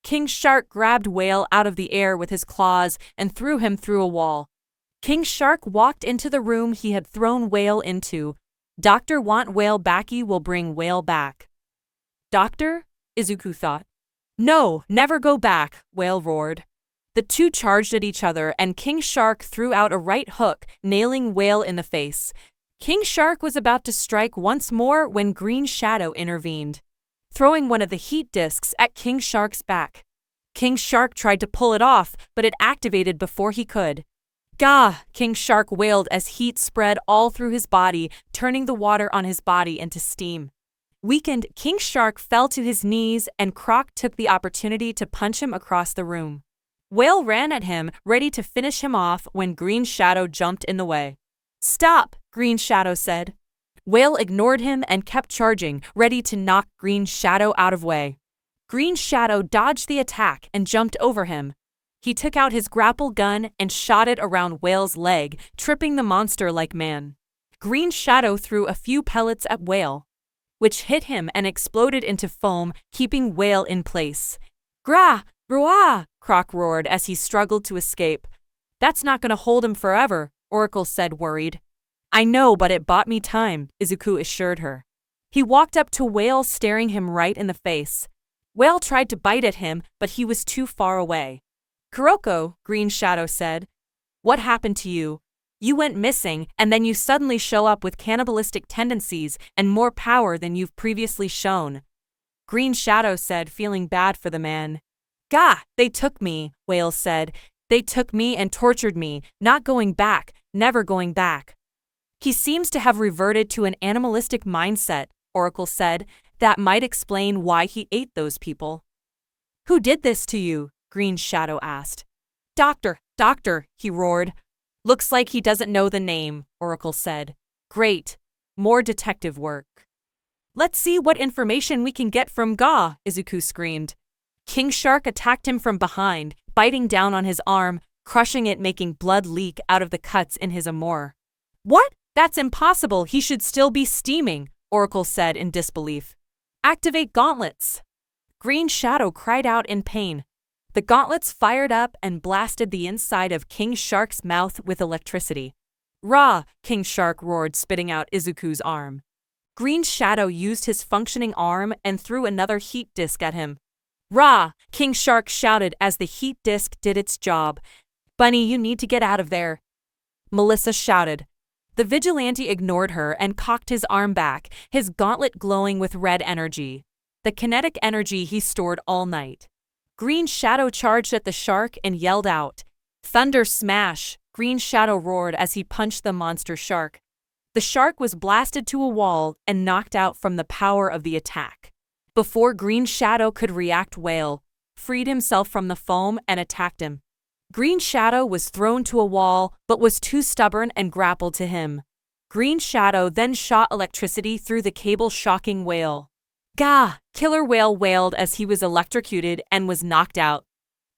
King Shark grabbed Whale out of the air with his claws and threw him through a wall. King Shark walked into the room he had thrown Whale into. Doctor want Whale backy will bring Whale back. Doctor? Izuku thought. No, never go back, Whale roared. The two charged at each other and King Shark threw out a right hook, nailing Whale in the face. King Shark was about to strike once more when Green Shadow intervened, throwing one of the heat discs at King Shark's back. King Shark tried to pull it off, but it activated before he could. Gah! King Shark wailed as heat spread all through his body, turning the water on his body into steam. Weakened, King Shark fell to his knees and Croc took the opportunity to punch him across the room. Whale ran at him, ready to finish him off when Green Shadow jumped in the way. Stop, Green Shadow said. Whale ignored him and kept charging, ready to knock Green Shadow out of way. Green Shadow dodged the attack and jumped over him. He took out his grapple gun and shot it around Whale's leg, tripping the monster like man. Green Shadow threw a few pellets at Whale, which hit him and exploded into foam, keeping Whale in place. Gra! Ruah! Croc roared as he struggled to escape. That's not gonna hold him forever, Oracle said worried. I know, but it bought me time, Izuku assured her. He walked up to Whale, staring him right in the face. Whale tried to bite at him, but he was too far away. Kuroko, Green Shadow said. What happened to you? You went missing, and then you suddenly show up with cannibalistic tendencies and more power than you've previously shown. Green Shadow said, feeling bad for the man. Gah, they took me, Whale said. They took me and tortured me, not going back, never going back. He seems to have reverted to an animalistic mindset, Oracle said. That might explain why he ate those people. Who did this to you? Green Shadow asked. Doctor, he roared. Looks like he doesn't know the name, Oracle said. Great. More detective work. Let's see what information we can get from Ga, Izuku screamed. King Shark attacked him from behind, biting down on his arm, crushing it, making blood leak out of the cuts in his armor. What? That's impossible. He should still be steaming, Oracle said in disbelief. Activate gauntlets. Green Shadow cried out in pain. The gauntlets fired up and blasted the inside of King Shark's mouth with electricity. Rah! King Shark roared, spitting out Izuku's arm. Green Shadow used his functioning arm and threw another heat disc at him. Rah! King Shark shouted as the heat disc did its job. Bunny, you need to get out of there. Melissa shouted. The vigilante ignored her and cocked his arm back, his gauntlet glowing with red energy. The kinetic energy he stored all night. Green Shadow charged at the shark and yelled out. Thunder smash! Green Shadow roared as he punched the monster shark. The shark was blasted to a wall and knocked out from the power of the attack. Before Green Shadow could react, Whale freed himself from the foam and attacked him. Green Shadow was thrown to a wall but was too stubborn and grappled to him. Green Shadow then shot electricity through the cable, shocking Whale. Gah! Killer Whale wailed as he was electrocuted and was knocked out.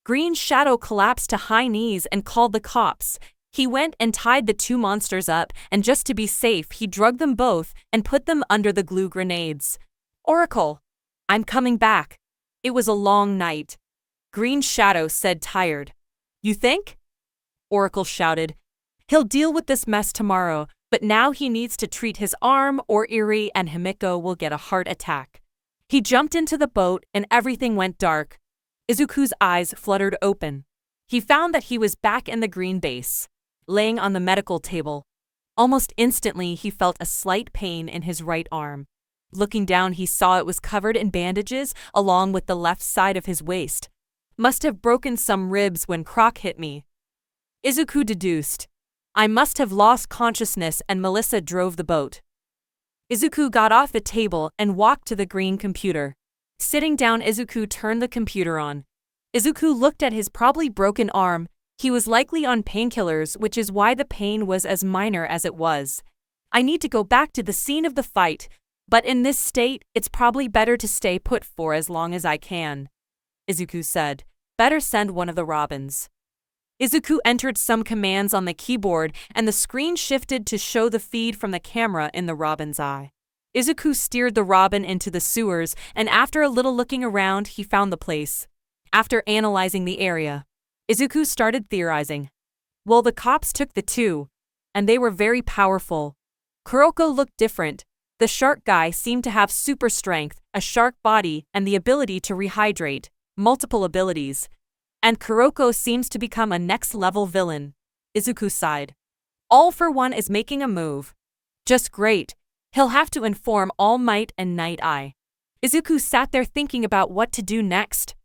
Green Shadow collapsed to high knees and called the cops. He went and tied the two monsters up, and just to be safe, he drugged them both and put them under the glue grenades. Oracle, I'm coming back. It was a long night. Green Shadow said, tired. You think? Oracle shouted. He'll deal with this mess tomorrow, but now he needs to treat his arm or Eri and Himiko will get a heart attack. He jumped into the boat and everything went dark. Izuku's eyes fluttered open. He found that he was back in the green base, laying on the medical table. Almost instantly, he felt a slight pain in his right arm. Looking down, he saw it was covered in bandages along with the left side of his waist. Must have broken some ribs when Croc hit me. Izuku deduced. I must have lost consciousness and Melissa drove the boat. Izuku got off the table and walked to the green computer. Sitting down, Izuku turned the computer on. Izuku looked at his probably broken arm. He was likely on painkillers, which is why the pain was as minor as it was. I need to go back to the scene of the fight, but in this state, it's probably better to stay put for as long as I can. Izuku said, better send one of the Robins. Izuku entered some commands on the keyboard and the screen shifted to show the feed from the camera in the Robin's eye. Izuku steered the Robin into the sewers and after a little looking around, he found the place. After analyzing the area, Izuku started theorizing. Well, the cops took the two, and they were very powerful. Kuroko looked different. The shark guy seemed to have super strength, a shark body, and the ability to rehydrate, multiple abilities. And Kuroko seems to become a next-level villain. Izuku sighed. All for One is making a move. Just great. He'll have to inform All Might and Night Eye. Izuku sat there thinking about what to do next.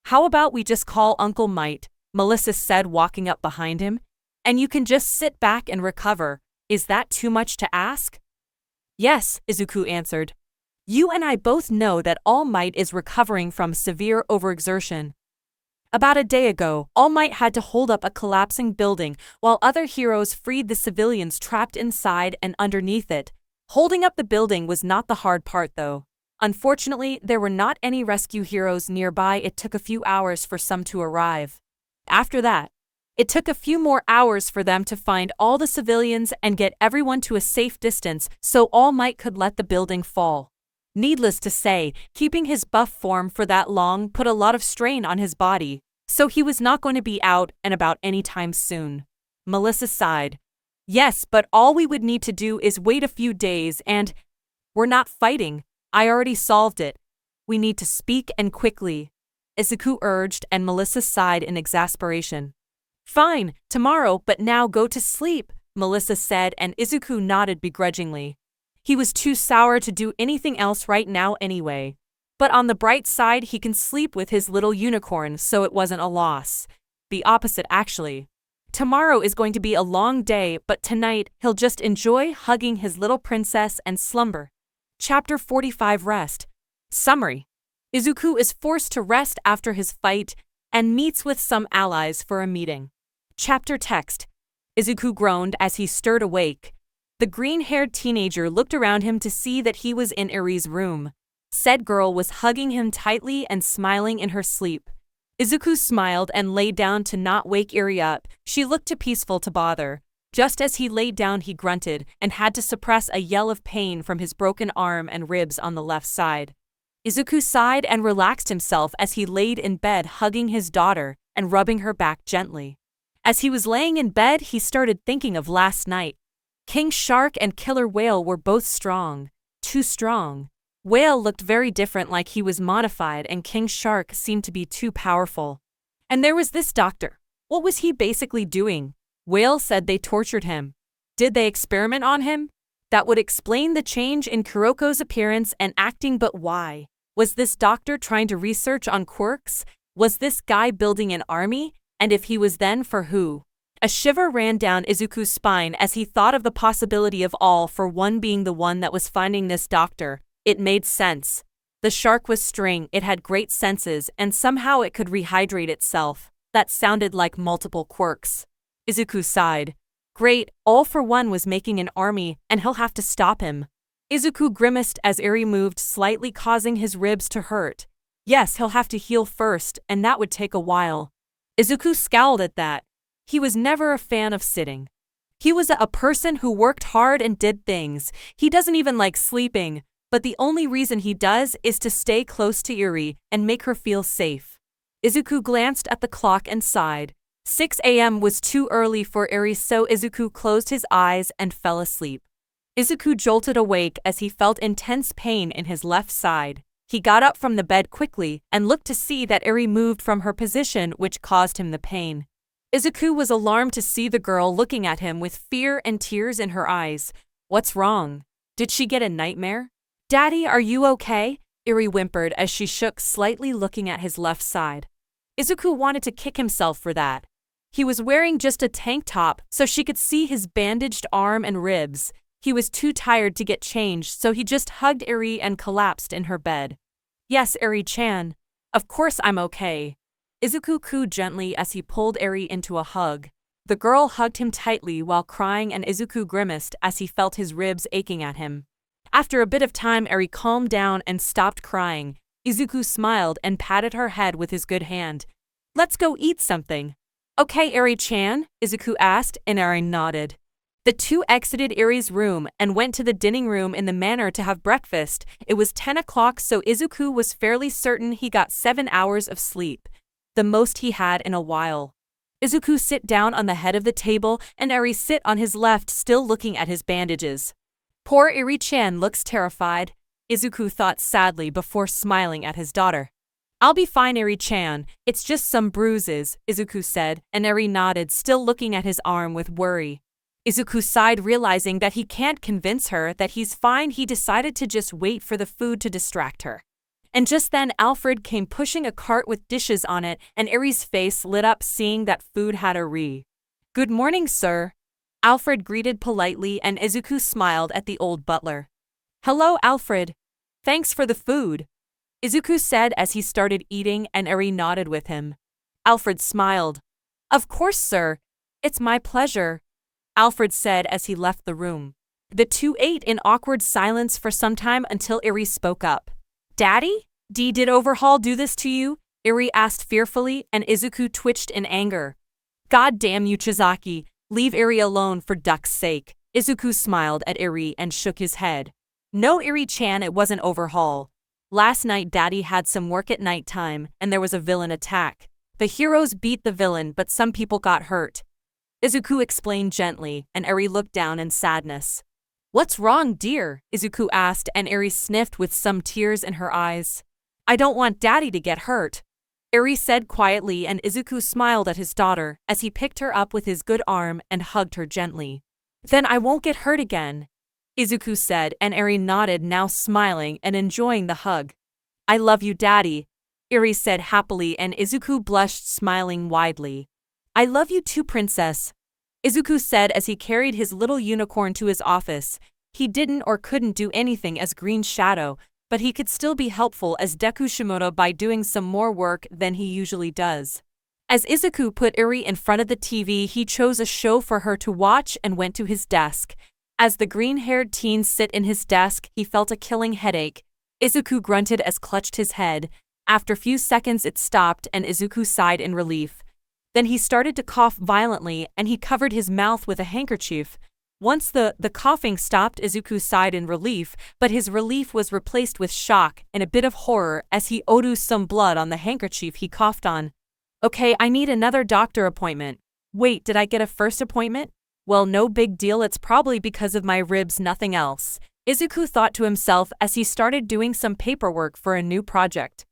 How about we just call Uncle Might, Melissa said, walking up behind him. And you can just sit back and recover. Is that too much to ask? Yes, Izuku answered. You and I both know that All Might is recovering from severe overexertion. About a day ago, All Might had to hold up a collapsing building while other heroes freed the civilians trapped inside and underneath it. Holding up the building was not the hard part, though. Unfortunately, there were not any rescue heroes nearby. It took a few hours for some to arrive. After that, it took a few more hours for them to find all the civilians and get everyone to a safe distance so All Might could let the building fall. Needless to say, keeping his buff form for that long put a lot of strain on his body, so he was not going to be out and about anytime soon. Melissa sighed. Yes, but all we would need to do is wait a few days and… We're not fighting. I already solved it. We need to speak and quickly. Izuku urged, and Melissa sighed in exasperation. Fine, tomorrow, but now go to sleep, Melissa said, and Izuku nodded begrudgingly. He was too sour to do anything else right now anyway. But on the bright side, he can sleep with his little unicorn, so it wasn't a loss. The opposite, actually. Tomorrow is going to be a long day, but tonight, he'll just enjoy hugging his little princess and slumber. Chapter 45 Rest. Summary. Izuku is forced to rest after his fight and meets with some allies for a meeting. Chapter text. Izuku groaned as he stirred awake. The green-haired teenager looked around him to see that he was in Eri's room. Said girl was hugging him tightly and smiling in her sleep. Izuku smiled and lay down to not wake Eri up. She looked too peaceful to bother. Just as he laid down, he grunted and had to suppress a yell of pain from his broken arm and ribs on the left side. Izuku sighed and relaxed himself as he laid in bed hugging his daughter and rubbing her back gently. As he was laying in bed, he started thinking of last night. King Shark and Killer Whale were both strong. Too strong. Whale looked very different, like he was modified, and King Shark seemed to be too powerful. And there was this doctor. What was he basically doing? Whale said they tortured him. Did they experiment on him? That would explain the change in Kuroko's appearance and acting, but why? Was this doctor trying to research on quirks? Was this guy building an army? And if he was, then for who? A shiver ran down Izuku's spine as he thought of the possibility of All for One being the one that was finding this doctor. It made sense. The shark was string, it had great senses, and somehow it could rehydrate itself. That sounded like multiple quirks. Izuku sighed. Great, All for One was making an army, and he'll have to stop him. Izuku grimaced as Eri moved slightly, causing his ribs to hurt. Yes, he'll have to heal first, and that would take a while. Izuku scowled at that. He was never a fan of sitting. He was a person who worked hard and did things. He doesn't even like sleeping, but the only reason he does is to stay close to Eri and make her feel safe. Izuku glanced at the clock and sighed. 6 a.m. was too early for Eri, so Izuku closed his eyes and fell asleep. Izuku jolted awake as he felt intense pain in his left side. He got up from the bed quickly and looked to see that Eri moved from her position, which caused him the pain. Izuku was alarmed to see the girl looking at him with fear and tears in her eyes. What's wrong? Did she get a nightmare? Daddy, are you okay? Eri whimpered as she shook slightly, looking at his left side. Izuku wanted to kick himself for that. He was wearing just a tank top so she could see his bandaged arm and ribs. He was too tired to get changed, so he just hugged Eri and collapsed in her bed. Yes, Eri-chan. Of course I'm okay. Izuku cooed gently as he pulled Eri into a hug. The girl hugged him tightly while crying, and Izuku grimaced as he felt his ribs aching at him. After a bit of time, Eri calmed down and stopped crying. Izuku smiled and patted her head with his good hand. Let's go eat something. Okay, Eri-chan? Izuku asked, and Eri nodded. The two exited Eri's room and went to the dining room in the manor to have breakfast. It was 10 o'clock, so Izuku was fairly certain he got 7 hours of sleep. the most he had in a while. Izuku sit down on the head of the table and Eri sit on his left, still looking at his bandages. Poor Eri-chan looks terrified, Izuku thought sadly before smiling at his daughter. I'll be fine, Eri-chan, it's just some bruises, Izuku said, and Eri nodded, still looking at his arm with worry. Izuku sighed, realizing that he can't convince her that he's fine. He decided to just wait for the food to distract her. And just then Alfred came pushing a cart with dishes on it, and Eri's face lit up seeing that food had a re. "Good morning, sir." Alfred greeted politely and Izuku smiled at the old butler. "Hello, Alfred. Thanks for the food," Izuku said as he started eating, and Eri nodded with him. Alfred smiled. "Of course, sir. It's my pleasure," Alfred said as he left the room. The two ate in awkward silence for some time until Eri spoke up. "Daddy? Did Overhaul do this to you?" Eri asked fearfully, and Izuku twitched in anger. "God damn you, Chizaki. Leave Eri alone for duck's sake." Izuku smiled at Eri and shook his head. "No, Eri-chan, it wasn't Overhaul. Last night Daddy had some work at night time, and there was a villain attack. The heroes beat the villain, but some people got hurt," Izuku explained gently, and Eri looked down in sadness. "What's wrong, dear?" Izuku asked, and Eri sniffed with some tears in her eyes. "I don't want Daddy to get hurt," Eri said quietly, and Izuku smiled at his daughter as he picked her up with his good arm and hugged her gently. "Then I won't get hurt again," Izuku said, and Eri nodded, now smiling and enjoying the hug. "I love you, Daddy," Eri said happily, and Izuku blushed, smiling widely. "I love you too, Princess," Izuku said as he carried his little unicorn to his office. He didn't or couldn't do anything as Green Shadow, but he could still be helpful as Deku Shimoda by doing some more work than he usually does. As Izuku put Eri in front of the TV, he chose a show for her to watch and went to his desk. As the green-haired teen sit in his desk, he felt a killing headache. Izuku grunted as clutched his head. After few seconds it stopped and Izuku sighed in relief. Then he started to cough violently and he covered his mouth with a handkerchief. Once the coughing stopped, Izuku sighed in relief, but his relief was replaced with shock and a bit of horror as he oozed some blood on the handkerchief he coughed on. "Okay, I need another doctor appointment." "Wait, did I get a first appointment? Well, no big deal, it's probably because of my ribs, nothing else," Izuku thought to himself as he started doing some paperwork for a new project.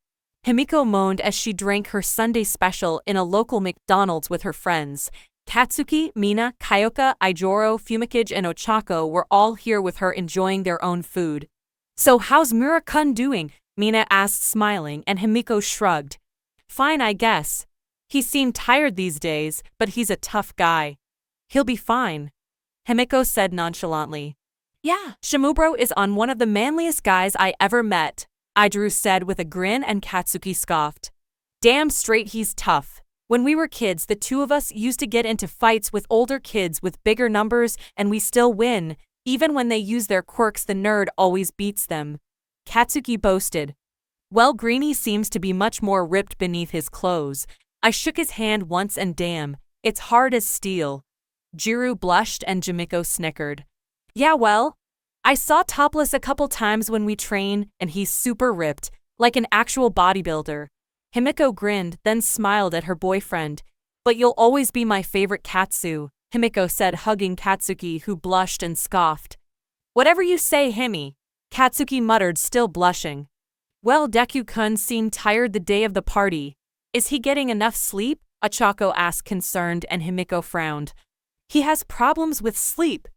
Himiko moaned as she drank her Sunday special in a local McDonald's with her friends. Katsuki, Mina, Kyoka, Ijoro, Fumikage, and Ochako were all here with her enjoying their own food. "So how's Mura-kun doing?" Mina asked, smiling, and Himiko shrugged. "Fine, I guess. He seemed tired these days, but he's a tough guy. He'll be fine," Himiko said nonchalantly. "Yeah, Shimubro is on one of the manliest guys I ever met," Ijoro said with a grin, and Katsuki scoffed. "Damn straight he's tough. When we were kids, the two of us used to get into fights with older kids with bigger numbers, and we still win. Even when they use their quirks, the nerd always beats them," Katsuki boasted. "Well, Greenie seems to be much more ripped beneath his clothes. I shook his hand once and damn, it's hard as steel." Jiro blushed and Jimiko snickered. "Yeah, well, I saw Topless a couple times when we train, and he's super ripped, like an actual bodybuilder." Himiko grinned, then smiled at her boyfriend. "But you'll always be my favorite Katsu," Himiko said, hugging Katsuki, who blushed and scoffed. "Whatever you say, Himi," Katsuki muttered, still blushing. "Well, Deku-kun seemed tired the day of the party. Is he getting enough sleep?" Ochako asked, concerned, and Himiko frowned. "He has problems with sleep,"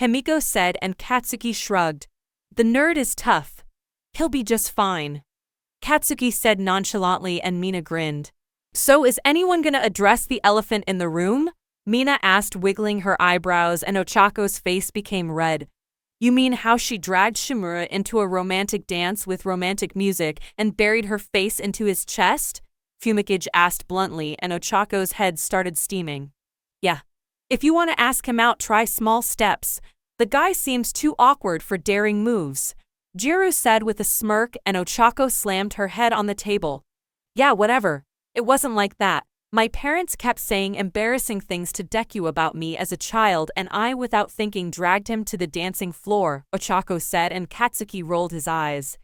Himiko said, and Katsuki shrugged. "The nerd is tough. He'll be just fine," Katsuki said nonchalantly, and Mina grinned. "So is anyone gonna address the elephant in the room?" Mina asked, wiggling her eyebrows, and Ochako's face became red. "You mean how she dragged Shimura into a romantic dance with romantic music and buried her face into his chest?" Fumikage asked bluntly, and Ochako's head started steaming. "Yeah. If you want to ask him out, try small steps. The guy seems too awkward for daring moves," Jiro said with a smirk, and Ochako slammed her head on the table. "Yeah, whatever. It wasn't like that. My parents kept saying embarrassing things to Deku about me as a child, and I, without thinking, dragged him to the dancing floor," Ochako said, and Katsuki rolled his eyes.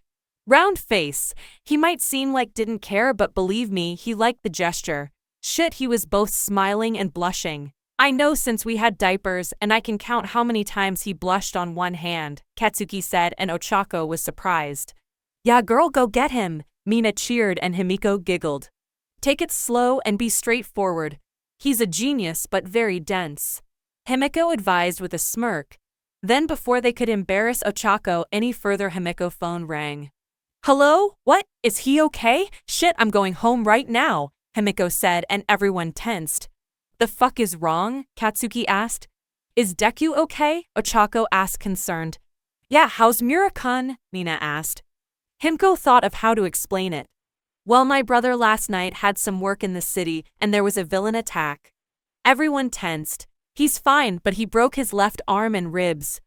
Round face. He might seem like didn't care, but believe me, he liked the gesture. Shit, he was both smiling and blushing. I know since we had diapers, and I can count how many times he blushed on one hand, Katsuki said, and Ochako was surprised. Yeah, girl, go get him, Mina cheered and Himiko giggled. Take it slow and be straightforward. He's a genius but very dense, Himiko advised with a smirk. Then before they could embarrass Ochako any further, Himiko's phone rang. Hello? What? Is he okay? Shit, I'm going home right now, Himiko said, and everyone tensed. The fuck is wrong? Katsuki asked. Is Deku okay? Ochako asked concerned. Yeah, how's Mura-kun? Mina asked. Himiko thought of how to explain it. Well, my brother last night had some work in the city and there was a villain attack. Everyone tensed. He's fine, but he broke his left arm and ribs.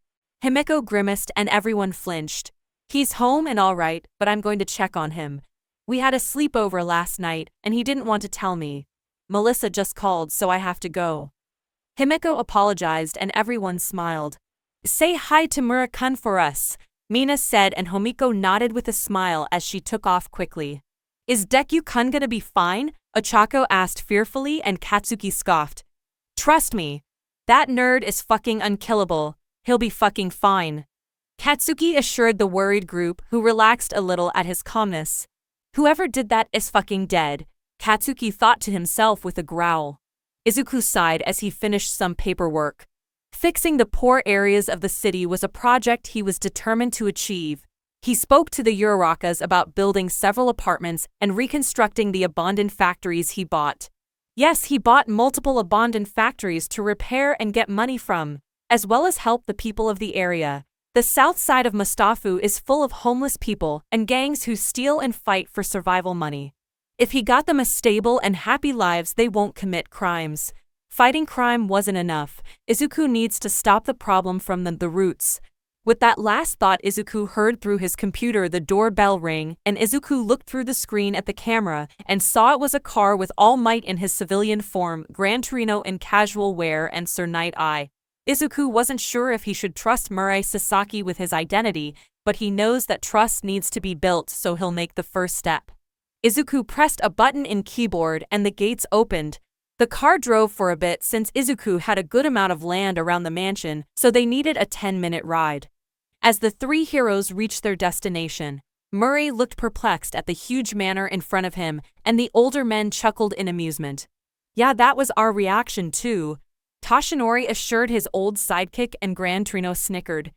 Himiko grimaced and everyone flinched. He's home and all right, but I'm going to check on him. We had a sleepover last night and he didn't want to tell me. Melissa just called, so I have to go. Himiko apologized and everyone smiled. Say hi to Mura-kun for us, Mina said, and Himiko nodded with a smile as she took off quickly. Is Deku-kun gonna be fine? Ochako asked fearfully and Katsuki scoffed. Trust me. That nerd is fucking unkillable. He'll be fucking fine. Katsuki assured the worried group, who relaxed a little at his calmness. Whoever did that is fucking dead, Katsuki thought to himself with a growl. Izuku sighed as he finished some paperwork. Fixing the poor areas of the city was a project he was determined to achieve. He spoke to the Urarakas about building several apartments and reconstructing the abandoned factories he bought. Yes, he bought multiple abandoned factories to repair and get money from, as well as help the people of the area. The south side of Mustafu is full of homeless people and gangs who steal and fight for survival money. If he got them a stable and happy lives, they won't commit crimes. Fighting crime wasn't enough. Izuku needs to stop the problem from the roots. With that last thought, Izuku heard through his computer the doorbell ring, and Izuku looked through the screen at the camera and saw it was a car with All Might in his civilian form, Gran Torino in casual wear, and Sir Night Eye. Izuku wasn't sure if he should trust Murai Sasaki with his identity, but he knows that trust needs to be built, so he'll make the first step. Izuku pressed a button in keyboard and the gates opened. The car drove for a bit since Izuku had a good amount of land around the mansion, so they needed a 10-minute ride. As the three heroes reached their destination, Murray looked perplexed at the huge manor in front of him, and the older men chuckled in amusement. Yeah, that was our reaction too, Toshinori assured his old sidekick, and Gran Torino snickered.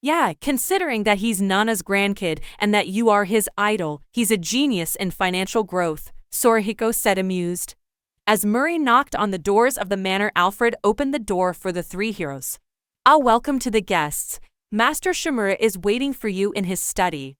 Yeah, considering that he's Nana's grandkid and that you are his idol, he's a genius in financial growth, Sorihiko said amused. As Murray knocked on the doors of the manor, Alfred opened the door for the three heroes. Welcome to the guests. Master Shimura is waiting for you in his study,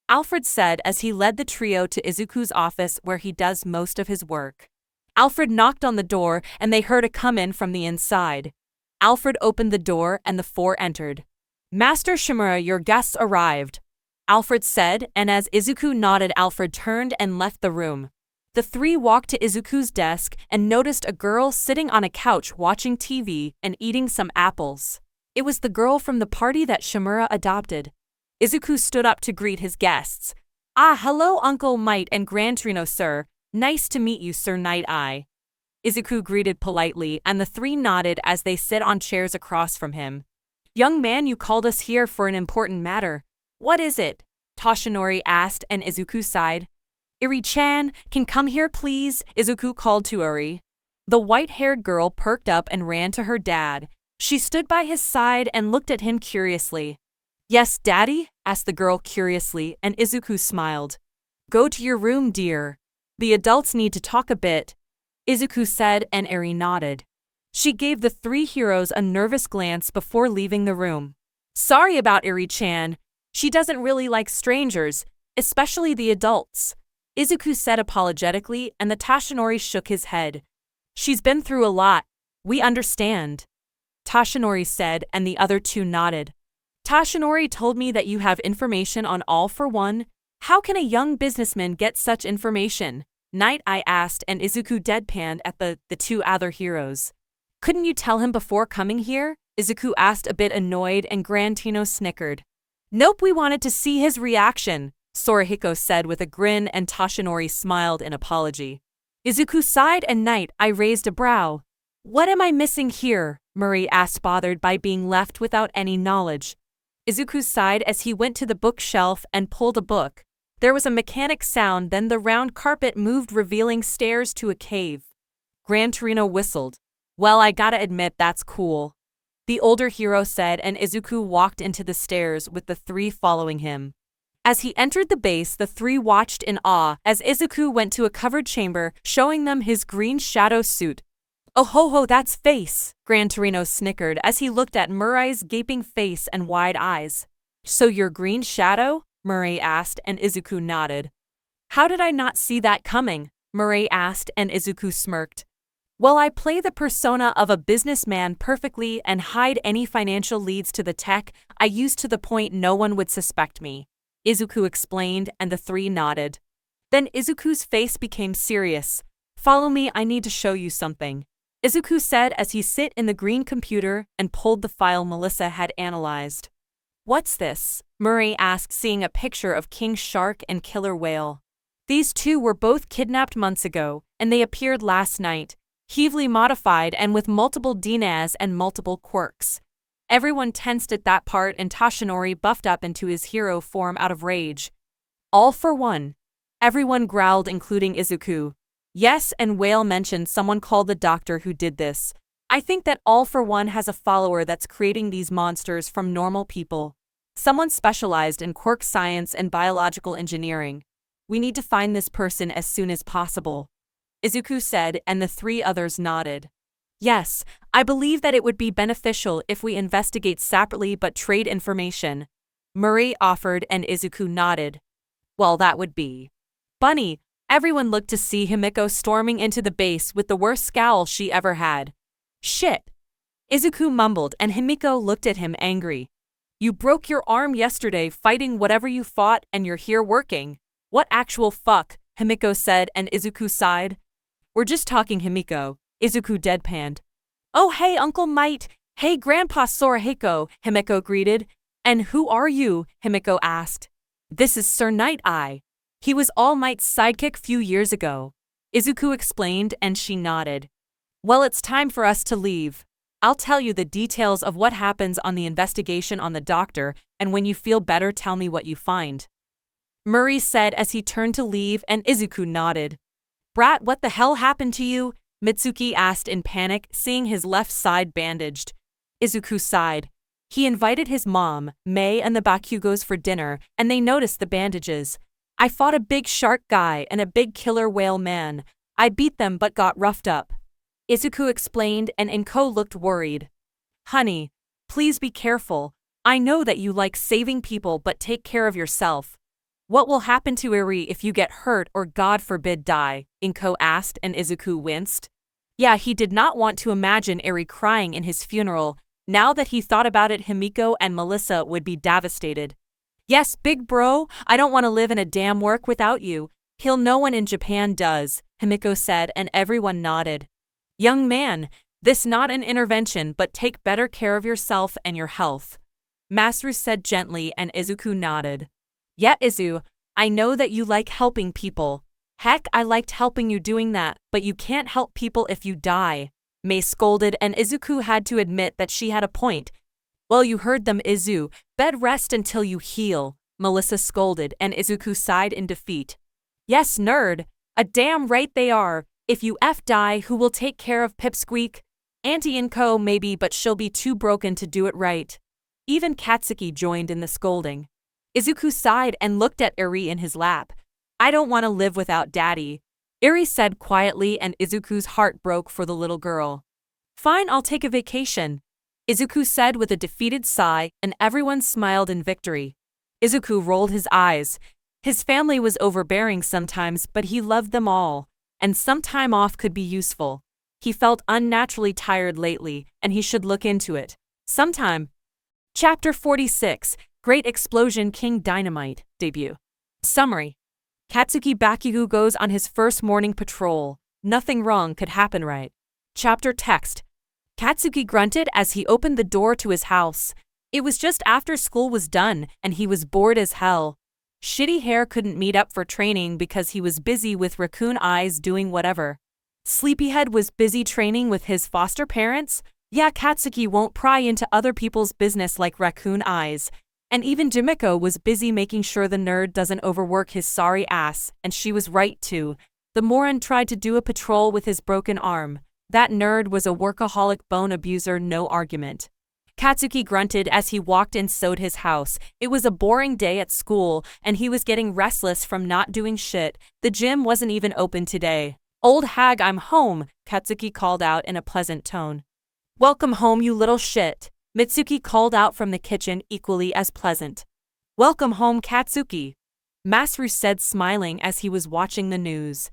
Alfred said as he led the trio to Izuku's office where he does most of his work. Alfred knocked on the door and they heard a come-in from the inside. Alfred opened the door and the four entered. Master Shimura, your guests arrived, Alfred said, and as Izuku nodded, Alfred turned and left the room. The three walked to Izuku's desk and noticed a girl sitting on a couch watching TV and eating some apples. It was the girl from the party that Shimura adopted. Izuku stood up to greet his guests. Hello Uncle Might and Gran Torino, sir. Nice to meet you, Sir Night Eye. Izuku greeted politely, and the three nodded as they sit on chairs across from him. Young man, you called us here for an important matter. What is it? Toshinori asked, and Izuku sighed. Iri-chan, can come here please? Izuku called to Uri. The white-haired girl perked up and ran to her dad. She stood by his side and looked at him curiously. Yes, Daddy? Asked the girl curiously, and Izuku smiled. Go to your room, dear. The adults need to talk a bit, Izuku said, and Eri nodded. She gave the three heroes a nervous glance before leaving the room. Sorry about Iri-chan. She doesn't really like strangers, especially the adults, Izuku said apologetically, and the Toshinori shook his head. She's been through a lot. We understand, Toshinori said, and the other two nodded. Toshinori told me that you have information on All for One. How can a young businessman get such information? Night Eye asked, and Izuku deadpanned at the two other heroes. Couldn't you tell him before coming here? Izuku asked, a bit annoyed, and Gran Torino snickered. Nope, we wanted to see his reaction. Sorahiko said with a grin, and Toshinori smiled in apology. Izuku sighed, and I raised a brow. What am I missing here? Murray asked, bothered by being left without any knowledge. Izuku sighed as he went to the bookshelf and pulled a book. There was a mechanic sound, then the round carpet moved, revealing stairs to a cave. Gran Torino whistled. Well, I gotta admit, that's cool, the older hero said, and Izuku walked into the stairs with the three following him. As he entered the base, the three watched in awe as Izuku went to a covered chamber, showing them his green shadow suit. Oh ho ho, that's face, Gran Torino snickered as he looked at Murray's gaping face and wide eyes. So you're Green Shadow? Murray asked, and Izuku nodded. How did I not see that coming? Murray asked, and Izuku smirked. Well, I play the persona of a businessman perfectly and hide any financial leads to the tech I use to the point no one would suspect me, Izuku explained, and the three nodded. Then Izuku's face became serious. Follow me, I need to show you something, Izuku said as he sat in the green computer and pulled the file Melissa had analyzed. What's this? Murray asked, seeing a picture of King Shark and Killer Whale. These two were both kidnapped months ago, and they appeared last night, heavily modified and with multiple DNAs and multiple quirks. Everyone tensed at that part, and Toshinori buffed up into his hero form out of rage. All for one. Everyone growled, including Izuku. Yes, and Whale mentioned someone called the doctor who did this. I think that All for One has a follower that's creating these monsters from normal people. Someone specialized in quirk science and biological engineering. We need to find this person as soon as possible, Izuku said, and the three others nodded. Yes, I believe that it would be beneficial if we investigate separately but trade information, Murray offered, and Izuku nodded. Well, that would be funny. Everyone looked to see Himiko storming into the base with the worst scowl she ever had. Shit, Izuku mumbled, and Himiko looked at him angry. You broke your arm yesterday fighting whatever you fought, and you're here working. What actual fuck? Himiko said, and Izuku sighed. We're just talking, Himiko, Izuku deadpanned. Oh hey Uncle Might, hey Grandpa Sorahiko, Himiko greeted. And who are you? Himiko asked. This is Sir Night-Eye. He was All Might's sidekick few years ago, Izuku explained, and she nodded. Well, it's time for us to leave. I'll tell you the details of what happens on the investigation on the doctor, and when you feel better, tell me what you find, Murray said as he turned to leave, and Izuku nodded. Brat, what the hell happened to you? Mitsuki asked in panic, seeing his left side bandaged. Izuku sighed. He invited his mom, Mei, and the Bakugos for dinner, and they noticed the bandages. I fought a big shark guy and a big killer whale man. I beat them but got roughed up, Izuku explained, and Inko looked worried. Honey, please be careful. I know that you like saving people, but take care of yourself. What will happen to Eri if you get hurt or, God forbid, die? Inko asked, and Izuku winced. Yeah, he did not want to imagine Eri crying in his funeral. Now that he thought about it, Himiko and Melissa would be devastated. Yes, big bro, I don't want to live in a damn work without you. He'll no one in Japan does, Himiko said, and everyone nodded. Young man, this not an intervention, but take better care of yourself and your health, Masaru said gently, and Izuku nodded. Yeah, Izu, I know that you like helping people. Heck, I liked helping you doing that, but you can't help people if you die, Mei scolded, and Izuku had to admit that she had a point. Well, you heard them, Izu. Bed rest until you heal, Melissa scolded, and Izuku sighed in defeat. Yes, nerd. A damn right they are. If you die, who will take care of Pipsqueak? Auntie Inko maybe, but she'll be too broken to do it right. Even Katsuki joined in the scolding. Izuku sighed and looked at Eri in his lap. I don't want to live without Daddy, Eri said quietly, and Izuku's heart broke for the little girl. Fine, I'll take a vacation, Izuku said with a defeated sigh, and everyone smiled in victory. Izuku rolled his eyes. His family was overbearing sometimes, but he loved them all, and some time off could be useful. He felt unnaturally tired lately, and he should look into it sometime. Chapter 46, Great Explosion King Dynamite, Debut. Summary. Katsuki Bakugo goes on his first morning patrol. Nothing wrong could happen, right? Chapter text. Katsuki grunted as he opened the door to his house. It was just after school was done, and he was bored as hell. Shitty Hair couldn't meet up for training because he was busy with Raccoon Eyes doing whatever. Sleepyhead was busy training with his foster parents. Yeah, Katsuki won't pry into other people's business like Raccoon Eyes. And even Jimiko was busy making sure the nerd doesn't overwork his sorry ass, and she was right too. The moron tried to do a patrol with his broken arm. That nerd was a workaholic bone abuser, no argument. Katsuki grunted as he walked inside his house. It was a boring day at school, and he was getting restless from not doing shit. The gym wasn't even open today. "Old hag, I'm home," Katsuki called out in a pleasant tone. "Welcome home, you little shit," Mitsuki called out from the kitchen, equally as pleasant. "Welcome home, Katsuki," Masaru said, smiling as he was watching the news.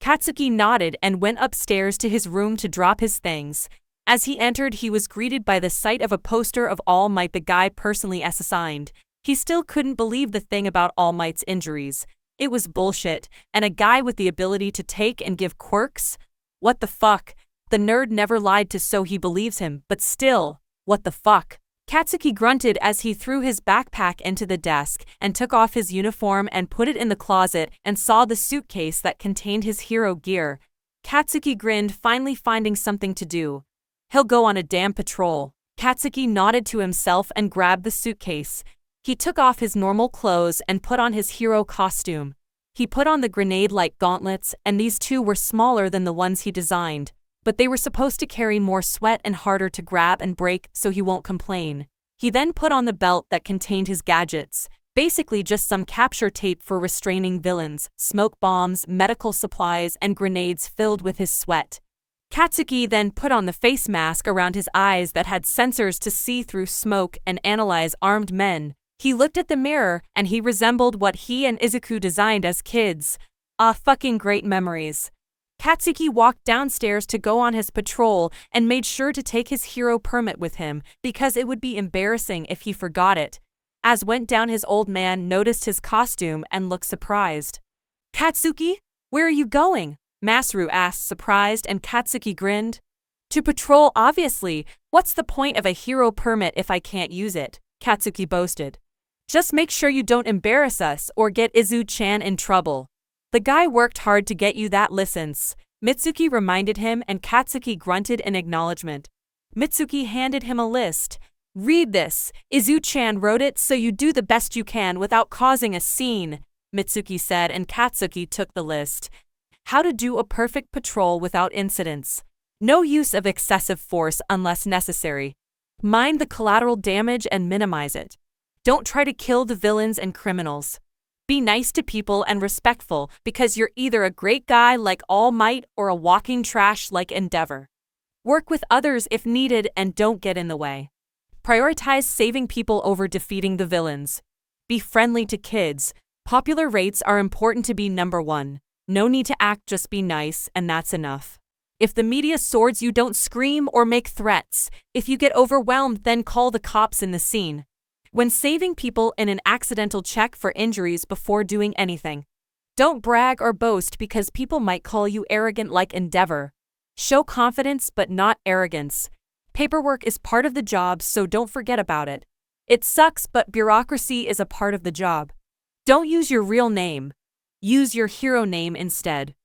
Katsuki nodded and went upstairs to his room to drop his things. As he entered, he was greeted by the sight of a poster of All Might, the guy personally assigned. He still couldn't believe the thing about All Might's injuries. It was bullshit, and a guy with the ability to take and give quirks? What the fuck? The nerd never lied to, so he believes him, but still, what the fuck? Katsuki grunted as he threw his backpack into the desk and took off his uniform and put it in the closet and saw the suitcase that contained his hero gear. Katsuki grinned, finally finding something to do. He'll go on a damn patrol. Katsuki nodded to himself and grabbed the suitcase. He took off his normal clothes and put on his hero costume. He put on the grenade-like gauntlets, and these two were smaller than the ones he designed, but they were supposed to carry more sweat and harder to grab and break, so he won't complain. He then put on the belt that contained his gadgets, basically just some capture tape for restraining villains, smoke bombs, medical supplies, and grenades filled with his sweat. Katsuki then put on the face mask around his eyes that had sensors to see through smoke and analyze armed men. He looked at the mirror, and he resembled what he and Izuku designed as kids. Ah, fucking great memories. Katsuki walked downstairs to go on his patrol and made sure to take his hero permit with him because it would be embarrassing if he forgot it. As went down, his old man noticed his costume and looked surprised. "Katsuki, where are you going?" Masaru asked, surprised, and Katsuki grinned. "To patrol, obviously. What's the point of a hero permit if I can't use it?" Katsuki boasted. "Just make sure you don't embarrass us or get Izu-chan in trouble. The guy worked hard to get you that license," Mitsuki reminded him, and Katsuki grunted in acknowledgement. Mitsuki handed him a list. "Read this. Izu-chan wrote it, so you do the best you can without causing a scene," Mitsuki said, and Katsuki took the list. How to do a perfect patrol without incidents. No use of excessive force unless necessary. Mind the collateral damage and minimize it. Don't try to kill the villains and criminals. Be nice to people and respectful because you're either a great guy like All Might or a walking trash like Endeavor. Work with others if needed and don't get in the way. Prioritize saving people over defeating the villains. Be friendly to kids. Popular rates are important to be number one. No need to act, just be nice, and that's enough. If the media swords you, don't scream or make threats. If you get overwhelmed, then call the cops in the scene. When saving people in an accidental, check for injuries before doing anything. Don't brag or boast because people might call you arrogant like Endeavor. Show confidence but not arrogance. Paperwork is part of the job, so don't forget about it. It sucks, but bureaucracy is a part of the job. Don't use your real name. Use your hero name instead.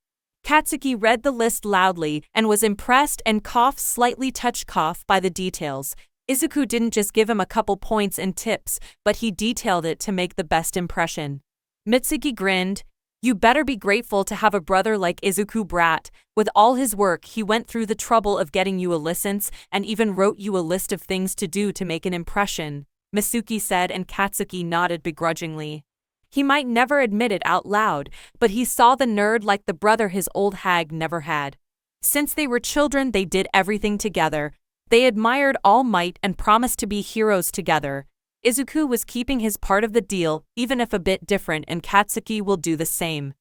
Katsuki read the list loudly and was impressed and coughed, slightly touched cough by the details. Izuku didn't just give him a couple points and tips, but he detailed it to make the best impression. Mitsuki grinned. You better be grateful to have a brother like Izuku, brat. With all his work, he went through the trouble of getting you a license and even wrote you a list of things to do to make an impression, Mitsuki said, and Katsuki nodded begrudgingly. He might never admit it out loud, but he saw the nerd like the brother his old hag never had. Since they were children, they did everything together. They admired All Might and promised to be heroes together. Izuku was keeping his part of the deal, even if a bit different, and Katsuki will do the same.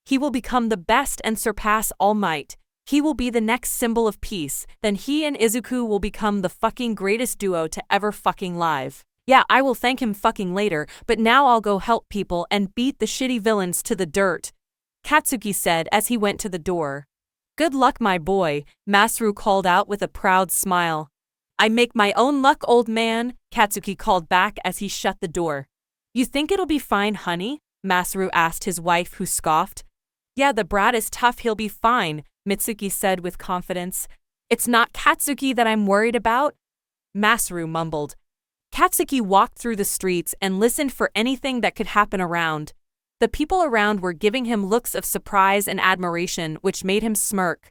He will become the best and surpass All Might. He will be the next symbol of peace. Then he and Izuku will become the fucking greatest duo to ever fucking live. Yeah, I will thank him fucking later, but now I'll go help people and beat the shitty villains to the dirt, Katsuki said as he went to the door. Good luck, my boy, Masaru called out with a proud smile. I make my own luck, old man, Katsuki called back as he shut the door. You think it'll be fine, honey? Masaru asked his wife, who scoffed. Yeah, the brat is tough, he'll be fine, Mitsuki said with confidence. It's not Katsuki that I'm worried about, Masaru mumbled. Katsuki walked through the streets and listened for anything that could happen around. The people around were giving him looks of surprise and admiration, which made him smirk.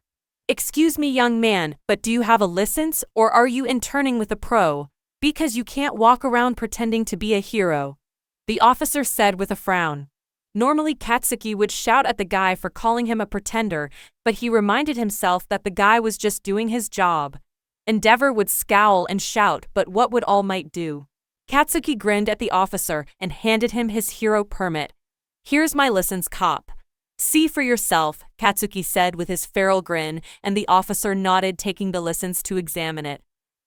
Excuse me, young man, but do you have a license, or are you interning with a pro? Because you can't walk around pretending to be a hero, the officer said with a frown. Normally Katsuki would shout at the guy for calling him a pretender, but he reminded himself that the guy was just doing his job. Endeavor would scowl and shout, but what would All Might do? Katsuki grinned at the officer and handed him his hero permit. Here's my license, cop. See for yourself, Katsuki said with his feral grin, and the officer nodded, taking the license to examine it.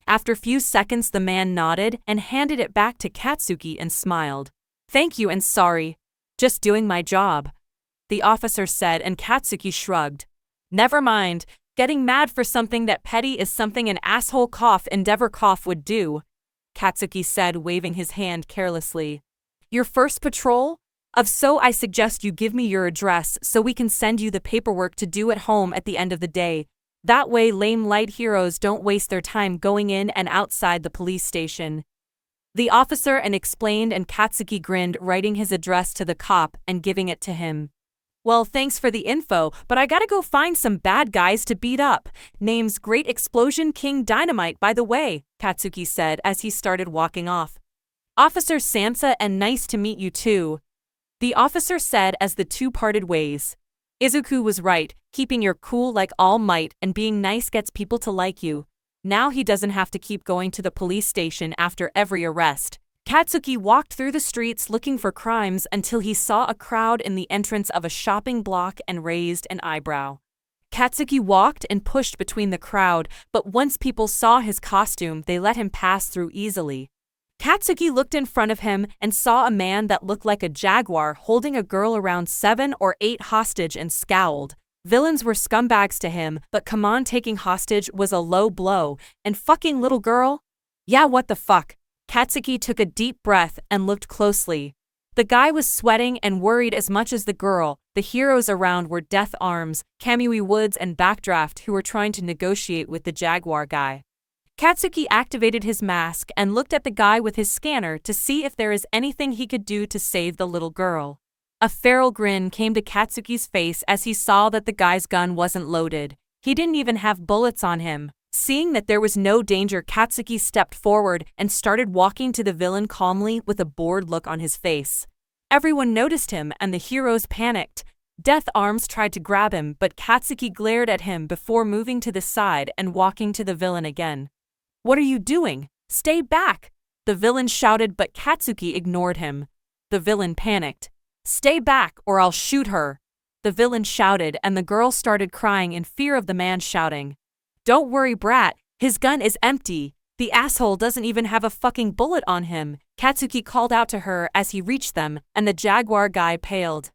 After a few seconds, the man nodded and handed it back to Katsuki and smiled. Thank you and sorry. Just doing my job, the officer said, and Katsuki shrugged. Never mind, getting mad for something that petty is something an asshole Endeavor would do, Katsuki said, waving his hand carelessly. Your first patrol? So I suggest you give me your address so we can send you the paperwork to do at home at the end of the day. That way lame light heroes don't waste their time going in and outside the police station. The officer explained, and Katsuki grinned, writing his address to the cop and giving it to him. Well, thanks for the info, but I gotta go find some bad guys to beat up. Name's Great Explosion King Dynamite, by the way, Katsuki said as he started walking off. Officer Sansa, and nice to meet you too, the officer said as the two parted ways. Izuku was right, keeping your cool like All Might and being nice gets people to like you. Now he doesn't have to keep going to the police station after every arrest. Katsuki walked through the streets looking for crimes until he saw a crowd in the entrance of a shopping block and raised an eyebrow. Katsuki walked and pushed between the crowd, but once people saw his costume, they let him pass through easily. Katsuki looked in front of him and saw a man that looked like a jaguar holding a girl around 7 or 8 hostage and scowled. Villains were scumbags to him, but come on, taking hostage was a low blow, and fucking little girl? Yeah, what the fuck? Katsuki took a deep breath and looked closely. The guy was sweating and worried as much as the girl. The heroes around were Death Arms, Kamui Woods, and Backdraft, who were trying to negotiate with the jaguar guy. Katsuki activated his mask and looked at the guy with his scanner to see if there is anything he could do to save the little girl. A feral grin came to Katsuki's face as he saw that the guy's gun wasn't loaded. He didn't even have bullets on him. Seeing that there was no danger, Katsuki stepped forward and started walking to the villain calmly with a bored look on his face. Everyone noticed him and the heroes panicked. Death Arms tried to grab him, but Katsuki glared at him before moving to the side and walking to the villain again. What are you doing? Stay back! The villain shouted, but Katsuki ignored him. The villain panicked. Stay back or I'll shoot her! The villain shouted, and the girl started crying in fear of the man shouting. Don't worry, brat, his gun is empty. The asshole doesn't even have a fucking bullet on him, Katsuki called out to her as he reached them, and the jaguar guy paled.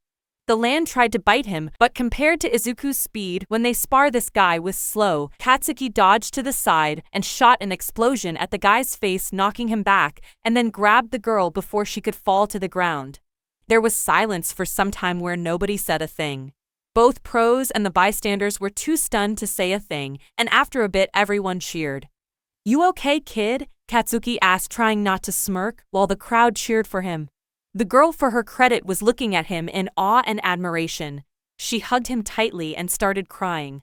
The land tried to bite him, but compared to Izuku's speed when they spar, this guy was slow. Katsuki dodged to the side and shot an explosion at the guy's face, knocking him back, and then grabbed the girl before she could fall to the ground. There was silence for some time where nobody said a thing. Both pros and the bystanders were too stunned to say a thing, and after a bit everyone cheered. You okay, kid? Katsuki asked, trying not to smirk, while the crowd cheered for him. The girl, for her credit, was looking at him in awe and admiration. She hugged him tightly and started crying.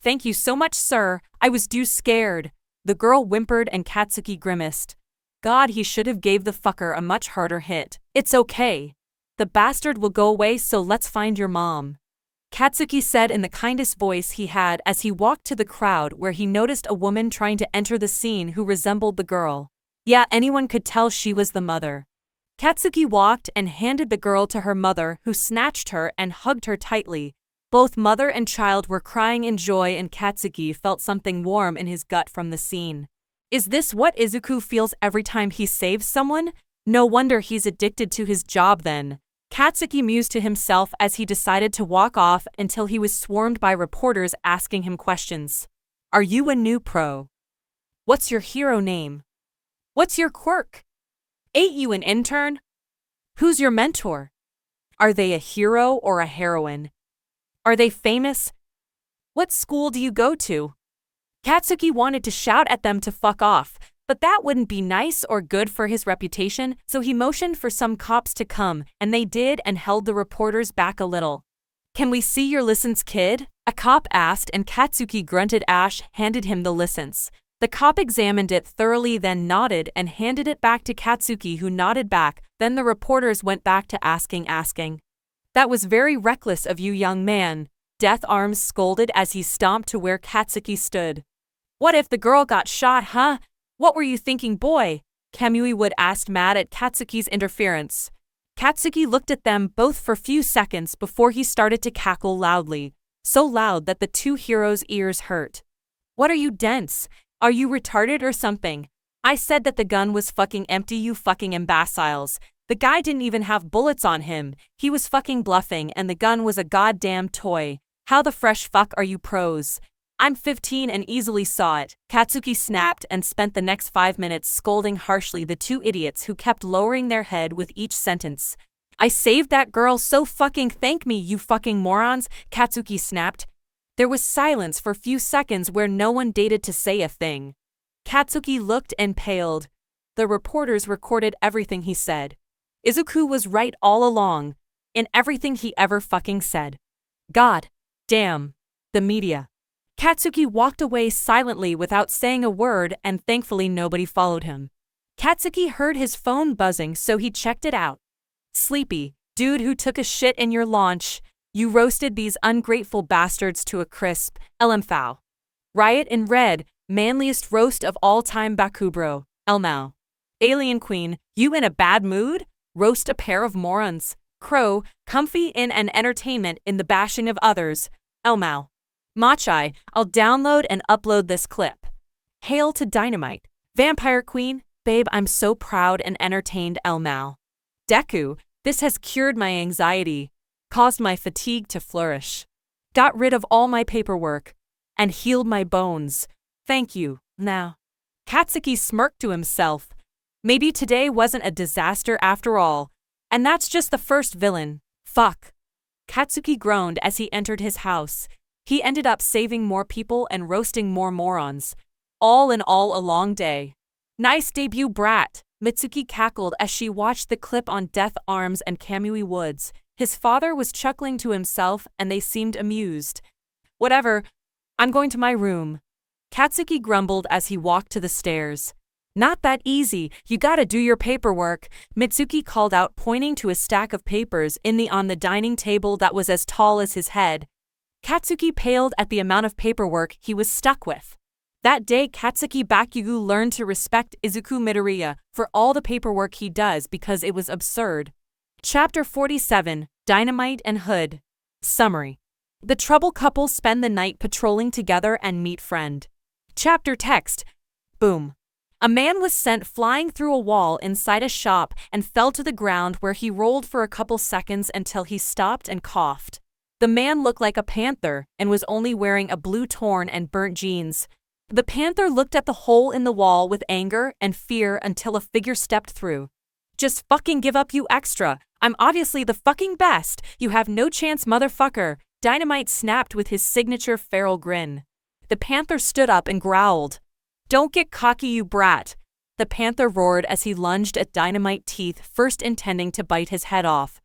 Thank you so much, sir. I was too scared. The girl whimpered and Katsuki grimaced. God, he should have gave the fucker a much harder hit. It's okay. The bastard will go away, so let's find your mom, Katsuki said in the kindest voice he had as he walked to the crowd, where he noticed a woman trying to enter the scene who resembled the girl. Yeah, anyone could tell she was the mother. Katsuki walked and handed the girl to her mother, who snatched her and hugged her tightly. Both mother and child were crying in joy, and Katsuki felt something warm in his gut from the scene. Is this what Izuku feels every time he saves someone? No wonder he's addicted to his job then. Katsuki mused to himself as he decided to walk off until he was swarmed by reporters asking him questions. Are you a new pro? What's your hero name? What's your quirk? Ain't you an intern? Who's your mentor? Are they a hero or a heroine? Are they famous? What school do you go to? Katsuki wanted to shout at them to fuck off, but that wouldn't be nice or good for his reputation, so he motioned for some cops to come, and they did and held the reporters back a little. Can we see your license, kid? A cop asked, and Katsuki grunted. Ash handed him the license. The cop examined it thoroughly, then nodded and handed it back to Katsuki, who nodded back. Then the reporters went back to asking. That was very reckless of you, young man, Death Arms scolded as he stomped to where Katsuki stood. What if the girl got shot, huh? What were you thinking, boy? Kamui Wood asked, mad at Katsuki's interference. Katsuki looked at them both for a few seconds before he started to cackle loudly, so loud that the two heroes' ears hurt. What are you, dense? Are you retarded or something? I said that the gun was fucking empty, you fucking imbeciles. The guy didn't even have bullets on him. He was fucking bluffing, and the gun was a goddamn toy. How the fresh fuck are you pros? I'm 15 and easily saw it. Katsuki snapped and spent the next 5 minutes scolding harshly the two idiots who kept lowering their head with each sentence. I saved that girl, so fucking thank me, you fucking morons, Katsuki snapped. There was silence for a few seconds where no one dared to say a thing. Katsuki looked and paled. The reporters recorded everything he said. Izuku was right all along, in everything he ever fucking said. God damn, the media. Katsuki walked away silently without saying a word, and thankfully nobody followed him. Katsuki heard his phone buzzing, so he checked it out. Sleepy, dude who took a shit in your launch. You roasted these ungrateful bastards to a crisp. LMFAO. Riot in red, manliest roast of all time, Bakubro. Elmao. Alien Queen, you in a bad mood? Roast a pair of morons. Crow, comfy in an entertainment in the bashing of others. Elmao. Machai, I'll download and upload this clip. Hail to Dynamite. Vampire Queen, babe, I'm so proud and entertained. Elmao. Deku, this has cured my anxiety, caused my fatigue to flourish, got rid of all my paperwork, and healed my bones. Thank you. Now. Katsuki smirked to himself. Maybe today wasn't a disaster after all, and that's just the first villain. Fuck. Katsuki groaned as he entered his house. He ended up saving more people and roasting more morons. All in all, a long day. Nice debut, brat, Mitsuki cackled as she watched the clip on Death Arms and Kamui Woods. His father was chuckling to himself, and they seemed amused. Whatever, I'm going to my room. Katsuki grumbled as he walked to the stairs. Not that easy, you gotta do your paperwork, Mitsuki called out, pointing to a stack of papers on the dining table that was as tall as his head. Katsuki paled at the amount of paperwork he was stuck with. That day, Katsuki Bakugu learned to respect Izuku Midoriya for all the paperwork he does because it was absurd. Chapter 47, Dynamite and Hood. Summary. The trouble couple spend the night patrolling together and meet friend. Chapter text. Boom. A man was sent flying through a wall inside a shop and fell to the ground, where he rolled for a couple seconds until he stopped and coughed. The man looked like a panther and was only wearing a blue torn and burnt jeans. The panther looked at the hole in the wall with anger and fear until a figure stepped through. Just fucking give up, you extra. I'm obviously the fucking best. You have no chance, motherfucker. Dynamite snapped with his signature feral grin. The panther stood up and growled. Don't get cocky, you brat. The panther roared as he lunged at Dynamite, teeth first intending to bite his head off.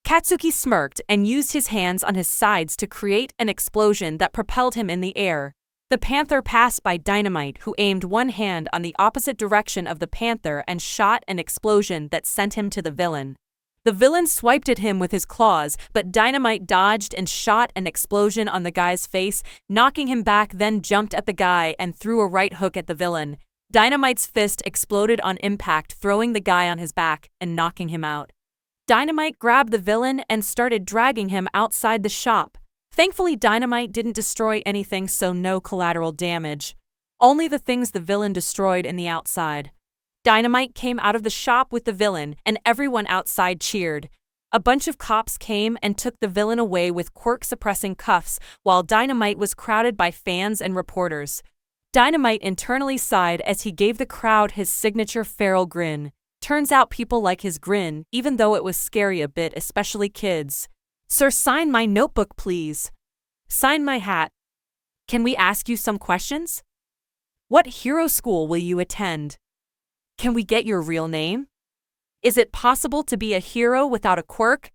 Katsuki smirked and used his hands on his sides to create an explosion that propelled him in the air. The panther passed by Dynamite, who aimed one hand on the opposite direction of the panther and shot an explosion that sent him to the villain. The villain swiped at him with his claws, but Dynamite dodged and shot an explosion on the guy's face, knocking him back, then jumped at the guy and threw a right hook at the villain. Dynamite's fist exploded on impact, throwing the guy on his back and knocking him out. Dynamite grabbed the villain and started dragging him outside the shop. Thankfully, Dynamite didn't destroy anything, so no collateral damage. Only the things the villain destroyed in the outside. Dynamite came out of the shop with the villain, and everyone outside cheered. A bunch of cops came and took the villain away with quirk-suppressing cuffs, while Dynamite was crowded by fans and reporters. Dynamite internally sighed as he gave the crowd his signature feral grin. Turns out people like his grin, even though it was scary a bit, especially kids. Sir, sign my notebook, please. Sign my hat. Can we ask you some questions? What hero school will you attend? Can we get your real name? Is it possible to be a hero without a quirk?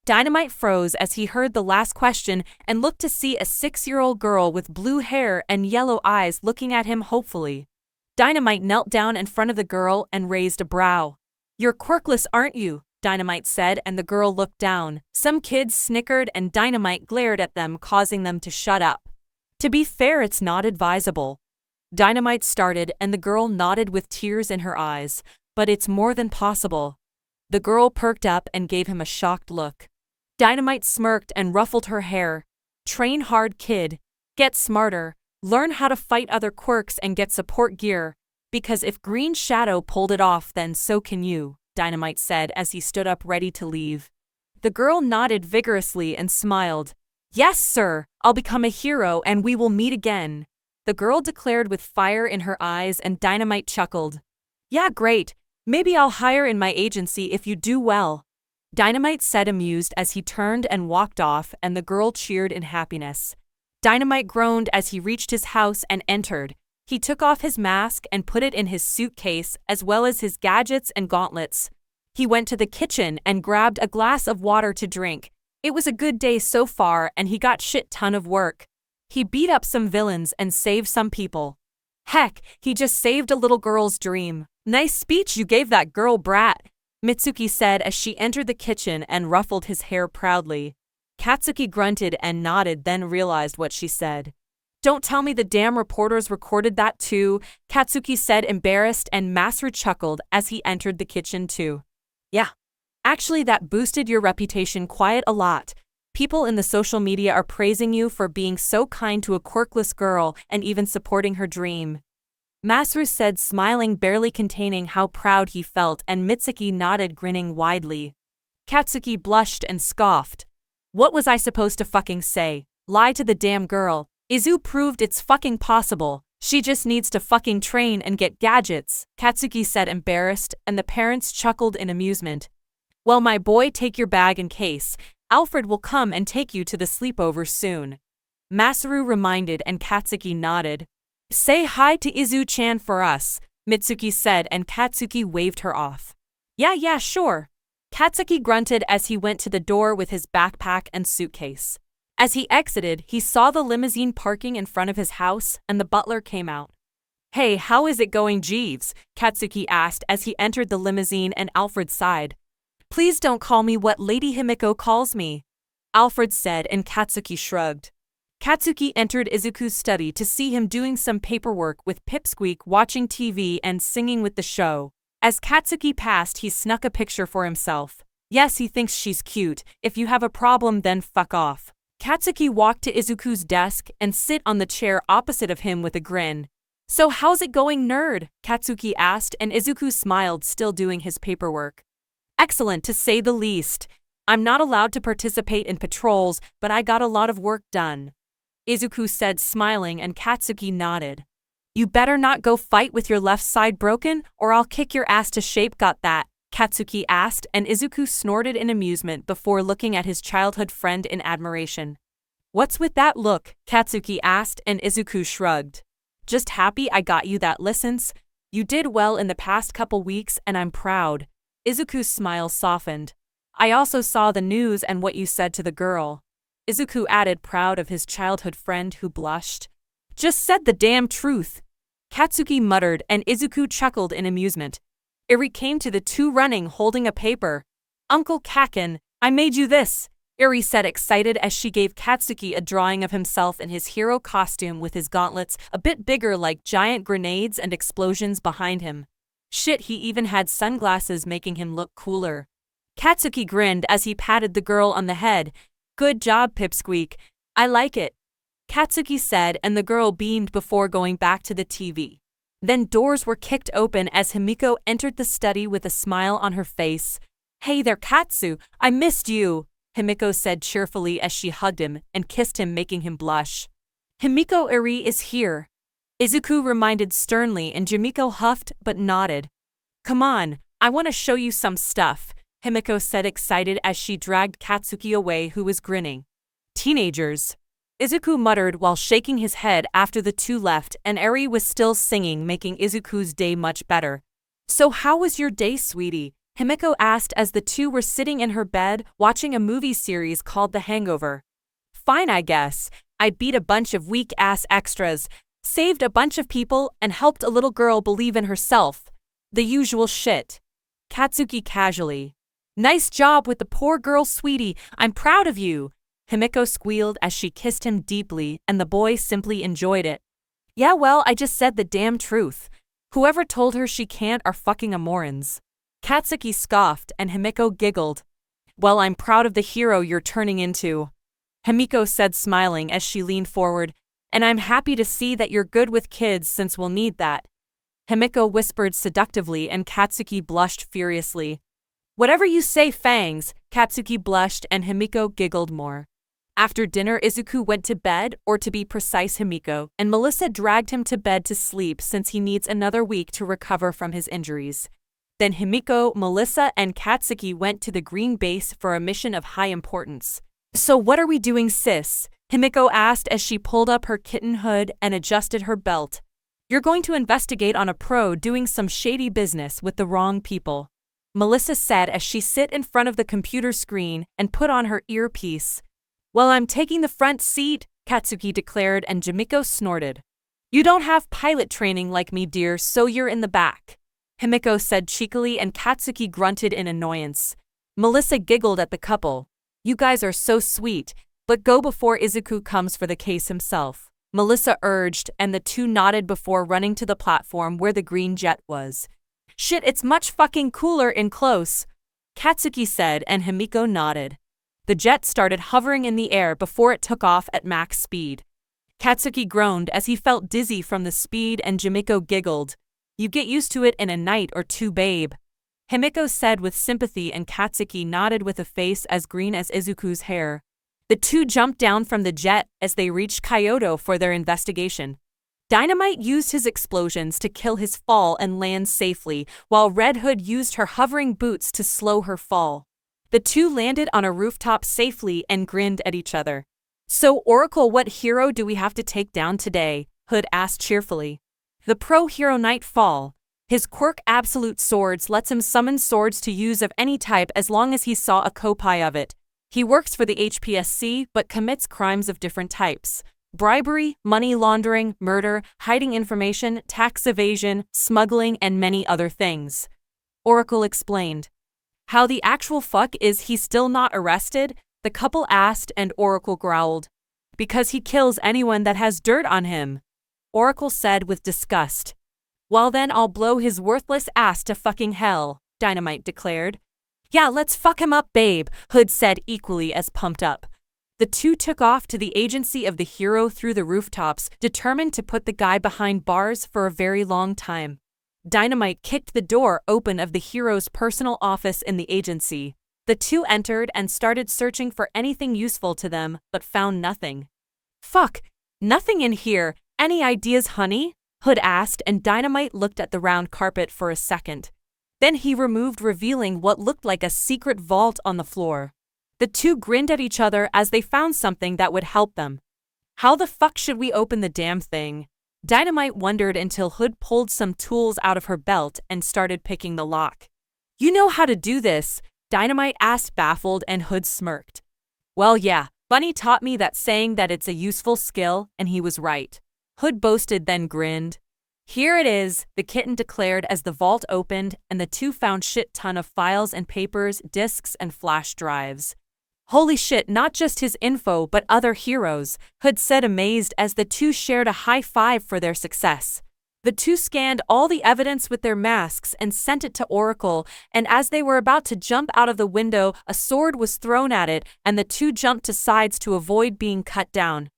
Dynamite froze as he heard the last question and looked to see a 6-year-old girl with blue hair and yellow eyes looking at him hopefully. Dynamite knelt down in front of the girl and raised a brow. You're quirkless, aren't you? Dynamite said, and the girl looked down. Some kids snickered and Dynamite glared at them, causing them to shut up. To be fair, it's not advisable. Dynamite started and the girl nodded with tears in her eyes. But it's more than possible. The girl perked up and gave him a shocked look. Dynamite smirked and ruffled her hair. Train hard, kid. Get smarter. Learn how to fight other quirks and get support gear. Because if Green Shadow pulled it off, then so can you, Dynamite said as he stood up ready to leave. The girl nodded vigorously and smiled. Yes, sir. I'll become a hero and we will meet again. The girl declared with fire in her eyes, and Dynamite chuckled. Yeah, great. Maybe I'll hire in my agency if you do well. Dynamite said, amused, as he turned and walked off, and the girl cheered in happiness. Dynamite groaned as he reached his house and entered. He took off his mask and put it in his suitcase, as well as his gadgets and gauntlets. He went to the kitchen and grabbed a glass of water to drink. It was a good day so far, and he got shit ton of work. He beat up some villains and saved some people. Heck, he just saved a little girl's dream. Nice speech you gave that girl, brat, Mitsuki said as she entered the kitchen and ruffled his hair proudly. Katsuki grunted and nodded, then realized what she said. Don't tell me the damn reporters recorded that too, Katsuki said, embarrassed, and Masaru chuckled as he entered the kitchen too. Yeah. Actually, that boosted your reputation quite a lot. People in the social media are praising you for being so kind to a quirkless girl and even supporting her dream. Masaru said, smiling, barely containing how proud he felt, and Mitsuki nodded, grinning widely. Katsuki blushed and scoffed. What was I supposed to fucking say? Lie to the damn girl? Izu proved it's fucking possible. She just needs to fucking train and get gadgets, Katsuki said, embarrassed, and the parents chuckled in amusement. Well, my boy, take your bag in case. Alfred will come and take you to the sleepover soon. Masaru reminded, and Katsuki nodded. Say hi to Izu-chan for us, Mitsuki said, and Katsuki waved her off. Yeah, sure. Katsuki grunted as he went to the door with his backpack and suitcase. As he exited, he saw the limousine parking in front of his house, and the butler came out. Hey, how is it going, Jeeves? Katsuki asked as he entered the limousine, and Alfred sighed. Please don't call me what Lady Himiko calls me, Alfred said, and Katsuki shrugged. Katsuki entered Izuku's study to see him doing some paperwork with Pipsqueak, watching TV and singing with the show. As Katsuki passed, he snuck a picture for himself. Yes, he thinks she's cute. If you have a problem, then fuck off. Katsuki walked to Izuku's desk and sit on the chair opposite of him with a grin. So how's it going, nerd? Katsuki asked, and Izuku smiled, still doing his paperwork. Excellent, to say the least. I'm not allowed to participate in patrols, but I got a lot of work done, Izuku said, smiling, and Katsuki nodded. You better not go fight with your left side broken, or I'll kick your ass to shape. Got that? Katsuki asked, and Izuku snorted in amusement before looking at his childhood friend in admiration. What's with that look? Katsuki asked, and Izuku shrugged. Just happy I got you that license. You did well in the past couple weeks, and I'm proud. Izuku's smile softened. I also saw the news and what you said to the girl, Izuku added, proud of his childhood friend who blushed. Just said the damn truth, Katsuki muttered, and Izuku chuckled in amusement. Eri came to the two running, holding a paper. Uncle Kaken, I made you this, Eri said, excited, as she gave Katsuki a drawing of himself in his hero costume with his gauntlets a bit bigger, like giant grenades and explosions behind him. Shit, he even had sunglasses, making him look cooler. Katsuki grinned as he patted the girl on the head. Good job, Pipsqueak. I like it, Katsuki said, and the girl beamed before going back to the TV. Then doors were kicked open as Himiko entered the study with a smile on her face. Hey there, Katsu, I missed you, Himiko said cheerfully as she hugged him and kissed him, making him blush. Himiko, Eri is here, Izuku reminded sternly, and Jimiko huffed but nodded. Come on, I want to show you some stuff, Himiko said, excited as she dragged Katsuki away, who was grinning. Teenagers, Izuku muttered while shaking his head after the two left, and Eri was still singing, making Izuku's day much better. So how was your day, sweetie? Himiko asked as the two were sitting in her bed watching a movie series called The Hangover. Fine, I guess. I beat a bunch of weak-ass extras, saved a bunch of people, and helped a little girl believe in herself. The usual shit. Katsuki casually. Nice job with the poor girl, sweetie. I'm proud of you. Himiko squealed as she kissed him deeply, and the boy simply enjoyed it. Yeah, well, I just said the damn truth. Whoever told her she can't are fucking morons. Katsuki scoffed, and Himiko giggled. Well, I'm proud of the hero you're turning into, Himiko said, smiling as she leaned forward, and I'm happy to see that you're good with kids since we'll need that. Himiko whispered seductively, and Katsuki blushed furiously. Whatever you say, Fangs, Katsuki blushed, and Himiko giggled more. After dinner, Izuku went to bed, or to be precise, Himiko and Melissa dragged him to bed to sleep since he needs another week to recover from his injuries. Then Himiko, Melissa, and Katsuki went to the Green Base for a mission of high importance. So what are we doing, sis? Himiko asked as she pulled up her kitten hood and adjusted her belt. You're going to investigate on a pro doing some shady business with the wrong people, Melissa said as she sat in front of the computer screen and put on her earpiece. Well, I'm taking the front seat, Katsuki declared, and Himiko snorted. You don't have pilot training like me, dear, so you're in the back, Himiko said cheekily, and Katsuki grunted in annoyance. Melissa giggled at the couple. You guys are so sweet, but go before Izuku comes for the case himself, Melissa urged, and the two nodded before running to the platform where the green jet was. Shit, it's much fucking cooler in close, Katsuki said, and Himiko nodded. The jet started hovering in the air before it took off at max speed. Katsuki groaned as he felt dizzy from the speed, and Himiko giggled. You get used to it in a night or two, babe, Himiko said with sympathy, and Katsuki nodded with a face as green as Izuku's hair. The two jumped down from the jet as they reached Kyoto for their investigation. Dynamite used his explosions to kill his fall and land safely, while Red Hood used her hovering boots to slow her fall. The two landed on a rooftop safely and grinned at each other. So, Oracle, what hero do we have to take down today? Hood asked cheerfully. The pro hero Nightfall. His quirk Absolute Swords lets him summon swords to use of any type as long as he saw a copy of it. He works for the HPSC but commits crimes of different types. Bribery, money laundering, murder, hiding information, tax evasion, smuggling, and many other things, Oracle explained. How the actual fuck is he still not arrested? The couple asked, and Oracle growled. Because he kills anyone that has dirt on him, Oracle said with disgust. Well then I'll blow his worthless ass to fucking hell, Dynamite declared. Yeah, let's fuck him up, babe, Hood said, equally as pumped up. The two took off to the agency of the hero through the rooftops, determined to put the guy behind bars for a very long time. Dynamite kicked the door open of the hero's personal office in the agency. The two entered and started searching for anything useful to them, but found nothing. Fuck, nothing in here. Any ideas, honey? Hood asked, and Dynamite looked at the round carpet for a second. Then he removed, revealing what looked like a secret vault on the floor. The two grinned at each other as they found something that would help them. How the fuck should we open the damn thing? Dynamite wondered until Hood pulled some tools out of her belt and started picking the lock. You know how to do this? Dynamite asked, baffled, and Hood smirked. Well, yeah, Bunny taught me that, saying that it's a useful skill, and he was right, Hood boasted, then grinned. Here it is, the kitten declared as the vault opened, and the two found shit ton of files and papers, discs, and flash drives. Holy shit, not just his info but other heroes, Hood said, amazed, as the two shared a high five for their success. The two scanned all the evidence with their masks and sent it to Oracle, and as they were about to jump out of the window, a sword was thrown at it, and the two jumped to sides to avoid being cut down.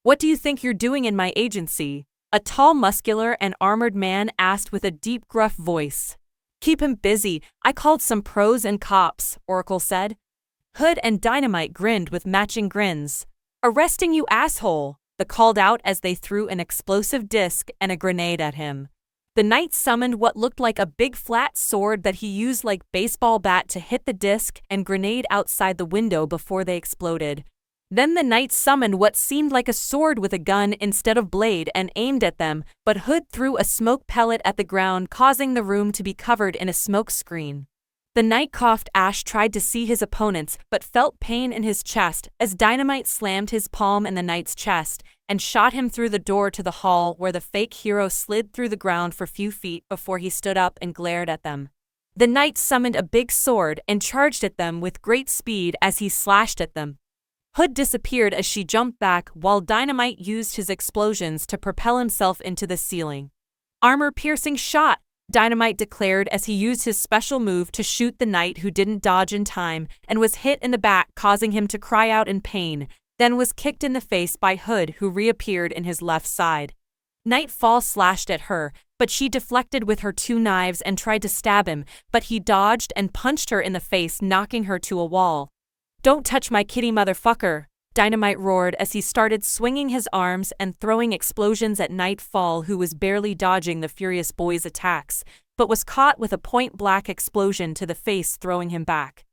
What do you think you're doing in my agency? A tall, muscular, and armored man asked with a deep, gruff voice. Keep him busy. I called some pros and cops, Oracle said. Hood and Dynamite grinned with matching grins. Arresting you, asshole, they called out as they threw an explosive disc and a grenade at him. The knight summoned what looked like a big flat sword that he used like baseball bat to hit the disc and grenade outside the window before they exploded. Then the knight summoned what seemed like a sword with a gun instead of blade and aimed at them, but Hood threw a smoke pellet at the ground, causing the room to be covered in a smoke screen. The knight coughed. Ash tried to see his opponents but felt pain in his chest as Dynamite slammed his palm in the knight's chest and shot him through the door to the hall, where the fake hero slid through the ground for a few feet before he stood up and glared at them. The knight summoned a big sword and charged at them with great speed as he slashed at them. Hood disappeared as she jumped back, while Dynamite used his explosions to propel himself into the ceiling. Armor-piercing shot, Dynamite declared as he used his special move to shoot the knight, who didn't dodge in time and was hit in the back, causing him to cry out in pain, then was kicked in the face by Hood, who reappeared in his left side. Nightfall slashed at her, but she deflected with her 2 knives and tried to stab him, but he dodged and punched her in the face, knocking her to a wall. "Don't touch my kitty, motherfucker," Dynamite roared as he started swinging his arms and throwing explosions at Nightfall, who was barely dodging the furious boy's attacks, but was caught with a point-blank explosion to the face, throwing him back.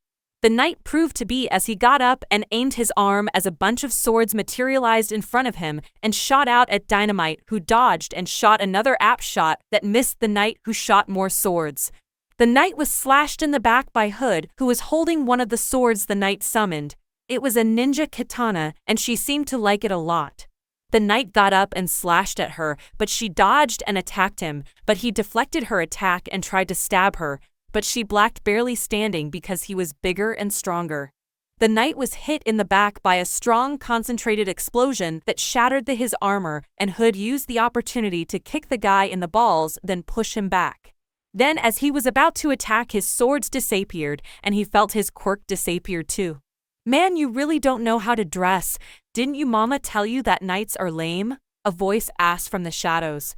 The knight proved to be as he got up and aimed his arm as a bunch of swords materialized in front of him and shot out at Dynamite, who dodged and shot another apt shot that missed the knight, who shot more swords. The knight was slashed in the back by Hood, who was holding one of the swords the knight summoned. It was a ninja katana, and she seemed to like it a lot. The knight got up and slashed at her, but she dodged and attacked him, but he deflected her attack and tried to stab her, but she blacked, barely standing because he was bigger and stronger. The knight was hit in the back by a strong, concentrated explosion that shattered his armor, and Hood used the opportunity to kick the guy in the balls, then push him back. Then, as he was about to attack, his swords disappeared, and he felt his quirk disappear too. "Man, you really don't know how to dress. Didn't you mama tell you that knights are lame?" a voice asked from the shadows.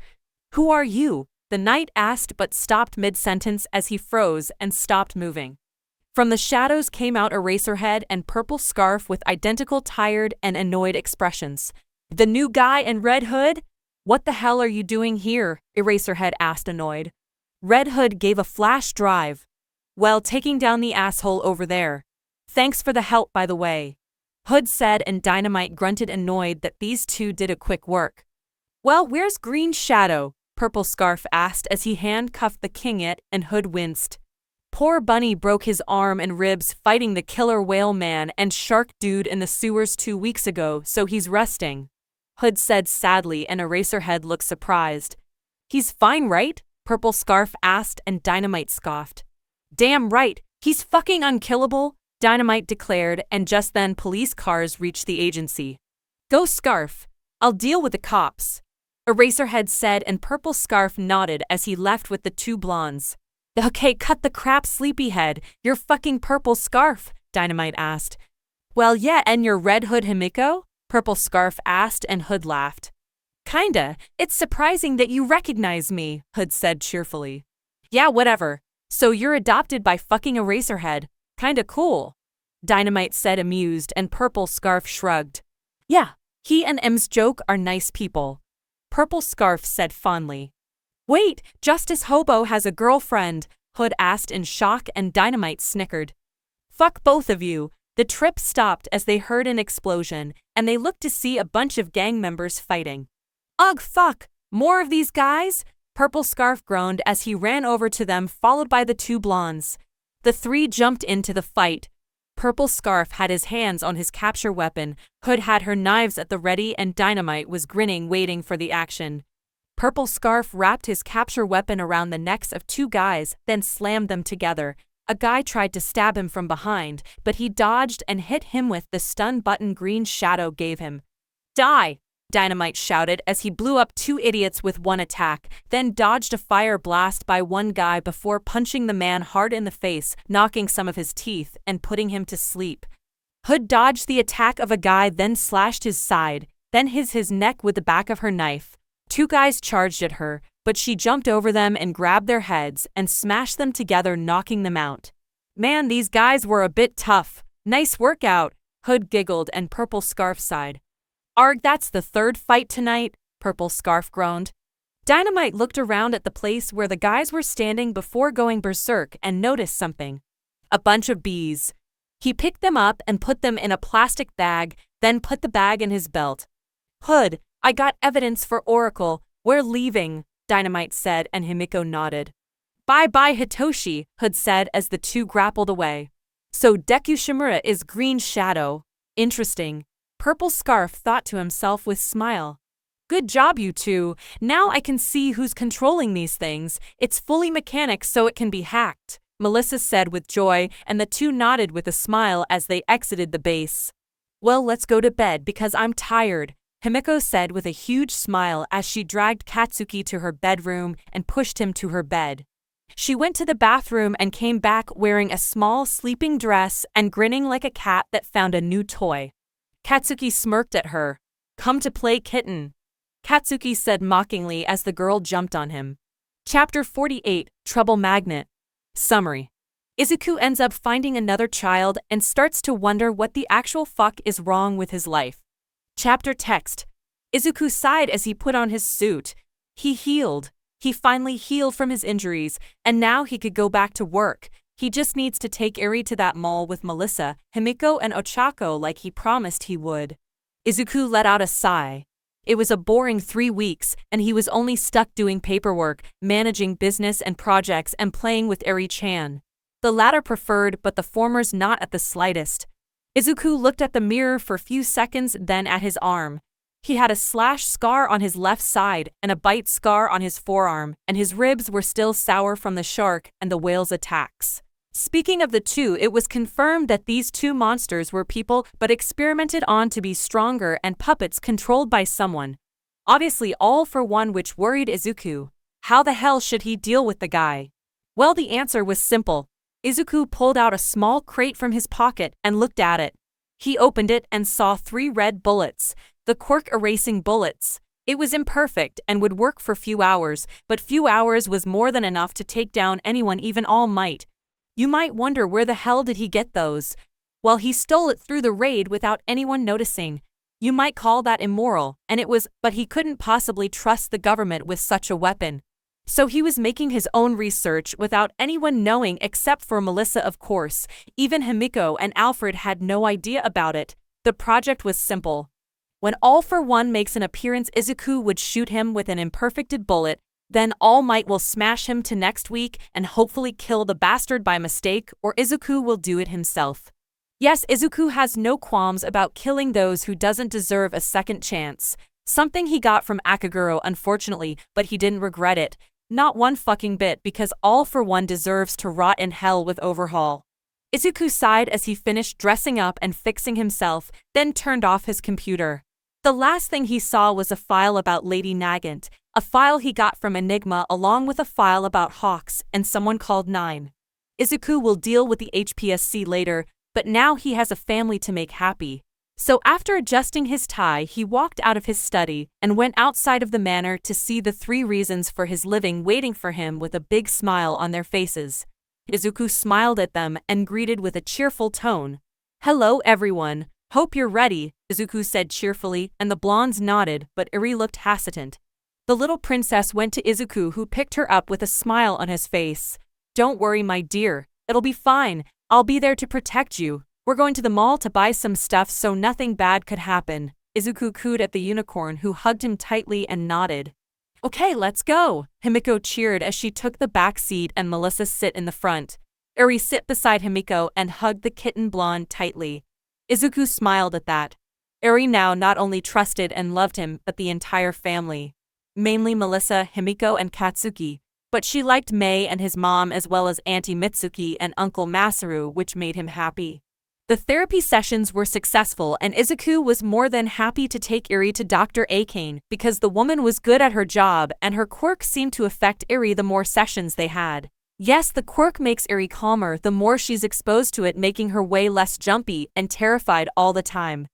"Who are you?" the knight asked, but stopped mid-sentence as he froze and stopped moving. From the shadows came out Eraserhead and Purple Scarf with identical tired and annoyed expressions. "The new guy in Red Hood? What the hell are you doing here?" Eraserhead asked, annoyed. Red Hood gave a flash drive. "Well, taking down the asshole over there. Thanks for the help, by the way," Hood said, and Dynamite grunted, annoyed that these two did a quick work. "Well, where's Green Shadow?" Purple Scarf asked as he handcuffed the king and Hood winced. "Poor Bunny broke his arm and ribs fighting the killer whale man and shark dude in the sewers 2 weeks ago, so he's resting," Hood said sadly, and Eraserhead looked surprised. "He's fine, right?" Purple Scarf asked, and Dynamite scoffed. "Damn right, he's fucking unkillable," Dynamite declared, and just then police cars reached the agency. "Go, Scarf. I'll deal with the cops," Eraserhead said, and Purple Scarf nodded as he left with the 2 blondes. "Okay, cut the crap, sleepyhead. You're fucking Purple Scarf?" Dynamite asked. "Well, yeah, and you're Red Hood Himiko?" Purple Scarf asked, and Hood laughed. "Kinda. It's surprising that you recognize me," Hood said cheerfully. "Yeah, whatever. So you're adopted by fucking Eraserhead. Kinda cool," Dynamite said, amused, and Purple Scarf shrugged. "Yeah, he and M's joke are nice people," Purple Scarf said fondly. "Wait, Justice Hobo has a girlfriend," Hood asked in shock, and Dynamite snickered. "Fuck both of you." The trip stopped as they heard an explosion, and they looked to see a bunch of gang members fighting. "Ugh, fuck, more of these guys?" Purple Scarf groaned as he ran over to them, followed by the 2 blondes. The 3 jumped into the fight. Purple Scarf had his hands on his capture weapon, Hood had her knives at the ready, and Dynamite was grinning, waiting for the action. Purple Scarf wrapped his capture weapon around the necks of 2 guys, then slammed them together. A guy tried to stab him from behind, but he dodged and hit him with the stun button Green Shadow gave him. "Die!" Dynamite shouted as he blew up 2 idiots with 1 attack, then dodged a fire blast by 1 guy before punching the man hard in the face, knocking some of his teeth and putting him to sleep. Hood dodged the attack of a guy, then slashed his side, then his neck with the back of her knife. 2 guys charged at her, but she jumped over them and grabbed their heads and smashed them together, knocking them out. "Man, these guys were a bit tough. Nice workout," Hood giggled, and Purple Scarf sighed. "Arg, that's the 3rd fight tonight," Purple Scarf groaned. Dynamite looked around at the place where the guys were standing before going berserk and noticed something. A bunch of bees. He picked them up and put them in a plastic bag, then put the bag in his belt. Hood, I got evidence for Oracle. We're leaving, Dynamite said, and Himiko nodded. Bye-bye Hitoshi, Hood said as the two grappled away. So Deku Shimura is Green Shadow. Interesting. Purple Scarf thought to himself with smile. Good job you two. Now I can see who's controlling these things. It's fully mechanic so it can be hacked, Melissa said with joy, and the two nodded with a smile as they exited the base. Well, let's go to bed because I'm tired, Himiko said with a huge smile as she dragged Katsuki to her bedroom and pushed him to her bed. She went to the bathroom and came back wearing a small sleeping dress and grinning like a cat that found a new toy. Katsuki smirked at her. Come to play, kitten, Katsuki said mockingly as the girl jumped on him. Chapter 48, Trouble Magnet. Summary. Izuku ends up finding another child and starts to wonder what the actual fuck is wrong with his life. Chapter text. Izuku sighed as he put on his suit. He healed. He finally healed from his injuries, and now he could go back to work. He just needs to take Eri to that mall with Melissa, Himiko, and Ochako like he promised he would. Izuku let out a sigh. It was a boring 3 weeks, and he was only stuck doing paperwork, managing business and projects, and playing with Eri-chan. The latter preferred, but the former's not at the slightest. Izuku looked at the mirror for a few seconds, then at his arm. He had a slash scar on his left side and a bite scar on his forearm, and his ribs were still sour from the shark and the whale's attacks. Speaking of the two, it was confirmed that these two monsters were people but experimented on to be stronger and puppets controlled by someone. Obviously all for one, which worried Izuku. How the hell should he deal with the guy? Well, the answer was simple. Izuku pulled out a small crate from his pocket and looked at it. He opened it and saw 3 red bullets, the quirk-erasing bullets. It was imperfect and would work for few hours, but few hours was more than enough to take down anyone, even All Might. You might wonder where the hell did he get those? Well, he stole it through the raid without anyone noticing. You might call that immoral, and it was, but he couldn't possibly trust the government with such a weapon. So he was making his own research without anyone knowing except for Melissa, of course. Even Himiko and Alfred had no idea about it. The project was simple. When All for One makes an appearance, Izuku would shoot him with an imperfected bullet, then All Might will smash him to next week and hopefully kill the bastard by mistake, or Izuku will do it himself. Yes, Izuku has no qualms about killing those who doesn't deserve a second chance. Something he got from Akaguro, unfortunately, but he didn't regret it. Not one fucking bit, because All for One deserves to rot in hell with Overhaul. Izuku sighed as he finished dressing up and fixing himself, then turned off his computer. The last thing he saw was a file about Lady Nagant, a file he got from Enigma along with a file about Hawks and someone called 9. Izuku will deal with the HPSC later, but now he has a family to make happy. So after adjusting his tie, he walked out of his study and went outside of the manor to see the 3 reasons for his living waiting for him with a big smile on their faces. Izuku smiled at them and greeted with a cheerful tone. Hello everyone, hope you're ready, Izuku said cheerfully, and the blondes nodded, but Eri looked hesitant. The little princess went to Izuku, who picked her up with a smile on his face. Don't worry, my dear, it'll be fine, I'll be there to protect you. We're going to the mall to buy some stuff so nothing bad could happen, Izuku cooed at the unicorn, who hugged him tightly and nodded. Okay, let's go, Himiko cheered as she took the back seat and Melissa sit in the front. Eri sit beside Himiko and hugged the kitten blonde tightly. Izuku smiled at that. Eri now not only trusted and loved him, but the entire family. Mainly Melissa, Himiko, and Katsuki, but she liked Mei and his mom as well as Auntie Mitsuki and Uncle Masaru, which made him happy. The therapy sessions were successful, and Izuku was more than happy to take Eri to Dr. Akane because the woman was good at her job and her quirk seemed to affect Eri the more sessions they had. Yes, the quirk makes Eri calmer the more she's exposed to it, making her way less jumpy and terrified all the time.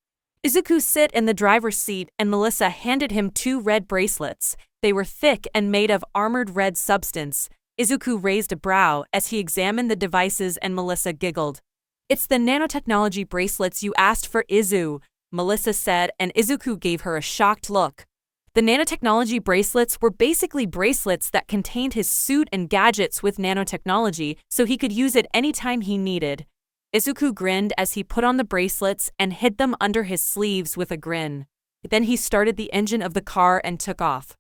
Izuku sit in the driver's seat and Melissa handed him 2 red bracelets. They were thick and made of armored red substance. Izuku raised a brow as he examined the devices and Melissa giggled. It's the nanotechnology bracelets you asked for, Izu, Melissa said, and Izuku gave her a shocked look. The nanotechnology bracelets were basically bracelets that contained his suit and gadgets with nanotechnology, so he could use it anytime he needed. Izuku grinned as he put on the bracelets and hid them under his sleeves with a grin. Then he started the engine of the car and took off.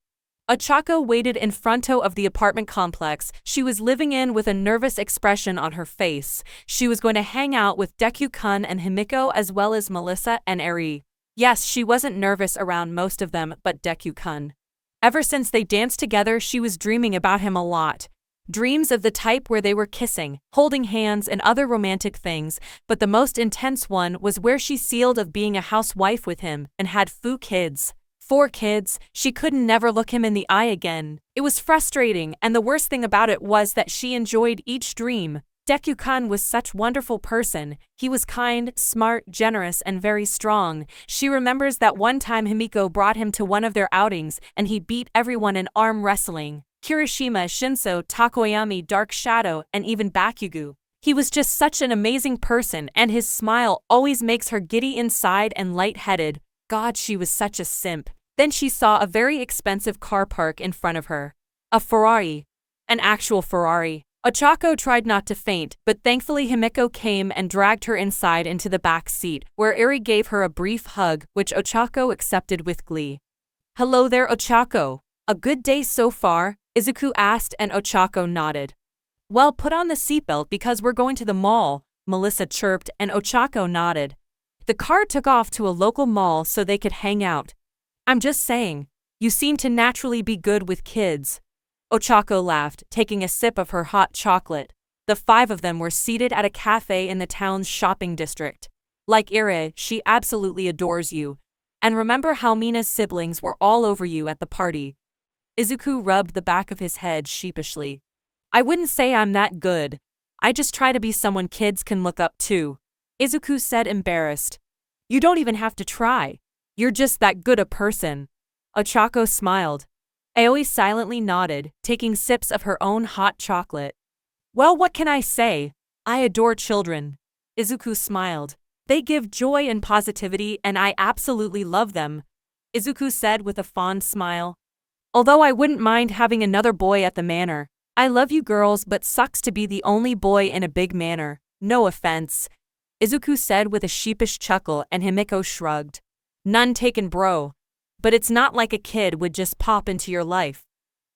Ochako waited in fronto of the apartment complex she was living in with a nervous expression on her face. She was going to hang out with Deku-kun and Himiko as well as Melissa and Eri. Yes, she wasn't nervous around most of them but Deku-kun. Ever since they danced together, she was dreaming about him a lot. Dreams of the type where they were kissing, holding hands, and other romantic things, but the most intense one was where she sealed of being a housewife with him and had 4 kids. 4 kids, she couldn't never look him in the eye again. It was frustrating, and the worst thing about it was that she enjoyed each dream. Deku-kun was such a wonderful person. He was kind, smart, generous, and very strong. She remembers that one time Himiko brought him to one of their outings, and he beat everyone in arm wrestling. Kirishima, Shinso, Takoyami, Dark Shadow, and even Bakugo. He was just such an amazing person, and his smile always makes her giddy inside and lightheaded. God, she was such a simp. Then she saw a very expensive car park in front of her. A Ferrari. An actual Ferrari. Ochako tried not to faint, but thankfully Himiko came and dragged her inside into the back seat, where Eri gave her a brief hug, which Ochako accepted with glee. "Hello there, Ochako. A good day so far?" Izuku asked, and Ochako nodded. "Well, put on the seatbelt because we're going to the mall," Melissa chirped, and Ochako nodded. The car took off to a local mall so they could hang out. "I'm just saying, you seem to naturally be good with kids." Ochako laughed, taking a sip of her hot chocolate. The 5 of them were seated at a cafe in the town's shopping district. "Like Ire, she absolutely adores you. And remember how Mina's siblings were all over you at the party?" Izuku rubbed the back of his head sheepishly. "I wouldn't say I'm that good. I just try to be someone kids can look up to," Izuku said, embarrassed. "You don't even have to try. You're just that good a person." Ochako smiled. Aoi silently nodded, taking sips of her own hot chocolate. "Well, what can I say? I adore children." Izuku smiled. "They give joy and positivity, and I absolutely love them," Izuku said with a fond smile. "Although I wouldn't mind having another boy at the manor. I love you girls, but sucks to be the only boy in a big manor. No offense," Izuku said with a sheepish chuckle, and Himiko shrugged. "None taken, bro. But it's not like a kid would just pop into your life,"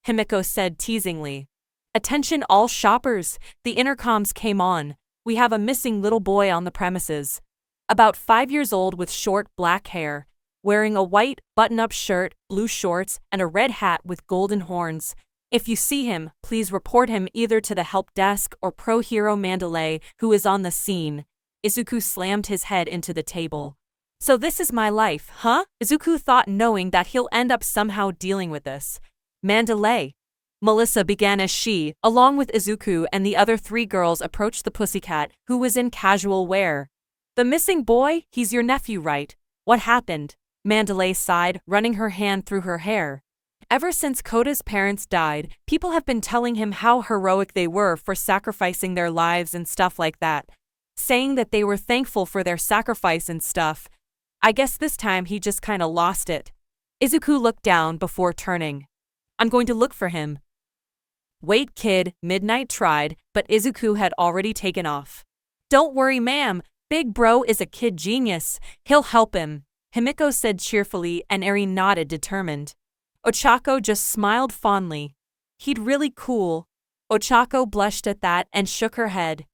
Himiko said teasingly. "Attention all shoppers, the intercoms came on. We have a missing little boy on the premises. About 5 years old with short black hair, wearing a white button-up shirt, blue shorts, and a red hat with golden horns. If you see him, please report him either to the help desk or Pro Hero Mandalay, who is on the scene." Izuku slammed his head into the table. "So this is my life, huh?" Izuku thought, knowing that he'll end up somehow dealing with this. "Mandalay," Melissa began as she, along with Izuku and the other 3 girls, approached the pussycat, who was in casual wear. "The missing boy? He's your nephew, right? What happened?" Mandalay sighed, running her hand through her hair. "Ever since Koda's parents died, people have been telling him how heroic they were for sacrificing their lives and stuff like that. Saying that they were thankful for their sacrifice and stuff. I guess this time he just kinda lost it." Izuku looked down before turning. "I'm going to look for him." "Wait, kid," Midnight tried, but Izuku had already taken off. "Don't worry, ma'am. Big bro is a kid genius. He'll help him," Himiko said cheerfully, and Eri nodded, determined. Ochako just smiled fondly. "He'd really cool." Ochako blushed at that and shook her head.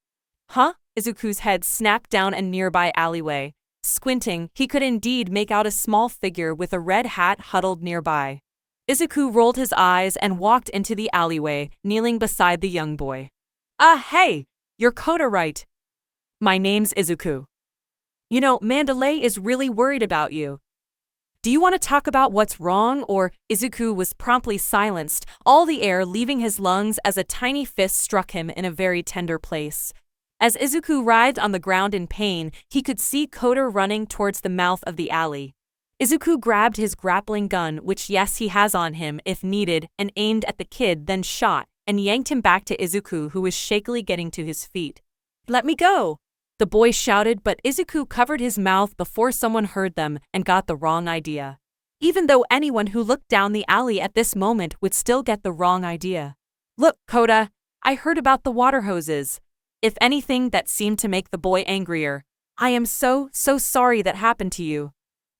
"Huh?" Izuku's head snapped down a nearby alleyway. Squinting, he could indeed make out a small figure with a red hat huddled nearby. Izuku rolled his eyes and walked into the alleyway, kneeling beside the young boy. Hey, you're Koda, right?" "My name's Izuku. You know, Mandalay is really worried about you. Do you want to talk about what's wrong, or?" Izuku was promptly silenced, all the air leaving his lungs as a tiny fist struck him in a very tender place. As Izuku writhed on the ground in pain, he could see Koda running towards the mouth of the alley. Izuku grabbed his grappling gun, which yes he has on him if needed, and aimed at the kid, then shot, and yanked him back to Izuku, who was shakily getting to his feet. "Let me go!" the boy shouted, but Izuku covered his mouth before someone heard them and got the wrong idea. even though anyone who looked down the alley at this moment would still get the wrong idea. Look, Kota, I heard about the water hoses. If anything, that seemed to make the boy angrier. I am so sorry that happened to you.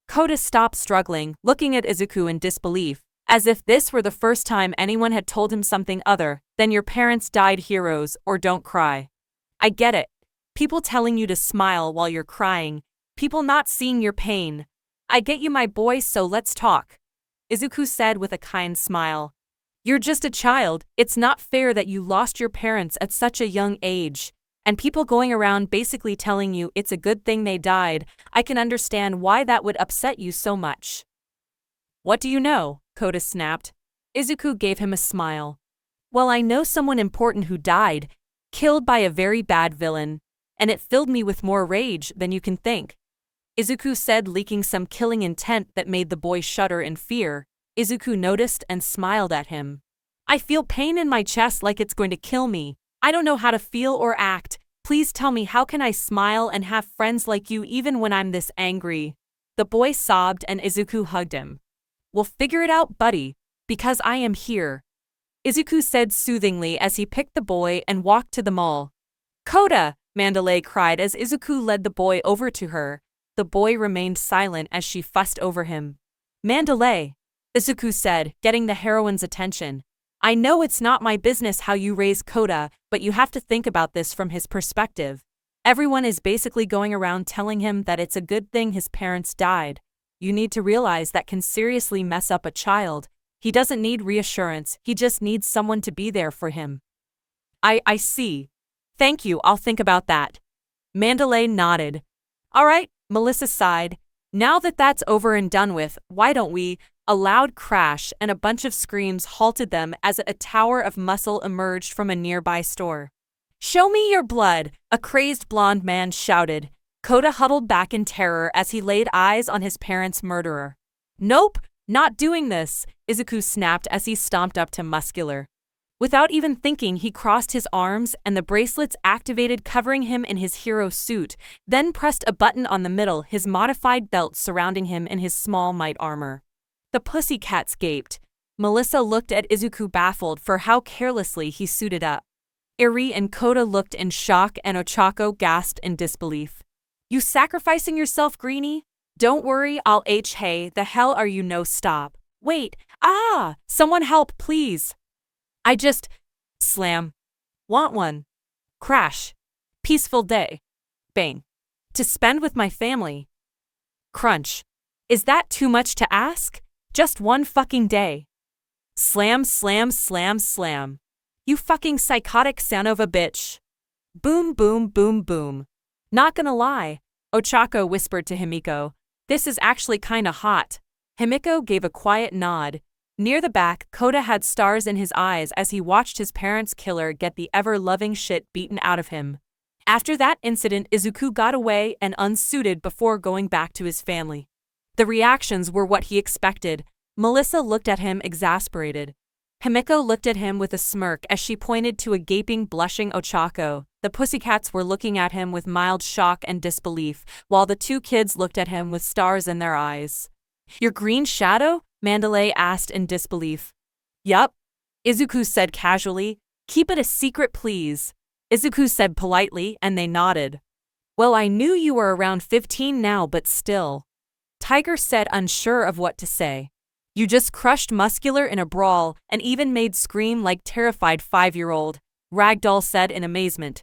Kota stopped struggling, looking at Izuku in disbelief, as if this were the first time anyone had told him something other than your parents died heroes or don't cry. I get it. People telling you to smile while you're crying, people not seeing your pain. I get you, my boy, so let's talk. Izuku said with a kind smile. You're just a child, it's not fair that you lost your parents at such a young age. And people going around basically telling you it's a good thing they died. I can understand why that would upset you so much. What do you know? Kota snapped. Izuku gave him a smile. Well, I know someone important who died, killed by a very bad villain, and it filled me with more rage than you can think. Izuku said, leaking some killing intent that made the boy shudder in fear. Izuku noticed and smiled at him. I feel pain in my chest like it's going to kill me. I don't know how to feel or act. Please tell me, how can I smile and have friends like you even when I'm this angry? The boy sobbed and Izuku hugged him. We'll figure it out, buddy, because I am here. Izuku said soothingly as he picked the boy and walked to the mall. Kota! Mandalay cried as Izuku led the boy over to her. The boy remained silent as she fussed over him. Mandalay! Izuku said, getting the heroine's attention. I know it's not my business how you raise Kota, but you have to think about this from his perspective. Everyone is basically going around telling him that it's a good thing his parents died. You need to realize that can seriously mess up a child. He doesn't need reassurance, he just needs someone to be there for him. I see. Thank you, I'll think about that. Mandalay nodded. All right, Melissa sighed. Now that that's over and done with, why don't we? A loud crash and a bunch of screams halted them as a tower of muscle emerged from a nearby store. Show me your blood, a crazed blonde man shouted. Kota huddled back in terror as he laid eyes on his parents' murderer. Nope, not doing this, Izuku snapped as he stomped up to Muscular. Without even thinking, he crossed his arms and the bracelets activated, covering him in his hero suit, then pressed a button on the middle, his modified belt surrounding him in his small might armor. The pussycats gaped. Melissa looked at Izuku, baffled for how carelessly he suited up. Eri and Kota looked in shock and Ochako gasped in disbelief. You sacrificing yourself, Greenie? Don't worry, I'll hey, the hell are you? No, stop. Wait, someone help, please. I just, slam. Want one. Crash. Peaceful day. Bang. To spend with my family. Crunch. Is that too much to ask? Just one fucking day. Slam, slam, slam, slam. You fucking psychotic son of a bitch. Boom, boom, boom, boom. Not gonna lie, Ochako whispered to Himiko. This is actually kinda hot. Himiko gave a quiet nod. Near the back, Kota had stars in his eyes as he watched his parents' killer get the ever-loving shit beaten out of him. After that incident, Izuku got away and unsuited before going back to his family. The reactions were what he expected. Melissa looked at him exasperated. Himiko looked at him with a smirk as she pointed to a gaping, blushing Ochako. The pussycats were looking at him with mild shock and disbelief, while the two kids looked at him with stars in their eyes. Your green shadow? Mandalay asked in disbelief. Yup, Izuku said casually. Keep it a secret, please. Izuku said politely, and they nodded. Well, I knew you were around 15 now, but still. Tiger said, unsure of what to say. You just crushed Muscular in a brawl and even made scream like terrified 5-year-old, Ragdoll said in amazement.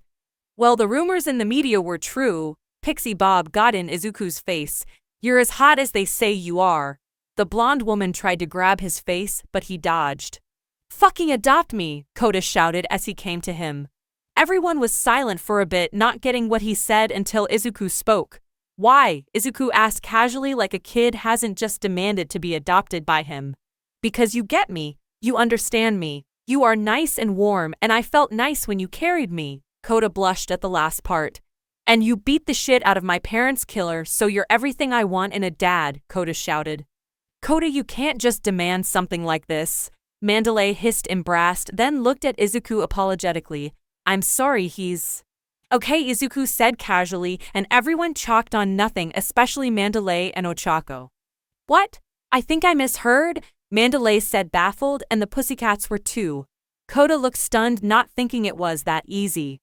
Well, the rumors in the media were true. Pixie Bob got in Izuku's face. You're as hot as they say you are. The blonde woman tried to grab his face, but he dodged. Fucking adopt me, Kota shouted as he came to him. Everyone was silent for a bit, not getting what he said until Izuku spoke. Why? Izuku asked casually, like a kid hasn't just demanded to be adopted by him. Because you get me, you understand me, you are nice and warm, and I felt nice when you carried me, Kota blushed at the last part. And you beat the shit out of my parents' killer, so you're everything I want in a dad, Kota shouted. Kota, you can't just demand something like this, Mandalay hissed embarrassed, then looked at Izuku apologetically. I'm sorry, he's... Okay, Izuku said casually, and everyone chalked on nothing, especially Mandalay and Ochako. What? I think I misheard, Mandalay said baffled, and the pussycats were too. Kota looked stunned, not thinking it was that easy.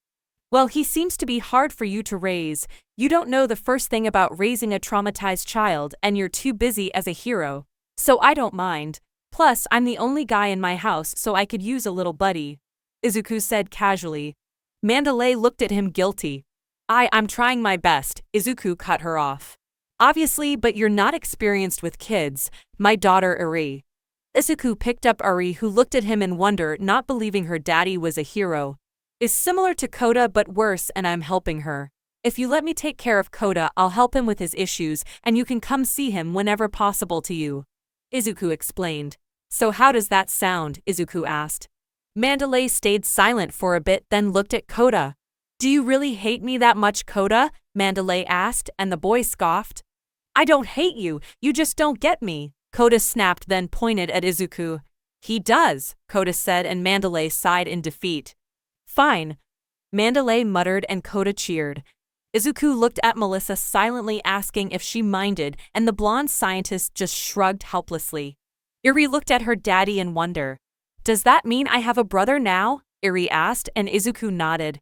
Well, he seems to be hard for you to raise. You don't know the first thing about raising a traumatized child, and you're too busy as a hero. So I don't mind. Plus, I'm the only guy in my house, so I could use a little buddy, Izuku said casually. Mandalay looked at him guilty. I'm trying my best, Izuku cut her off. Obviously, but you're not experienced with kids, my daughter Eri. Izuku picked up Eri, who looked at him in wonder, not believing her daddy was a hero. Is similar to Kota but worse, and I'm helping her. If you let me take care of Kota, I'll help him with his issues, and you can come see him whenever possible to you, Izuku explained. So how does that sound? Izuku asked. Mandalay stayed silent for a bit, then looked at Kota. Do you really hate me that much, Kota? Mandalay asked, and the boy scoffed. I don't hate you, you just don't get me, Kota snapped, then pointed at Izuku. He does, Kota said, and Mandalay sighed in defeat. Fine, Mandalay muttered, and Kota cheered. Izuku looked at Melissa silently, asking if she minded, and the blonde scientist just shrugged helplessly. Eri looked at her daddy in wonder. Does that mean I have a brother now? Eri asked, and Izuku nodded.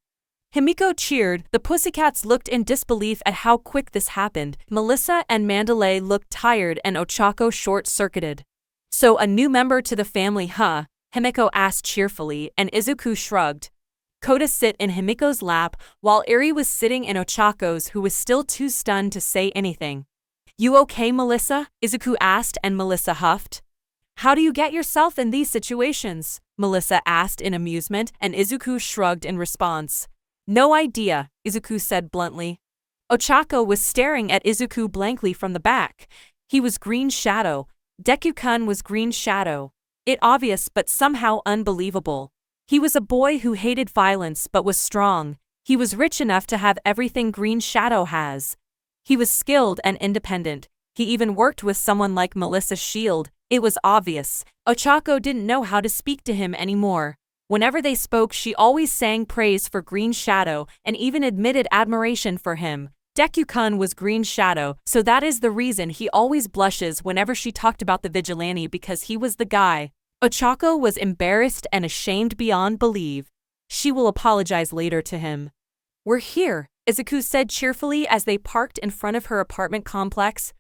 Himiko cheered. The pussycats looked in disbelief at how quick this happened. Melissa and Mandalay looked tired, and Ochako short-circuited. So a new member to the family, huh? Himiko asked cheerfully, and Izuku shrugged. Kota sit in Himiko's lap, while Eri was sitting in Ochako's, who was still too stunned to say anything. You okay, Melissa? Izuku asked, and Melissa huffed. How do you get yourself in these situations? Melissa asked in amusement, and Izuku shrugged in response. No idea, Izuku said bluntly. Ochako was staring at Izuku blankly from the back. He was Green Shadow. Deku-kun was Green Shadow. It obvious but somehow unbelievable. He was a boy who hated violence but was strong. He was rich enough to have everything Green Shadow has. He was skilled and independent. He even worked with someone like Melissa's shield. It was obvious. Ochako didn't know how to speak to him anymore. Whenever they spoke, she always sang praise for Green Shadow and even admitted admiration for him. Deku-kun was Green Shadow, so that is the reason he always blushes whenever she talked about the vigilante, because he was the guy. Ochako was embarrassed and ashamed beyond belief. She will apologize later to him. We're here, Izuku said cheerfully as they parked in front of her apartment complex.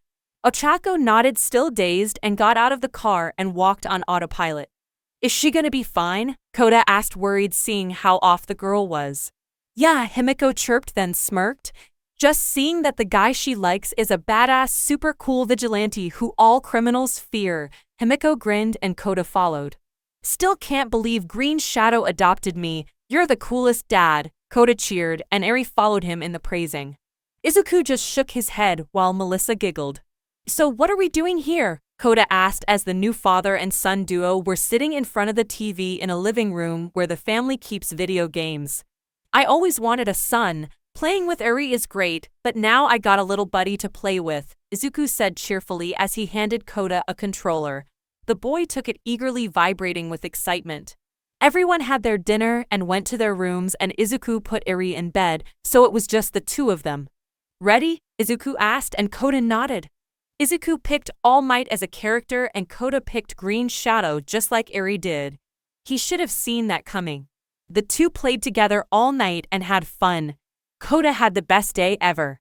Ochako nodded, still dazed, and got out of the car and walked on autopilot. Is she gonna be fine? Kota asked, worried, seeing how off the girl was. Yeah, Himiko chirped, then smirked. Just seeing that the guy she likes is a badass, super cool vigilante who all criminals fear. Himiko grinned, and Kota followed. Still can't believe Green Shadow adopted me. You're the coolest dad, Kota cheered, and Eri followed him in the praising. Izuku just shook his head while Melissa giggled. So what are we doing here? Kota asked as the new father and son duo were sitting in front of the TV in a living room where the family keeps video games. I always wanted a son. Playing with Eri is great, but now I got a little buddy to play with, Izuku said cheerfully as he handed Kota a controller. The boy took it eagerly, vibrating with excitement. Everyone had their dinner and went to their rooms, and Izuku put Eri in bed, so it was just the two of them. Ready? Izuku asked, and Kota nodded. Izuku picked All Might as a character, and Kota picked Green Shadow just like Eri did. He should have seen that coming. The two played together all night and had fun. Kota had the best day ever.